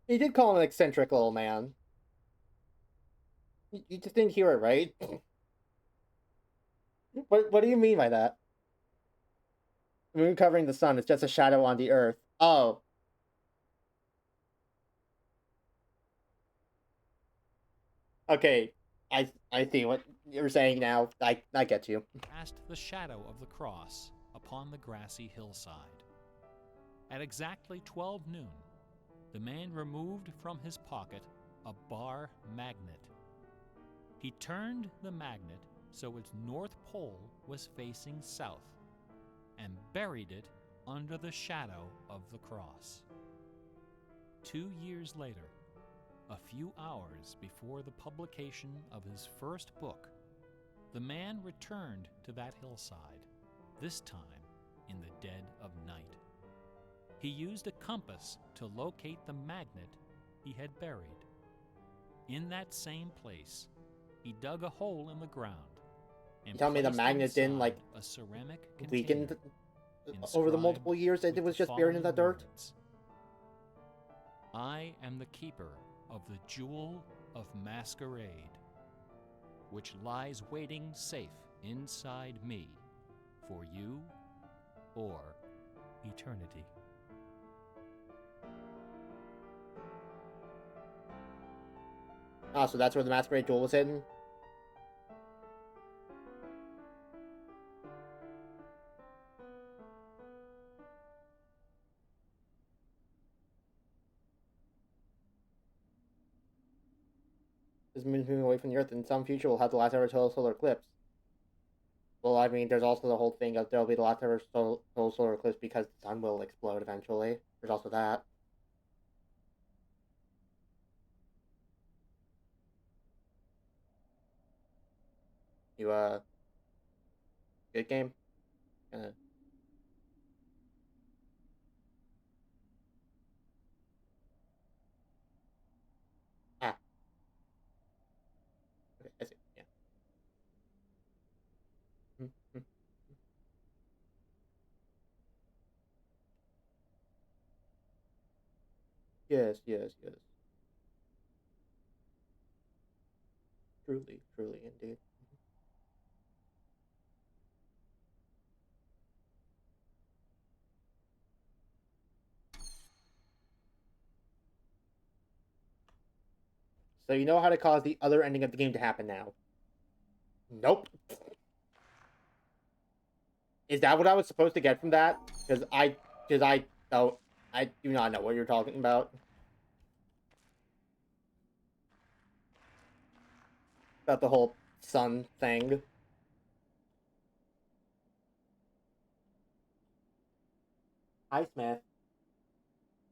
He did call him an eccentric little man. You just didn't hear it, right? What do you mean by that? The moon covering the sun is just a shadow on the earth. Oh. Okay. I see what you're saying now. I get you. Cast the shadow of the cross upon the grassy hillside. At exactly 12 noon, the man removed from his pocket a bar magnet. He turned the magnet so its north pole was facing south and buried it under the shadow of the cross. 2 years later, a few hours before the publication of his first book, The man returned to that hillside, this time in the dead of night. He used a compass to locate the magnet he had buried. In that same place, he dug a hole in the ground and You tell me the placed magnet didn't, like, inside a ceramic weaken container over the inscribed multiple years that with it was the just buried in the following dirt? words: I am the keeper of the jewel of masquerade, which lies waiting safe inside me for you or eternity. Ah, so that's where the masquerade jewel was hidden? This moon's moving away from the Earth. In some future, we'll have the last ever total solar eclipse. Well, I mean, there's also the whole thing of there'll be the last ever total solar eclipse because the sun will explode eventually. There's also that. You, good game? Kinda... Ah. Okay, I see. Yeah. Mhm. Yes, yes, yes. Truly, truly, indeed. So you know how to cause the other ending of the game to happen now? Nope. Is that what I was supposed to get from that? I do not know what you're talking about. About the whole sun thing. Hi, Smith.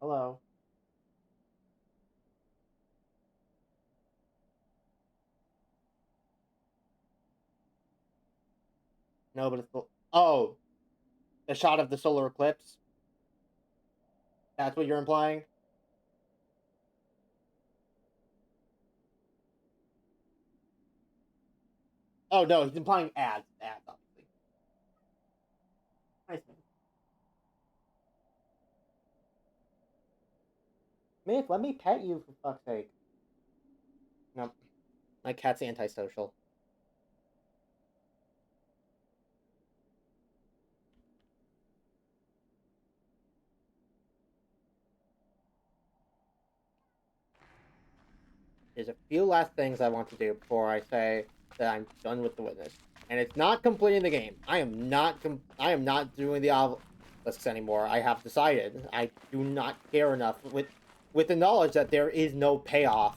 Hello. No, but it's the... Oh, the shot of the solar eclipse? That's what you're implying? Oh, no, he's implying ads. Ads, obviously. Hi, Smith. Smith, let me pet you, for fuck's sake. No, my cat's antisocial. There's a few last things I want to do before I say that I'm done with the witness. And it's not completing the game. I am not doing the obelisks anymore. I have decided I do not care enough with the knowledge that there is no payoff.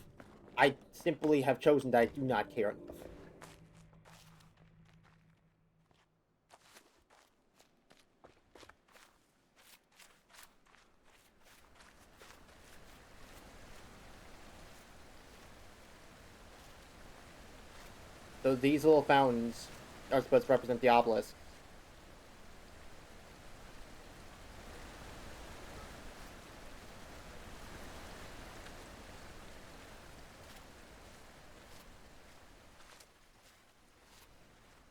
I simply have chosen that I do not care enough. So these little fountains are supposed to represent the obelisk.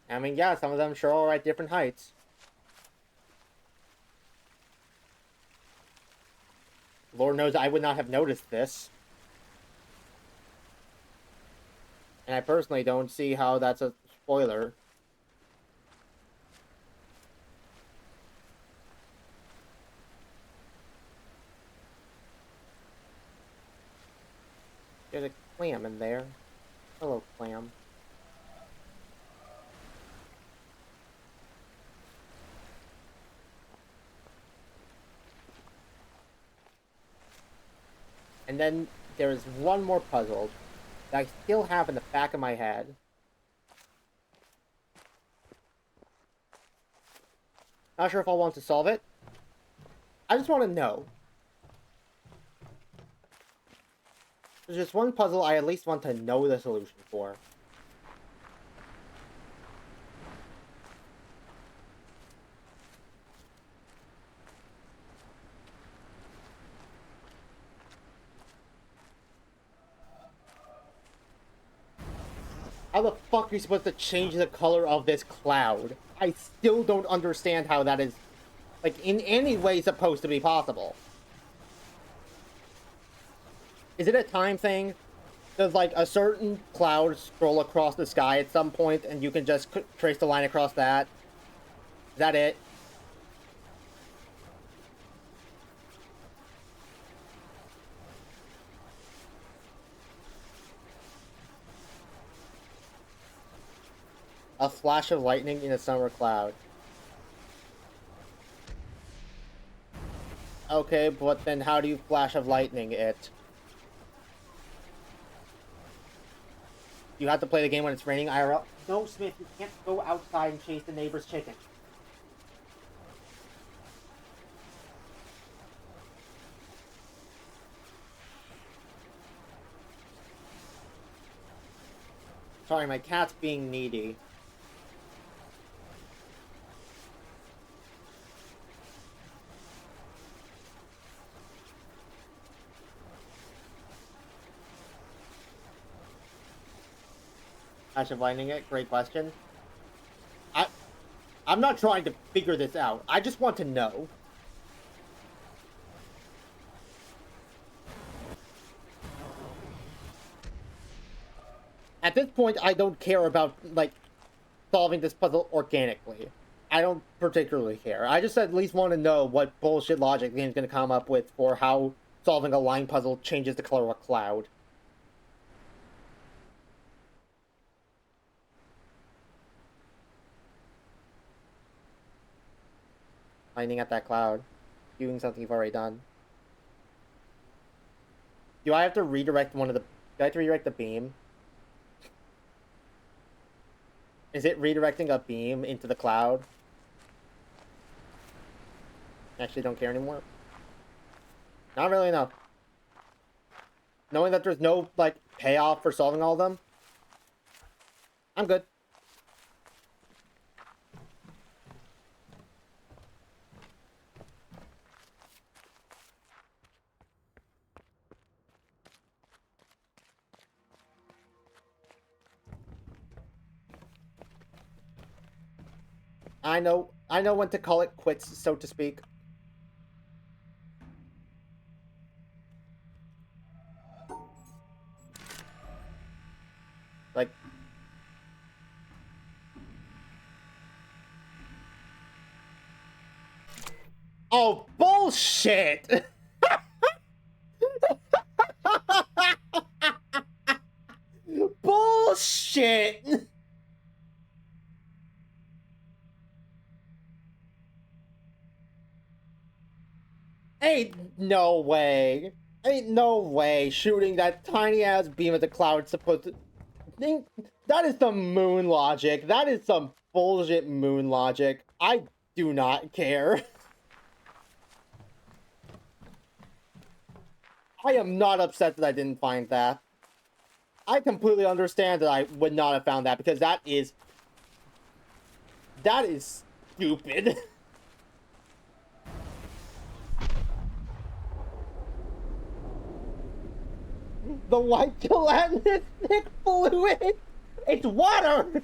I mean, yeah, some of them sure are at different heights. Lord knows I would not have noticed this. And I personally don't see how that's a spoiler. There's a clam in there. Hello, clam. And then there's one more puzzle that I still have in the back of my head. Not sure if I'll want to solve it. I just want to know. There's just one puzzle I at least want to know the solution for. How the fuck are you supposed to change the color of this cloud? I still don't understand how that is, like, in any way supposed to be possible. Is it a time thing? Does, like, a certain cloud scroll across the sky at some point, and you can just trace the line across that? Is that it? A flash of lightning in a summer cloud. Okay, but then how do you flash of lightning it? You have to play the game when it's raining IRL? No, Smith, you can't go outside and chase the neighbor's chicken. Sorry, my cat's being needy. Flash of lightning it? Great question. I'm not trying to figure this out. I just want to know. At this point, I don't care about, like, solving this puzzle organically. I don't particularly care. I just at least want to know what bullshit logic the game's going to come up with for how solving a line puzzle changes the color of a cloud. Finding at that cloud. Doing something you've already done. Do I have to redirect one of the... Do I have to redirect the beam? Is it redirecting a beam into the cloud? Actually don't care anymore. Not really, no. Knowing that there's no, like, payoff for solving all of them, I'm good. I know when to call it quits, so to speak. Like... Oh, bullshit! Bullshit! Ain't no way. Ain't no way shooting that tiny ass beam at the cloud supposed to... That is some moon logic. That is some bullshit moon logic. I do not care. I am not upset that I didn't find that. I completely understand that I would not have found that because that is... That is stupid. The white gelatinous thick fluid! It's water!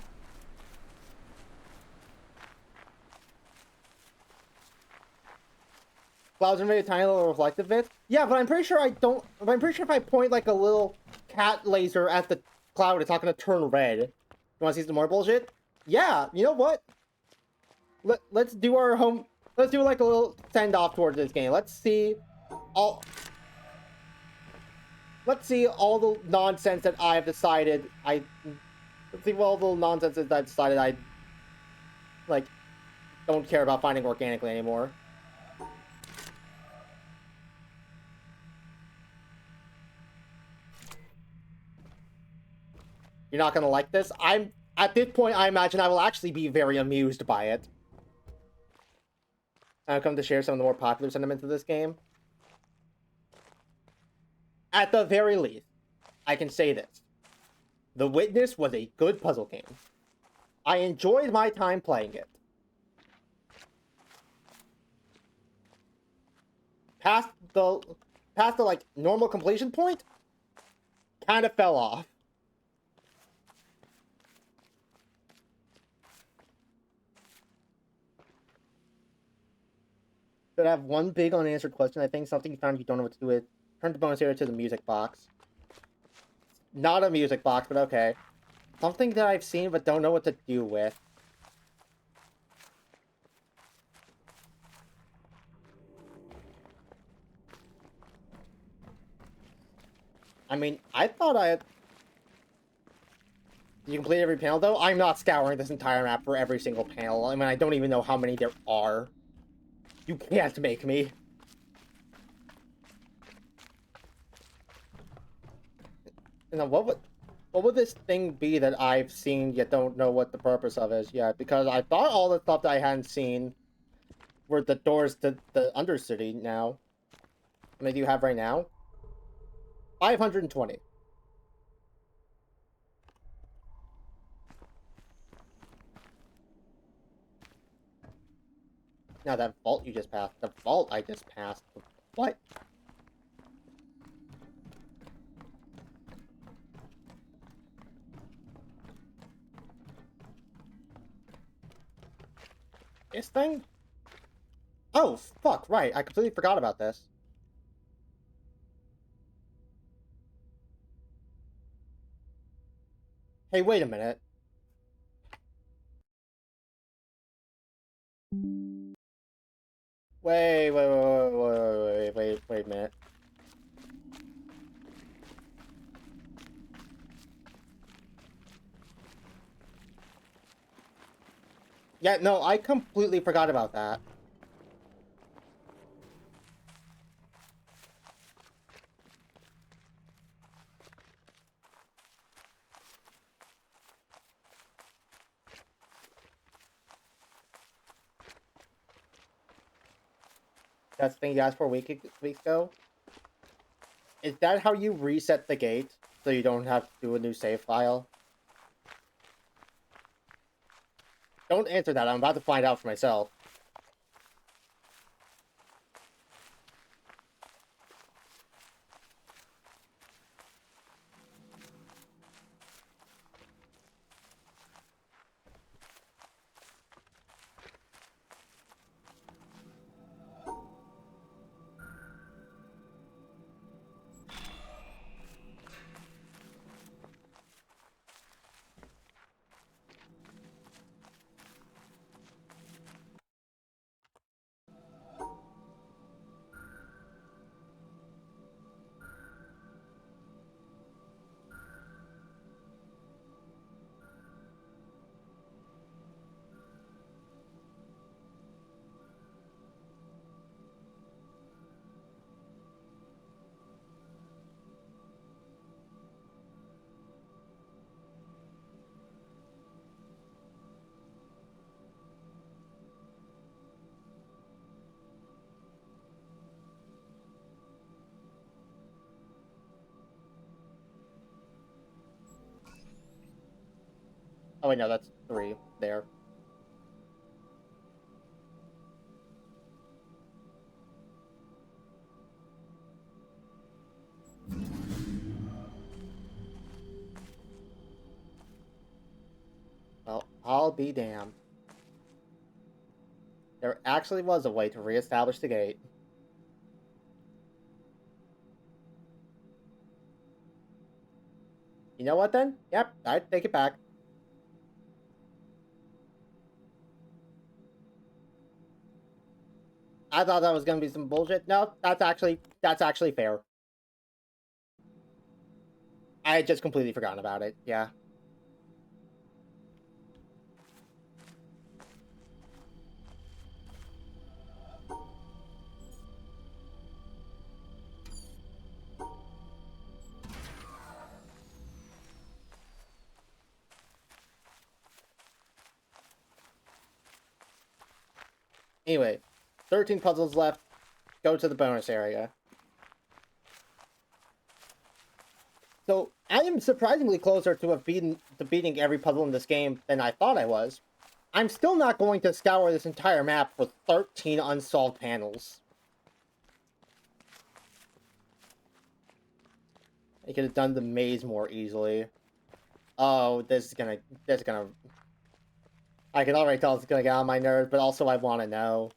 Clouds are made of tiny little reflective bits? Yeah, but I'm pretty sure I don't... I'm pretty sure if I point like a little cat laser at the cloud, it's not gonna turn red. You wanna see some more bullshit? Yeah, you know what? Let's do our home... Let's do like a little send-off towards this game. Let's see all... Let's see all the nonsense that I have decided Let's see all the nonsense that I've decided I... Like, don't care about finding organically anymore. You're not gonna like this? At this point, I imagine I will actually be very amused by it. I've come to share some of the more popular sentiments of this game. At the very least, I can say this. The Witness was a good puzzle game. I enjoyed my time playing it. Past the like normal completion point, kind of fell off. but I have one big unanswered question. I think something you found you don't know what to do with. Turn the bonus area to the music box. Not a music box, but okay. Something that I've seen but don't know what to do with. I mean, I thought I had... You complete every panel, though? I'm not scouring this entire map for every single panel. I mean, I don't even know how many there are. You can't make me. You know, what would this thing be that I've seen yet don't know what the purpose of is yet? Because I thought all the stuff that I hadn't seen were the doors to the Undercity now. How many do you have right now? 520. Now that vault you just passed. The vault I just passed. What? This thing? Oh, fuck, right. I completely forgot about this. Hey, wait a minute. Wait a minute. Yeah, no, I completely forgot about that. That's the thing you asked for weeks ago? Is that how you reset the gate? So you don't have to do a new save file? Don't answer that, I'm about to find out for myself. Oh wait, no, that's 3 there. Well, I'll be damned. There actually was a way to reestablish the gate. You know what then? Yep, I take it back. I thought that was gonna be some bullshit. No, that's actually fair. I had just completely forgotten about it. Yeah. Anyway, 13 puzzles left. Go to the bonus area. So I am surprisingly closer to beating every puzzle in this game than I thought I was. I'm still not going to scour this entire map with 13 unsolved panels. I could have done the maze more easily. Oh, this is gonna... I can already tell it's gonna get on my nerves, but also I want to know.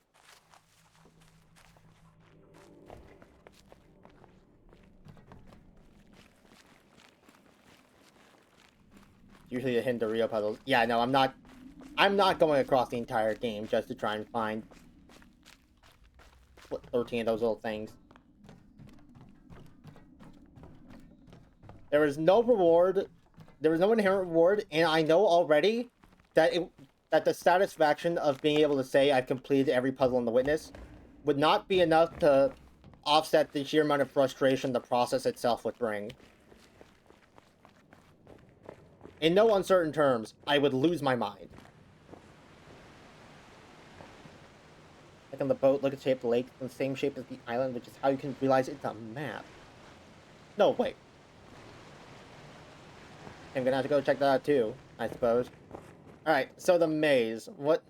Usually the hidden Dorito puzzles. Yeah, no, I'm not going across the entire game just to try and find 13 of those little things. There is no reward. There is no inherent reward, and I know already that the satisfaction of being able to say I've completed every puzzle in the witness would not be enough to offset the sheer amount of frustration the process itself would bring. In no uncertain terms, I would lose my mind. Like on the boat, look at the shape of the lake, the same shape as the island, which is how you can realize it's a map. No, wait. I'm gonna have to go check that out too, I suppose. Alright, so the maze. What...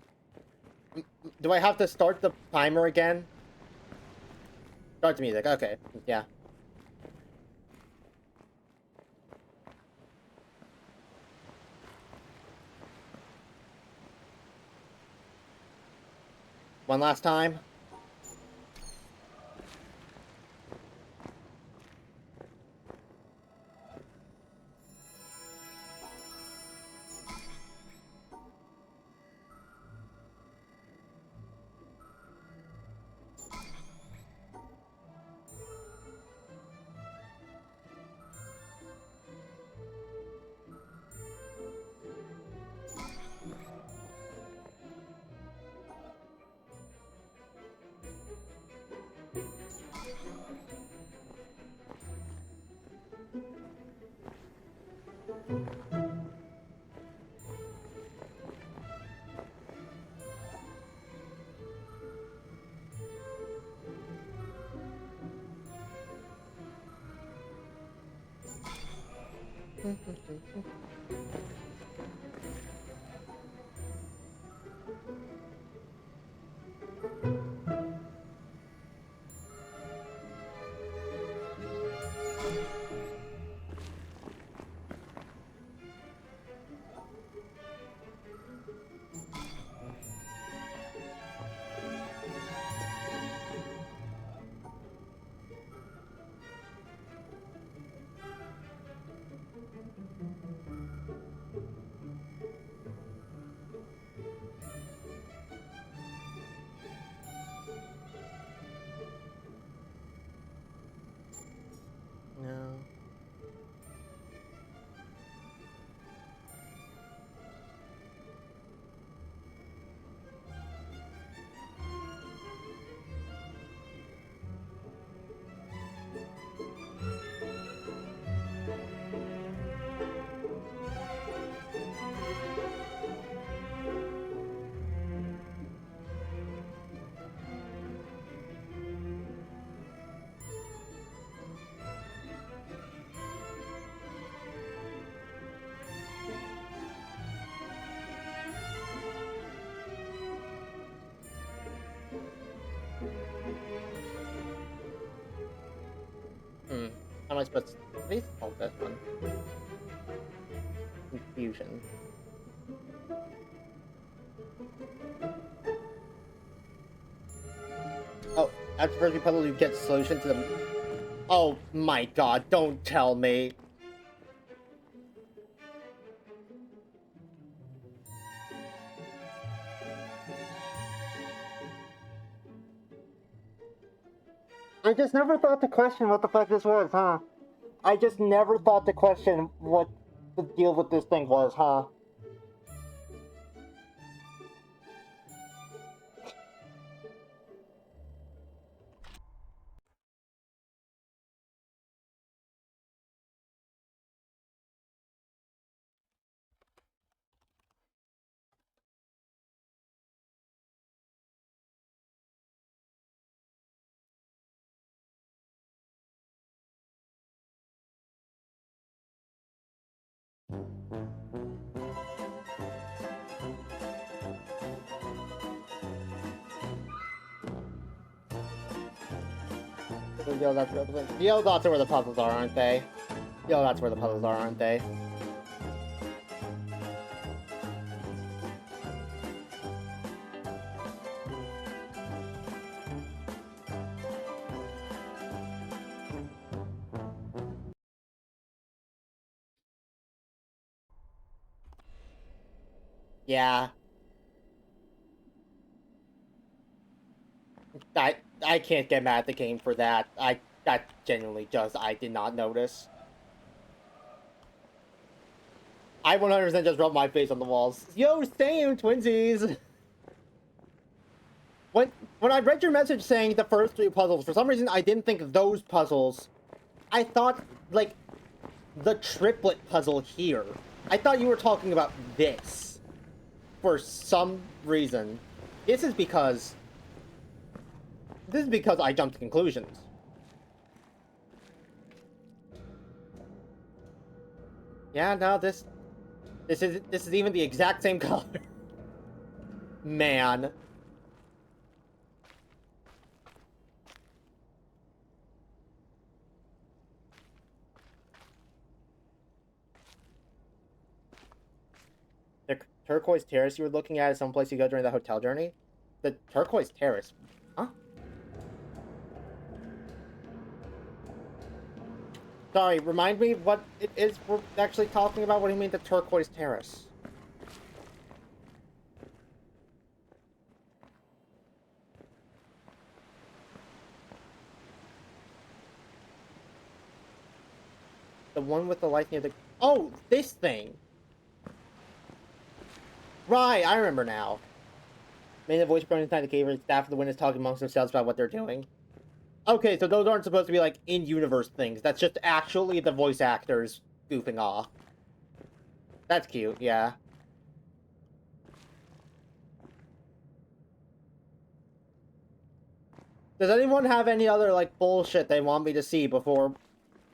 Do I have to start the timer again? Start the music, okay. Yeah. One last time. No. How am I supposed to at least solve this one? Confusion. Oh, after the first puzzle, you get the solution to the... Oh my god, don't tell me. I just never thought to question what the fuck this was, huh? I just never thought to question what the deal with this thing was, huh? Yo, that's where the puzzles are, aren't they? Yo, that's where the puzzles are, aren't they? Yeah. I can't get mad at the game for that. That genuinely just I did not notice. I 100% just rubbed my face on the walls. Yo, same twinsies. When I read your message saying the first three puzzles, for some reason I didn't think those puzzles. I thought like the triplet puzzle here. I thought you were talking about this for some reason. This is because I jumped to conclusions. Yeah, no, this is even the exact same color. Man. The turquoise terrace you were looking at is someplace you go during the hotel journey? The turquoise terrace? Huh? Sorry, remind me what it is we're actually talking about? What do you mean the turquoise terrace? The one with the light near the... Oh, this thing! Right, I remember now. Made a voice from inside the cave and staff of the witness talking amongst themselves about what they're doing. Okay, so those aren't supposed to be, like, in-universe things. That's just actually the voice actors goofing off. That's cute, yeah. Does anyone have any other, like, bullshit they want me to see before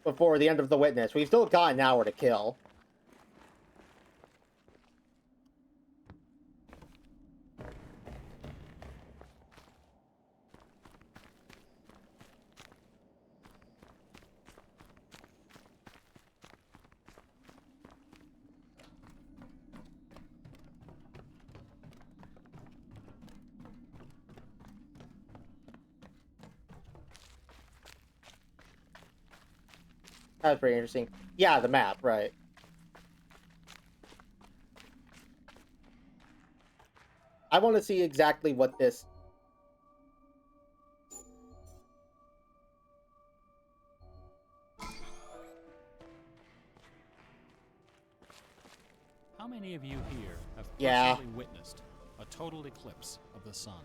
the end of the witness? We've still got an hour to kill. That was pretty interesting. Yeah, the map, right. I want to see exactly what this... How many of you here have Yeah. personally witnessed a total eclipse of the sun?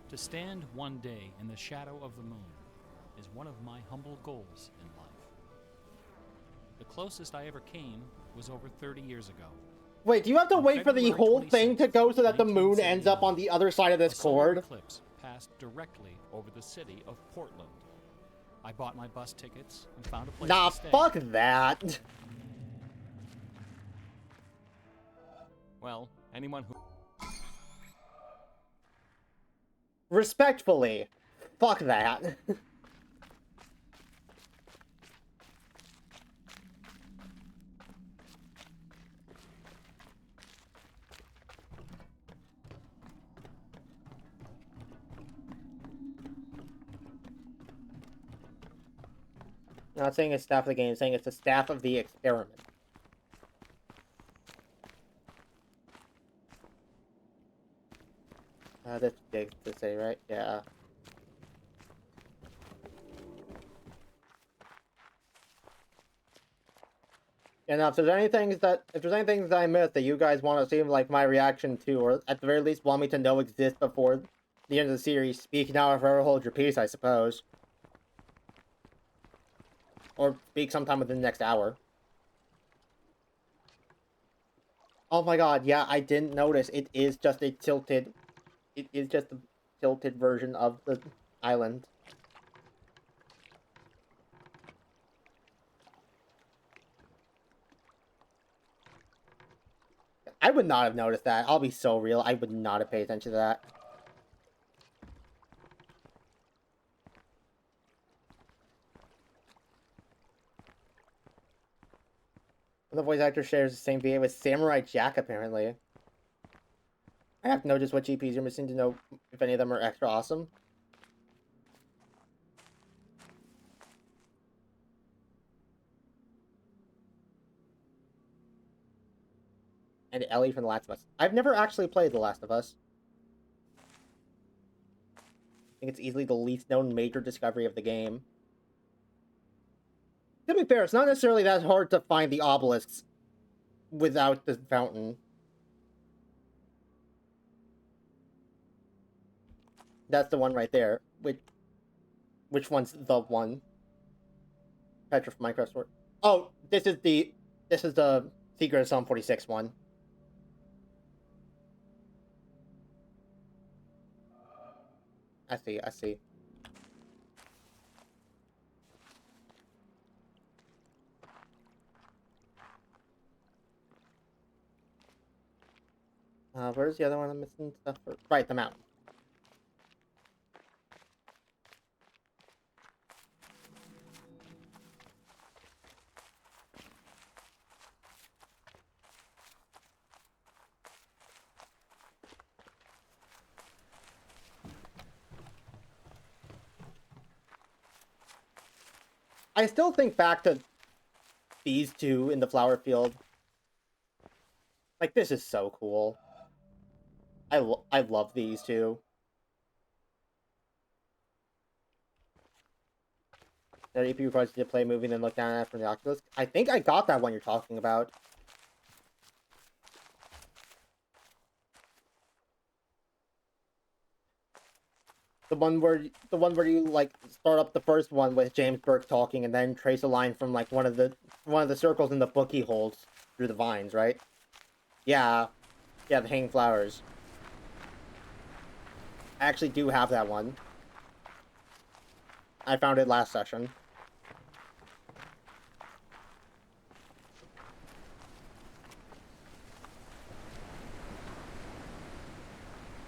To stand one day in the shadow of the moon is one of my humble goals in life. The closest I ever came was over 30 years ago. Wait, do you have to On wait for the February whole thing to 26th, go so that the moon ends up on the other side of this a solar cord? eclipse passed directly over the city of Portland. I bought my bus tickets and found a place Nah, to stay. fuck that. Well, anyone who... Respectfully, fuck that. I'm not saying it's staff of the game, I'm saying it's the staff of the experiment. That's big to say, right? Yeah. And if there's anything that I missed that you guys want to see like my reaction to, or at the very least want me to know exist before the end of the series, speak now or forever hold your peace, I suppose. Or speak sometime within the next hour. Oh my god, yeah, I didn't notice. It is just a tilted version of the island. I would not have noticed that. I'll be so real. I would not have paid attention to that. The voice actor shares the same VA with Samurai Jack, apparently. I have to know just what GPs you're missing to know if any of them are extra awesome. And Ellie from The Last of Us. I've never actually played The Last of Us. I think it's easily the least known major discovery of the game. To be fair, it's not necessarily that hard to find the obelisks without the fountain. That's the one right there. Which one's the one? Petra from Minecraft Sword. Oh, this is the Secret of Psalm 46 one. I see. Where's the other one I'm missing stuff for? Right, the mountain. I still think back to these two in the flower field. Like, this is so cool. I love these two. That EP requires you to play a movie and then look down at it from the Oculus. I think I got that one you're talking about. The one where you like start up the first one with James Burke talking and then trace a line from like one of the circles in the book he holds through the vines, right? Yeah. Yeah, the hanging flowers. I actually do have that one. I found it last session.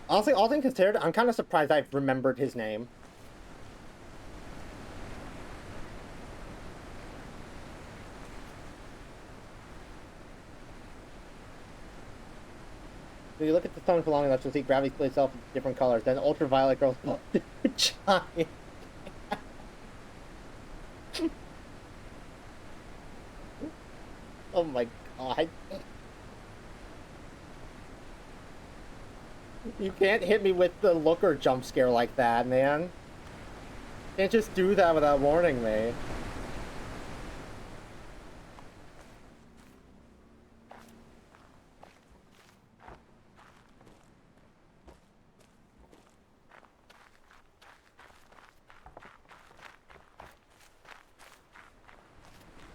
Honestly, all things considered, I'm kind of surprised I've remembered his name. If you look at the stone for long enough, you'll see gravity split itself into different colors. Then ultraviolet grows giant. Oh my god. You can't hit me with the looker jump scare like that, man. You can't just do that without warning me.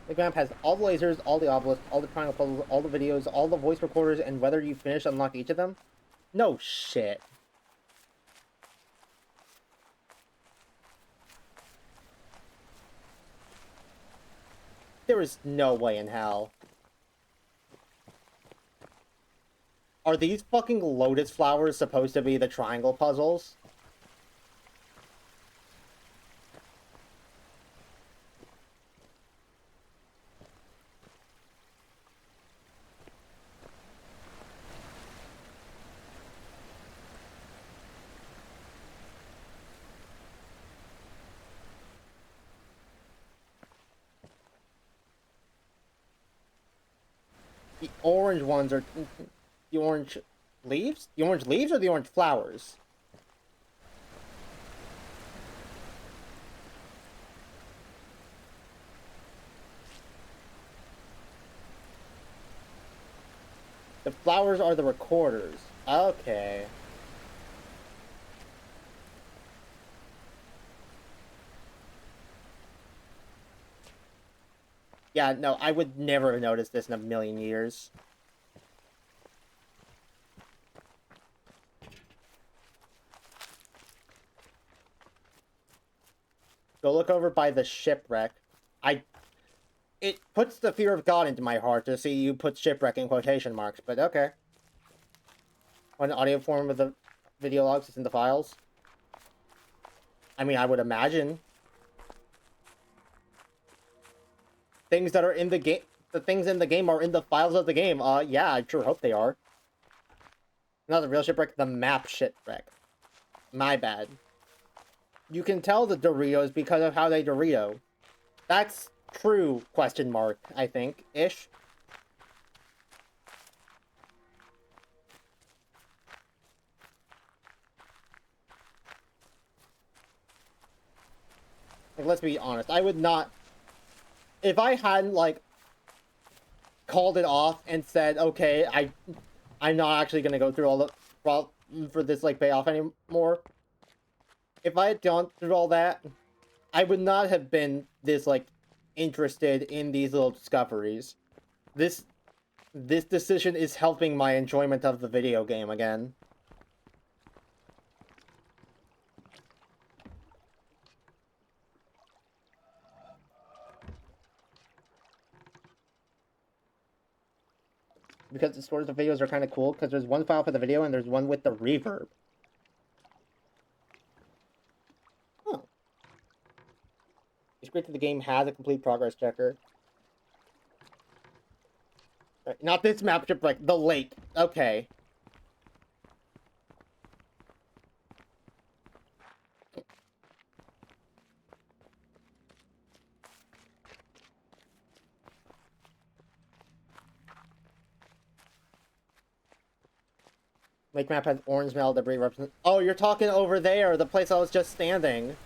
The map has all the lasers, all the obelisks, all the triangle puzzles, all the videos, all the voice recorders, and whether you finish unlock each of them? No shit. There is no way in hell. Are these fucking lotus flowers supposed to be the triangle puzzles? The orange ones are... The orange leaves? The orange leaves or the orange flowers? The flowers are the recorders. Okay. Yeah, no, I would never have noticed this in a million years. Go look over by the shipwreck. It puts the fear of God into my heart to see you put shipwreck in quotation marks, but okay. On audio form of the video logs, it's in the files. I mean, I would imagine. Things that are in the game, the things in the game are in the files of the game. Yeah, I sure hope they are. Not the real shipwreck, the map shipwreck. My bad. You can tell the Doritos because of how they Dorito. That's true, question mark, I think, ish. Like, let's be honest. I would not... If I hadn't, like, called it off and said, okay, I'm not actually going to go through all the... for this, like, payoff anymore. If I had gone through all that, I would not have been this, like, interested in these little discoveries. This decision is helping my enjoyment of the video game again. Because the scores of videos are kind of cool, because there's one file for the video and there's one with the reverb. Huh. It's great that the game has a complete progress checker. Right, not this map, but like the lake. Okay. Lake map has orange metal debris represent. Oh, you're talking over there, the place I was just standing.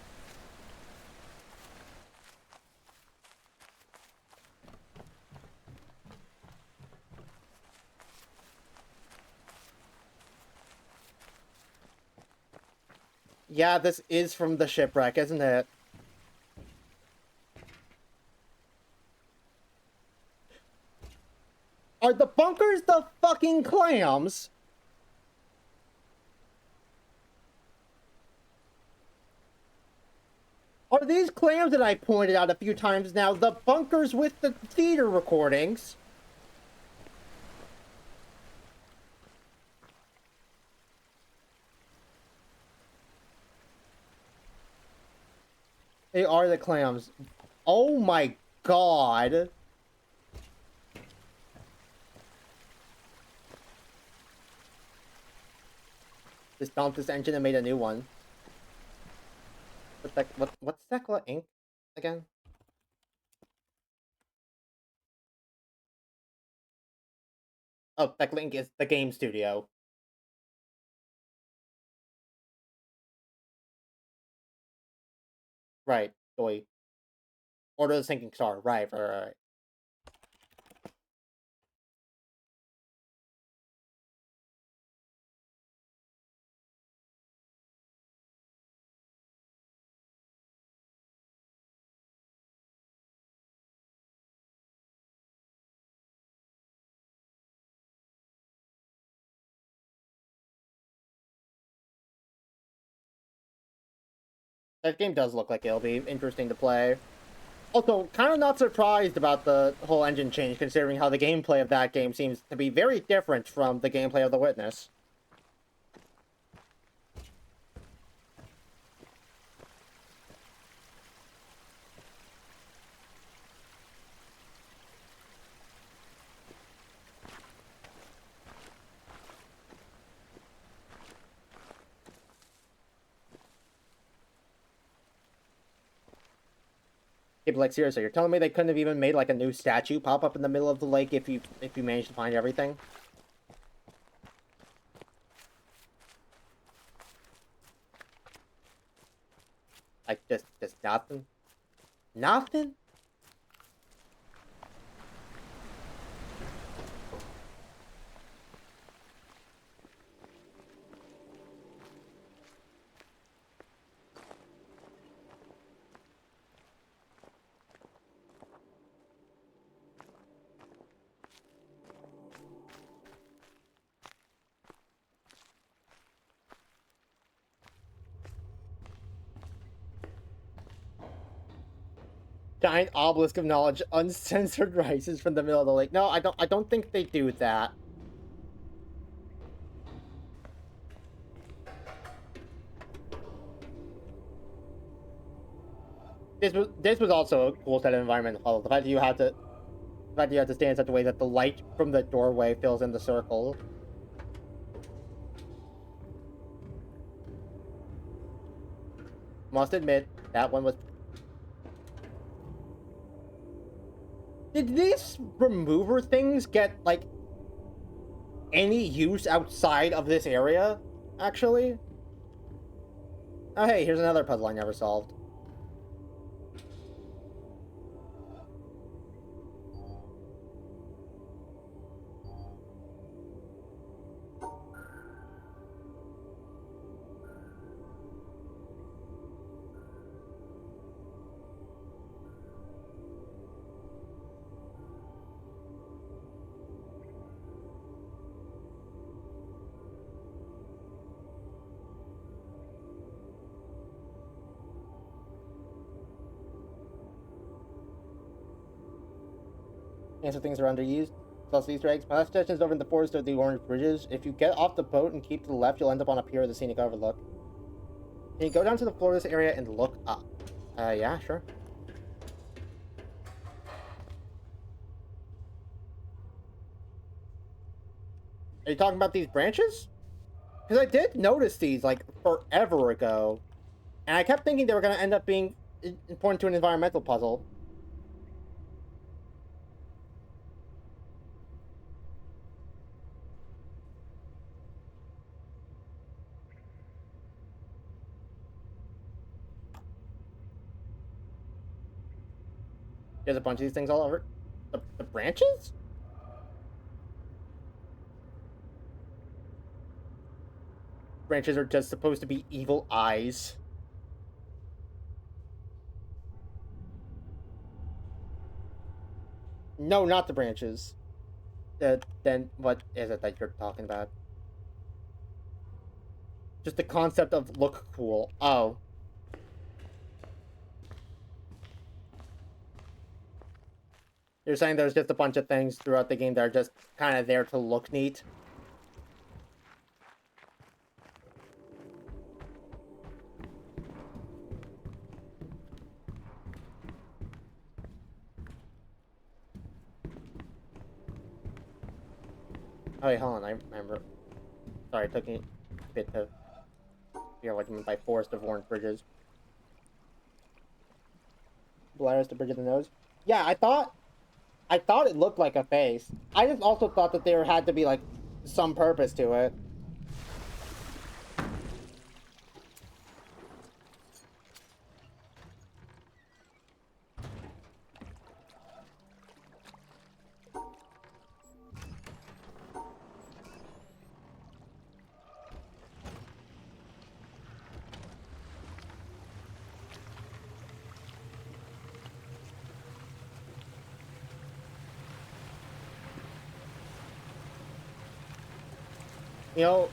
Yeah, this is from the shipwreck, isn't it? Are the bunkers the fucking clams? Are these clams that I pointed out a few times now the bunkers with the theater recordings? They are the clams. Oh my god. Just dumped this engine and made a new one. What's Thekla Inc. again? Oh, Thekla Inc. is the game studio. Right, boy. Order of the Sinking Star. Right. That game does look like it'll be interesting to play. Also, kind of not surprised about the whole engine change, considering how the gameplay of that game seems to be very different from the gameplay of The Witness. People like, seriously, you're telling me they couldn't have even made like a new statue pop up in the middle of the lake if you managed to find everything? Like just nothing? Nothing? Giant obelisk of knowledge, uncensored rises from the middle of the lake. No, I don't think they do that. This was also a cool set of environmental puzzles. The fact that you have to stand in such a way that the light from the doorway fills in the circle. Must admit, that one was... Did these remover things get, like, any use outside of this area, actually? Oh, hey, here's another puzzle I never solved. Answer things are underused. Plus Easter eggs. My last suggestion is over in the forest of the orange bridges. If you get off the boat and keep to the left, you'll end up on a pier of the scenic overlook. Can you go down to the floor of this area and look up? Yeah, sure. Are you talking about these branches? Because I did notice these, like, forever ago. And I kept thinking they were going to end up being important to an environmental puzzle. There's a bunch of these things all over. The branches? Branches are just supposed to be evil eyes. No, not the branches. Then what is it that you're talking about? Just the concept of look cool. Oh. You're saying there's just a bunch of things throughout the game that are just kind of there to look neat? Oh, wait, hold on. I remember. Sorry, it took me a bit to figure out what you meant by forest of orange bridges. Blair's the bridge of the nose. Yeah, I thought it looked like a face. I just also thought that there had to be, like, some purpose to it. You know,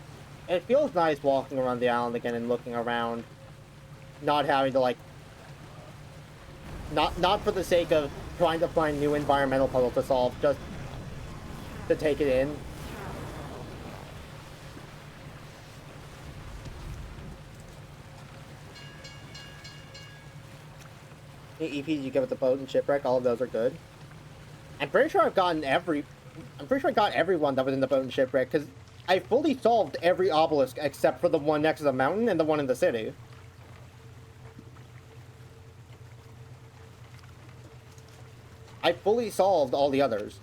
it feels nice walking around the island again and looking around. Not having to, like... Not for the sake of trying to find new environmental puzzles to solve, just to take it in. The EPs you get with the boat and shipwreck, all of those are good. I'm pretty sure I got everyone that was in the boat and shipwreck, because I fully solved every obelisk except for the one next to the mountain and the one in the city. I fully solved all the others.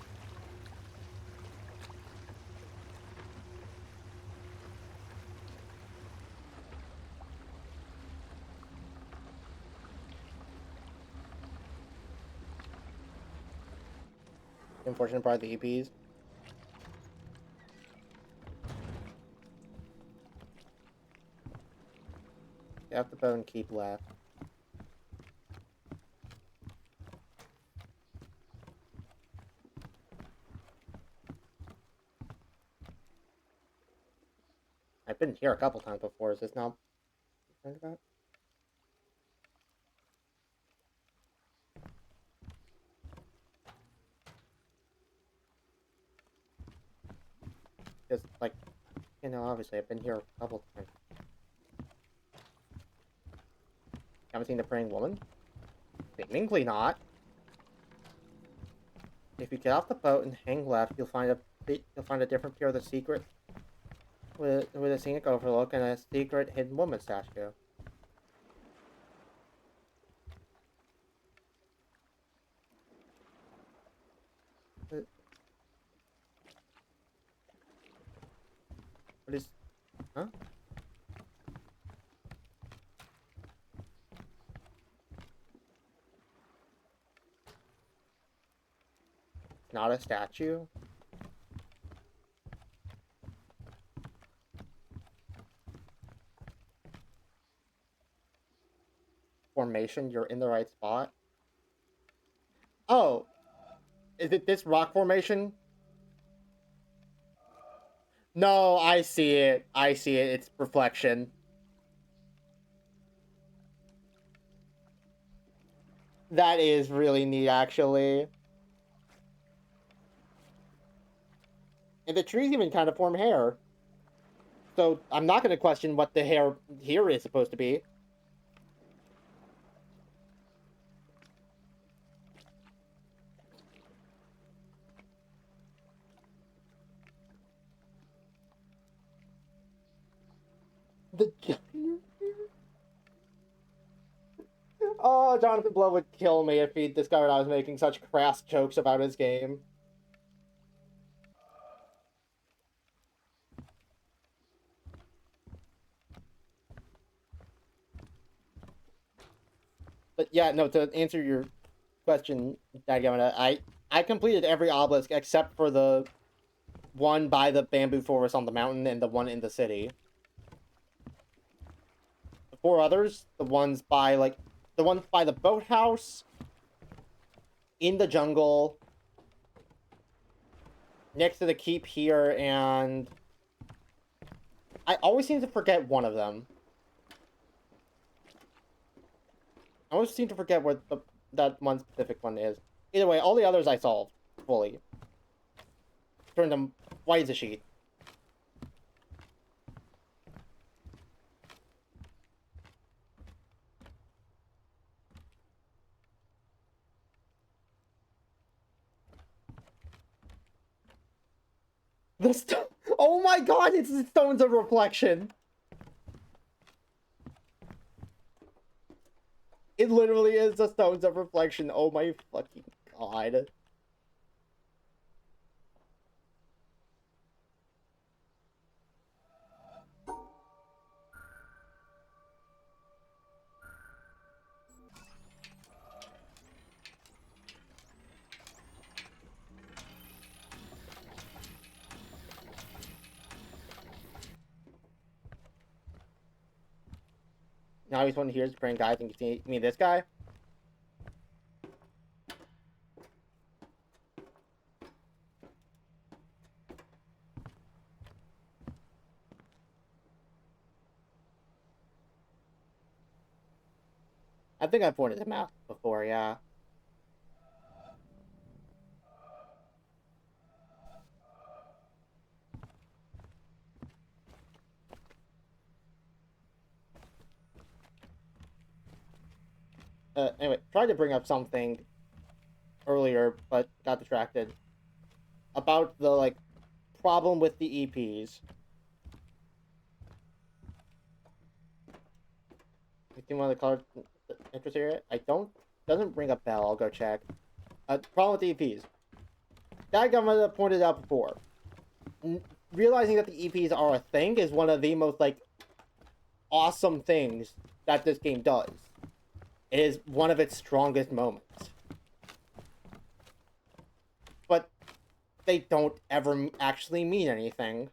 The unfortunate part of the EPs. Get off the boat and keep left. I've been here a couple times before. Is this not concerned about? Just like, you know, obviously I've been here a couple times. Haven't seen the praying woman? Seemingly not. If you get off the boat and hang left, you'll find a different pier of the secret with a scenic overlook and a secret hidden woman statue. What is... Huh? Not a statue? Formation, you're in the right spot. Oh! Is it this rock formation? No, I see it. I see it. It's reflection. That is really neat, actually. And the trees even kind of form hair. So I'm not going to question what the hair here is supposed to be. The Oh, Jonathan Blow would kill me if he discovered I was making such crass jokes about his game. But yeah, no, to answer your question, Dadgamma, I completed every obelisk except for the one by the bamboo forest on the mountain and the one in the city. The four others, the ones by the boathouse, in the jungle, next to the keep here, and I always seem to forget one of them. I always seem to forget what that one specific one is. Either way, all the others I solved fully. Turned them white as a sheet. Oh my god, it's the Stones of Reflection! It literally is the Stones of Reflection. Oh my fucking god. Now he's one here to bring guys and you mean this guy? I think I pointed him out before, yeah. Anyway, tried to bring up something earlier, but got distracted. About the, problem with the EPs. You see one of the color interest area? Doesn't ring a bell, I'll go check. Problem with the EPs. That government pointed out before. Realizing that the EPs are a thing is one of the most, awesome things that this game does. It is one of its strongest moments. But they don't ever actually mean anything.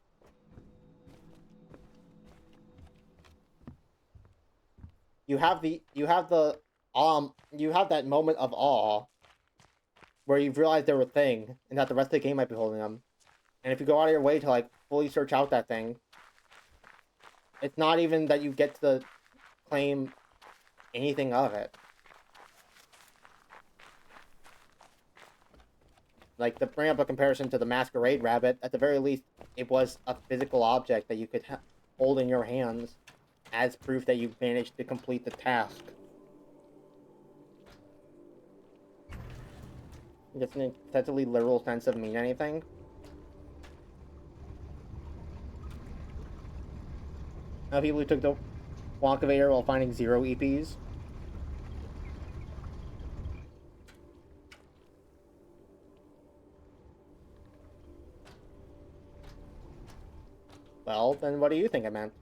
You have that moment of awe where you've realized they're a thing and that the rest of the game might be holding them. And if you go out of your way to fully search out that thing, it's not even that you get to claim anything of it. To bring up a comparison to the Masquerade Rabbit, at the very least, it was a physical object that you could hold in your hands as proof that you managed to complete the task. Doesn't an excessively literal sense of mean anything? Now people who took the Wonkavator while finding 0 EPs. Well, then what do you think it meant?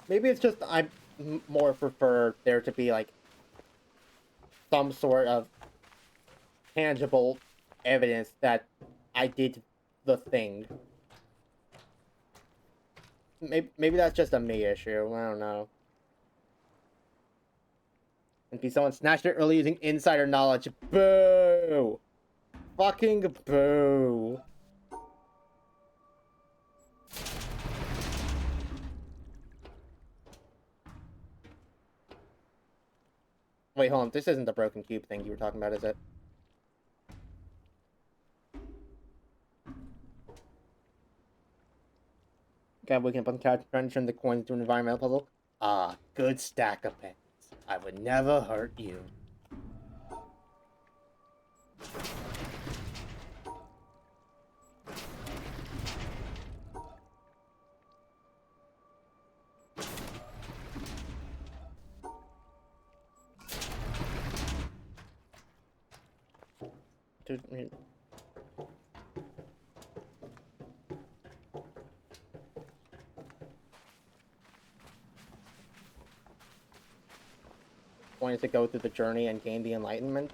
Maybe it's just I more prefer there to be some sort of tangible evidence that I did the thing. Maybe that's just a me issue. I don't know. And be someone snatched it early using insider knowledge. Boo! Fucking boo. Wait, hold on. This isn't the broken cube thing you were talking about, is it? Okay, we can put the trying to turn the coins into an environmental puzzle. Ah, good stack of pens. I would never hurt you. Dude, I mean, point is to go through the journey and gain the enlightenment.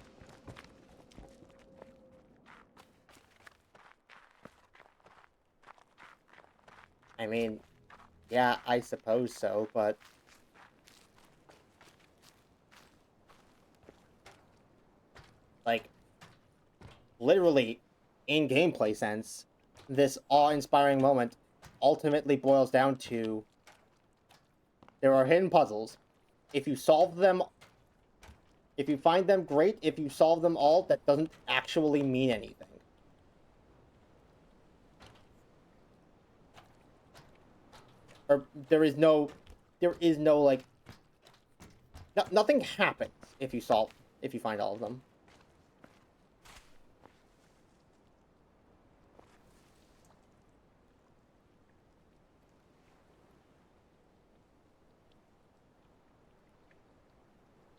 I mean, yeah, I suppose so, but... like, literally, in gameplay sense, this awe-inspiring moment ultimately boils down to... there are hidden puzzles. If you solve them... if you find them, great. If you solve them all, that doesn't actually mean anything. Or there is no, like, nothing happens if you find all of them.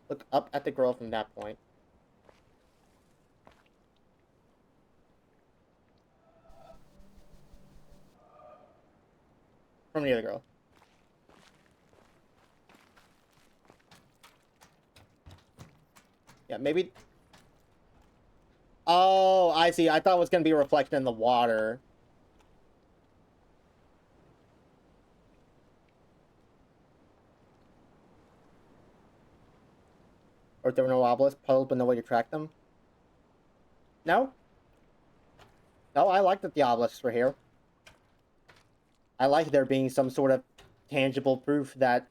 Look up at the girl from that point. From the other girl. Yeah, maybe... oh, I see. I thought it was going to be a reflection in the water. Or if there were no obelisks, puzzles, but no way to track them. No? No, I like that the obelisks were here. I like there being some sort of tangible proof that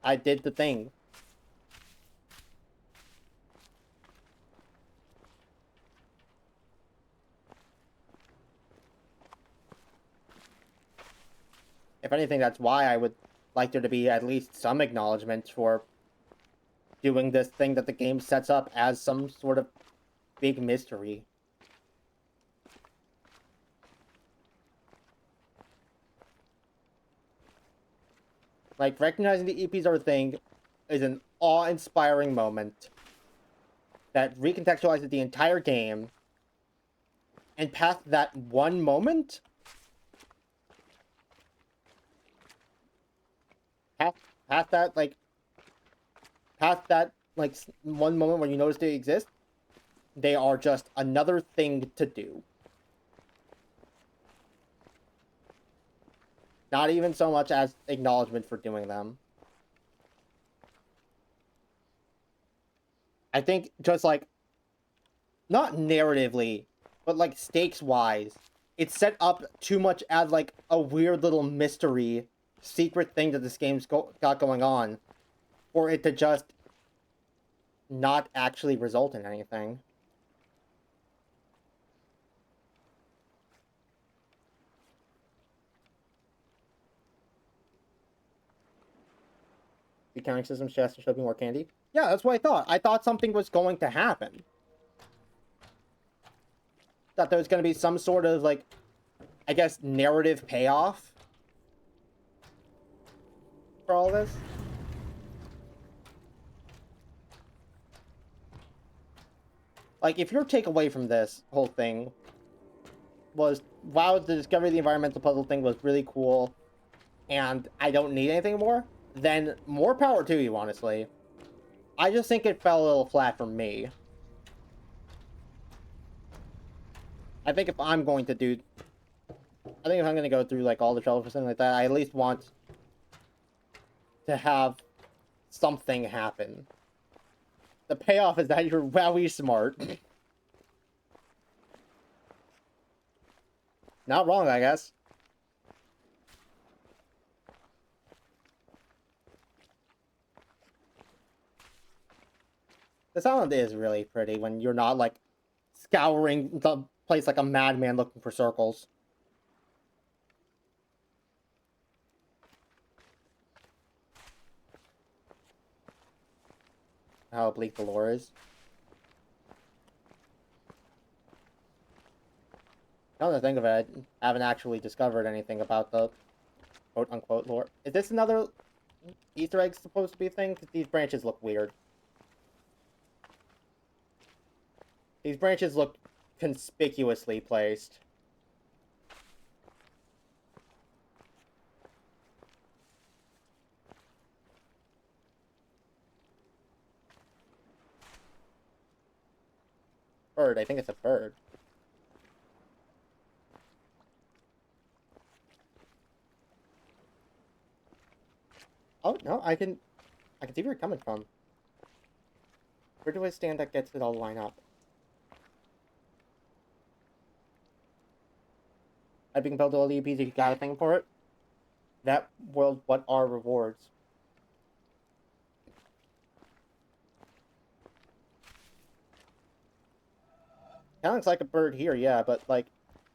I did the thing. If anything, that's why I would like there to be at least some acknowledgement for doing this thing that the game sets up as some sort of big mystery. Like, recognizing the EPs are a thing is an awe-inspiring moment that recontextualizes the entire game, and past that one moment, past that, like, one moment when you notice they exist, they are just another thing to do. Not even so much as acknowledgement for doing them. I think just, like, not narratively, but, like, stakes-wise, it's set up too much as, like, a weird little mystery, secret thing that this game's got going on, for it to just not actually result in anything. The counting system just should be more candy. Yeah, that's what I thought. I thought something was going to happen. That there was going to be some sort of, like, I guess, narrative payoff for all this. Like, if your takeaway from this whole thing was, wow, the discovery of the environmental puzzle thing was really cool, and I don't need anything more, then more power to you, honestly. I just think it fell a little flat for me. I think if I'm going to do... I think if I'm going to go through, like, all the trouble for something like that, I at least want to have something happen. The payoff is that you're wowie smart. Not wrong, I guess. This island is really pretty when you're not, like, scouring the place like a madman looking for circles. How bleak the lore is. Come to think of it, I haven't actually discovered anything about the quote-unquote lore. Is this another Easter egg supposed to be a thing? Because these branches look weird. These branches look conspicuously placed. Bird, I think it's a bird. Oh, no, I can see where you're coming from. Where do I stand that gets it all line up? I'd be compelled to all the EPs, you got a thing for it? That world, what are rewards? Kinda looks like a bird here, yeah, but, like,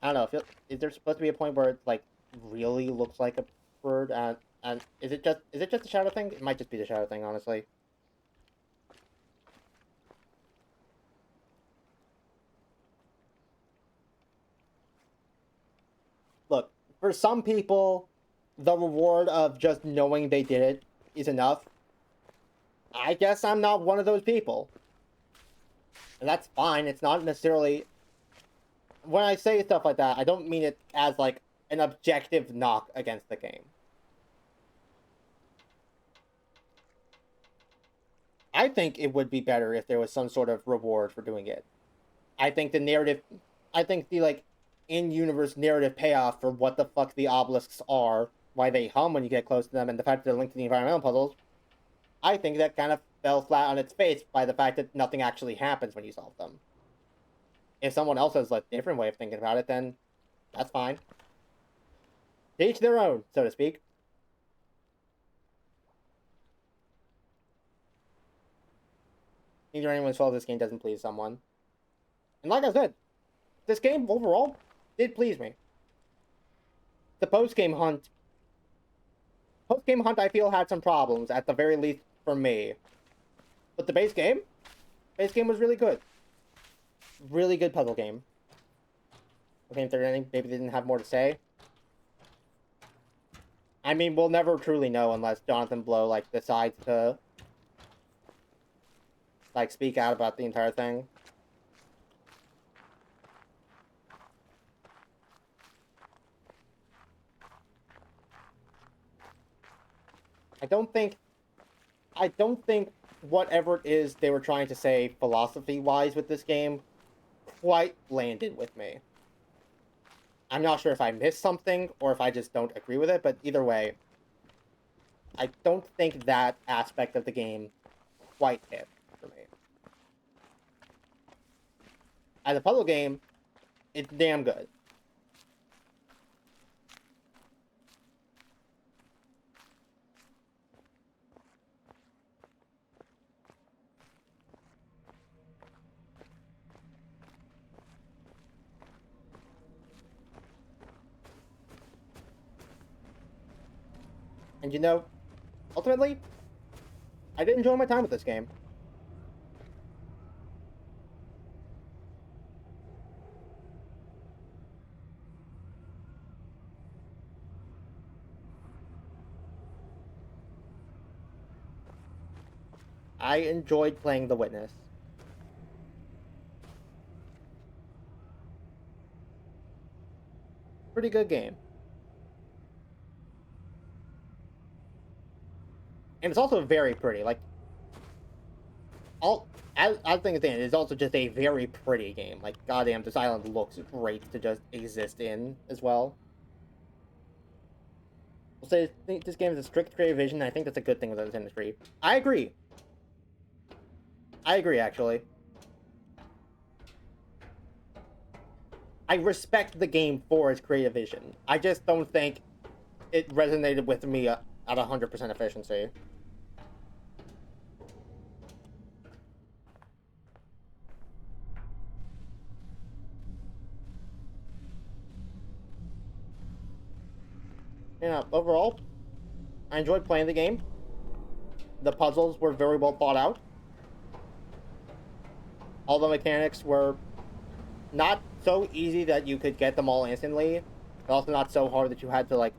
I don't know, is there supposed to be a point where it, like, really looks like a bird, and is it just a shadow thing? It might just be the shadow thing, honestly. Look, for some people, the reward of just knowing they did it is enough. I guess I'm not one of those people. And that's fine, it's not necessarily... When I say stuff like that, I don't mean it as, like, an objective knock against the game. I think it would be better if there was some sort of reward for doing it. I think the, like, in-universe narrative payoff for what the fuck the obelisks are, why they hum when you get close to them, and the fact that they're linked to the environmental puzzles, I think that kind of fell flat on its face by the fact that nothing actually happens when you solve them. If someone else has a different way of thinking about it, then that's fine. To each their own, so to speak. Either anyone solves this game doesn't please someone. And like I said, this game overall did please me. The post-game hunt, I feel had some problems, at the very least for me. But the base game was really good. Really good puzzle game. Okay, if there's any, maybe they didn't have more to say. I mean, we'll never truly know unless Jonathan Blow, like, decides to, like, speak out about the entire thing. I don't think whatever it is they were trying to say philosophy-wise with this game quite landed with me. I'm not sure if I missed something or if I just don't agree with it, but either way, I don't think that aspect of the game quite hit for me. As a puzzle game, it's damn good. And you know, ultimately, I did enjoy my time with this game. I enjoyed playing The Witness. Pretty good game. And it's also very pretty. Like, I think it's also just a very pretty game. Like, goddamn, this island looks great to just exist in as well. We'll say this game is a strict creative vision, and I think that's a good thing with this industry. I agree. I agree, actually. I respect the game for its creative vision. I just don't think it resonated with me at 100% efficiency. Yeah, overall, I enjoyed playing the game. The puzzles were very well thought out. All the mechanics were not so easy that you could get them all instantly, but also not so hard that you had to, like,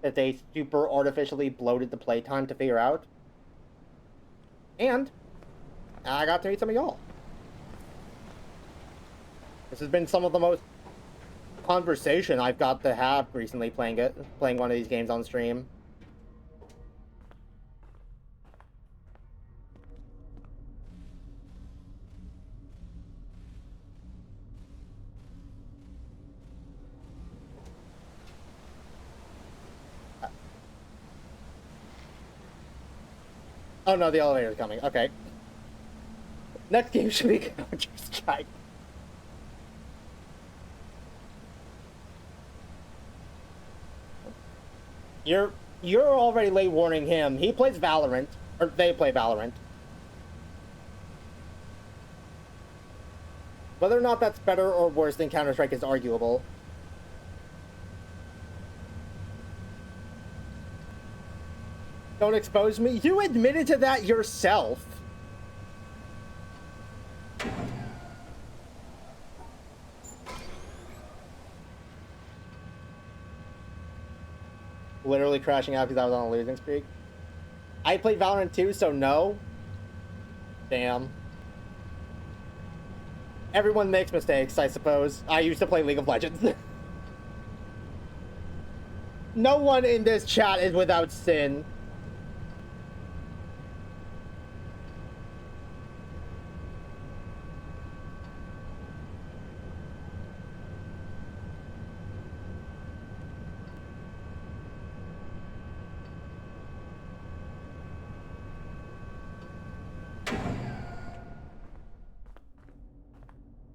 that they super artificially bloated the playtime to figure out. And I got to meet some of y'all. This has been some of the most conversation I've got to have recently playing one of these games on stream. Oh no, the elevator's coming. Okay. Next game should be Counter-Strike. You're already late warning him. He plays Valorant, or they play Valorant. Whether or not that's better or worse than Counter-Strike is arguable. Don't expose me. You admitted to that yourself. Literally crashing out because I was on a losing streak. I played Valorant too, so no. Damn. Everyone makes mistakes, I suppose. I used to play League of Legends. No one in this chat is without sin.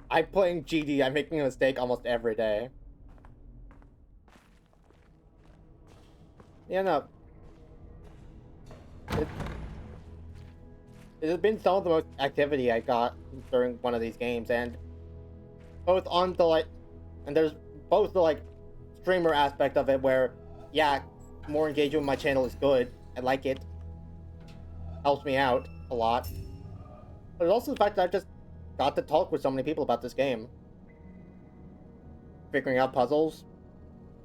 I'm playing GD. I'm making a mistake almost every day. Yeah, no. It has been some of the most activity I got during one of these games, and both on the, like, and there's both the, like, streamer aspect of it where, yeah, more engagement with my channel is good. I like it. Helps me out a lot. But it's also the fact that I've just got to talk with so many people about this game. Figuring out puzzles,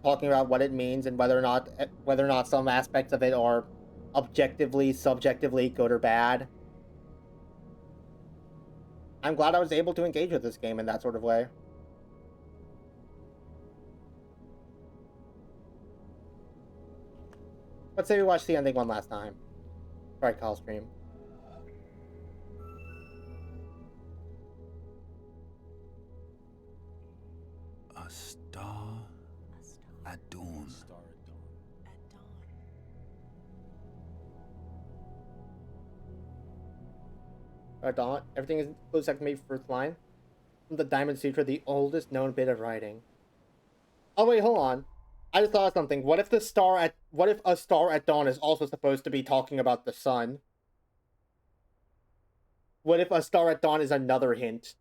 talking about what it means, and whether or not some aspects of it are objectively, subjectively good or bad. I'm glad I was able to engage with this game in that sort of way. Let's say we watch the ending one last time. Right, call stream. A star at dawn. At dawn, everything is close second to me first line. From the Diamond Sutra, the oldest known bit of writing. Oh wait, hold on. I just thought of something. What if a star at dawn is also supposed to be talking about the sun? What if a star at dawn is another hint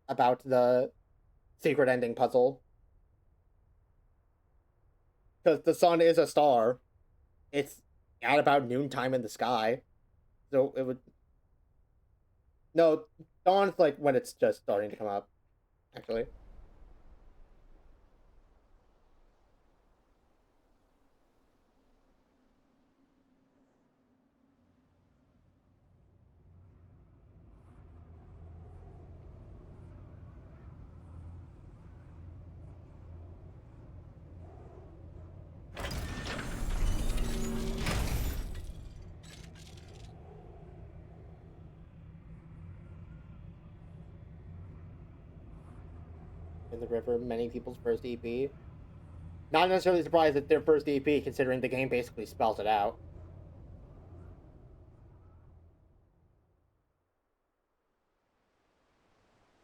about the secret ending puzzle? Because the sun is a star. It's at about noontime in the sky. So it would... No, dawn's like when it's just starting to come up, actually. In the River, many people's first EP. Not necessarily surprised that their first EP, considering the game basically spells it out.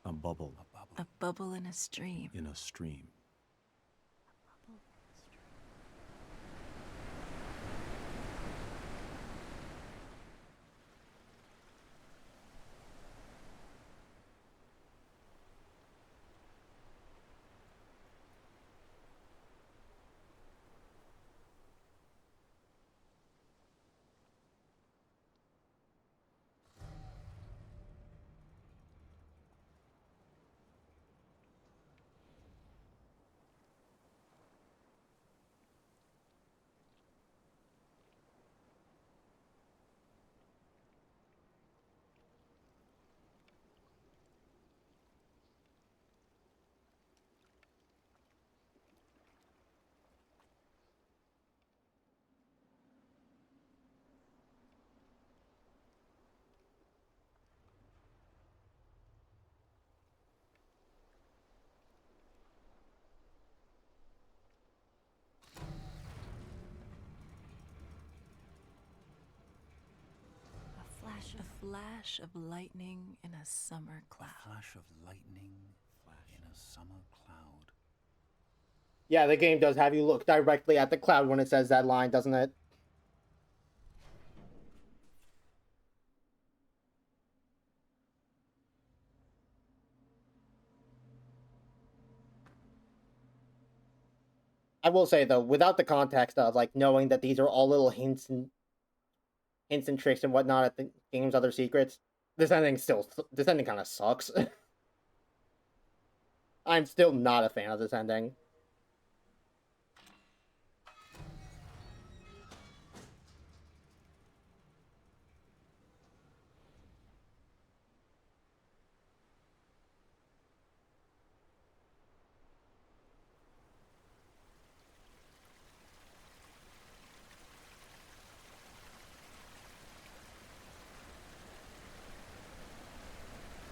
A bubble. A bubble in a stream. In a stream. A flash of lightning in a summer cloud. A flash of lightning in a summer cloud. Yeah, the game does have you look directly at the cloud when it says that line, doesn't it? I will say though, without the context of like knowing that these are all little hints and tricks and whatnot at the game's other secrets, this ending kind of sucks. I'm still not a fan of this ending.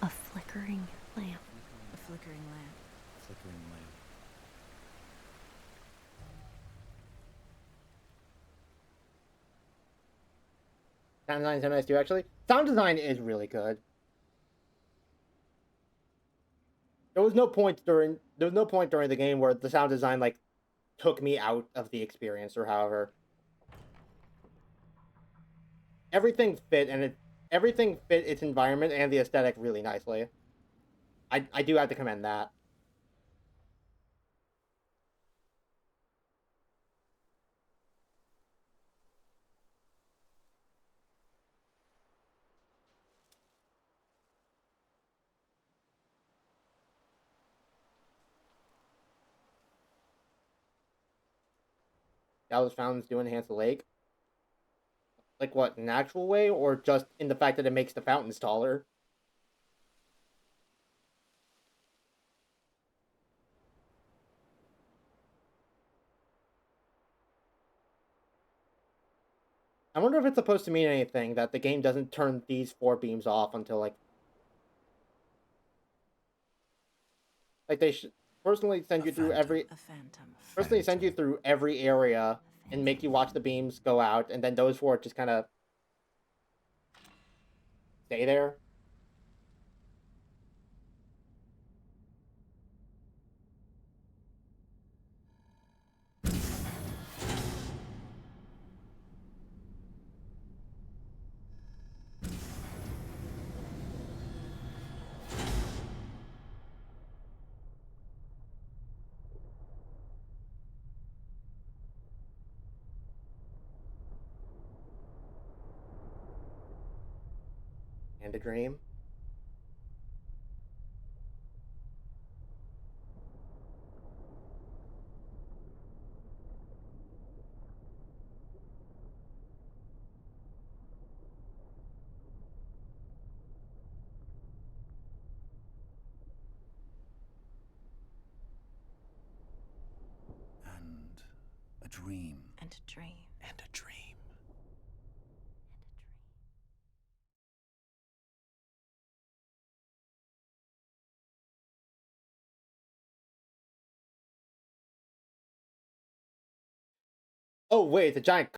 A flickering lamp. A flickering lamp. Flickering lamp. Sound design is nice too, actually. Sound design is really good. There was no point during the game where the sound design like took me out of the experience or however. Everything fit its environment and the aesthetic really nicely. I do have to commend that. Dallas Fountains do enhance the lake. Like what, in an actual way, or just in the fact that it makes the fountains taller? I wonder if it's supposed to mean anything that the game doesn't turn these 4 beams off until like they should personally send you through every A phantom. personally send you through every area and make you watch the beams go out, and then those 4 just kind of stay there. And a dream. And a dream. And a dream. And a dream. Oh wait, it's a giant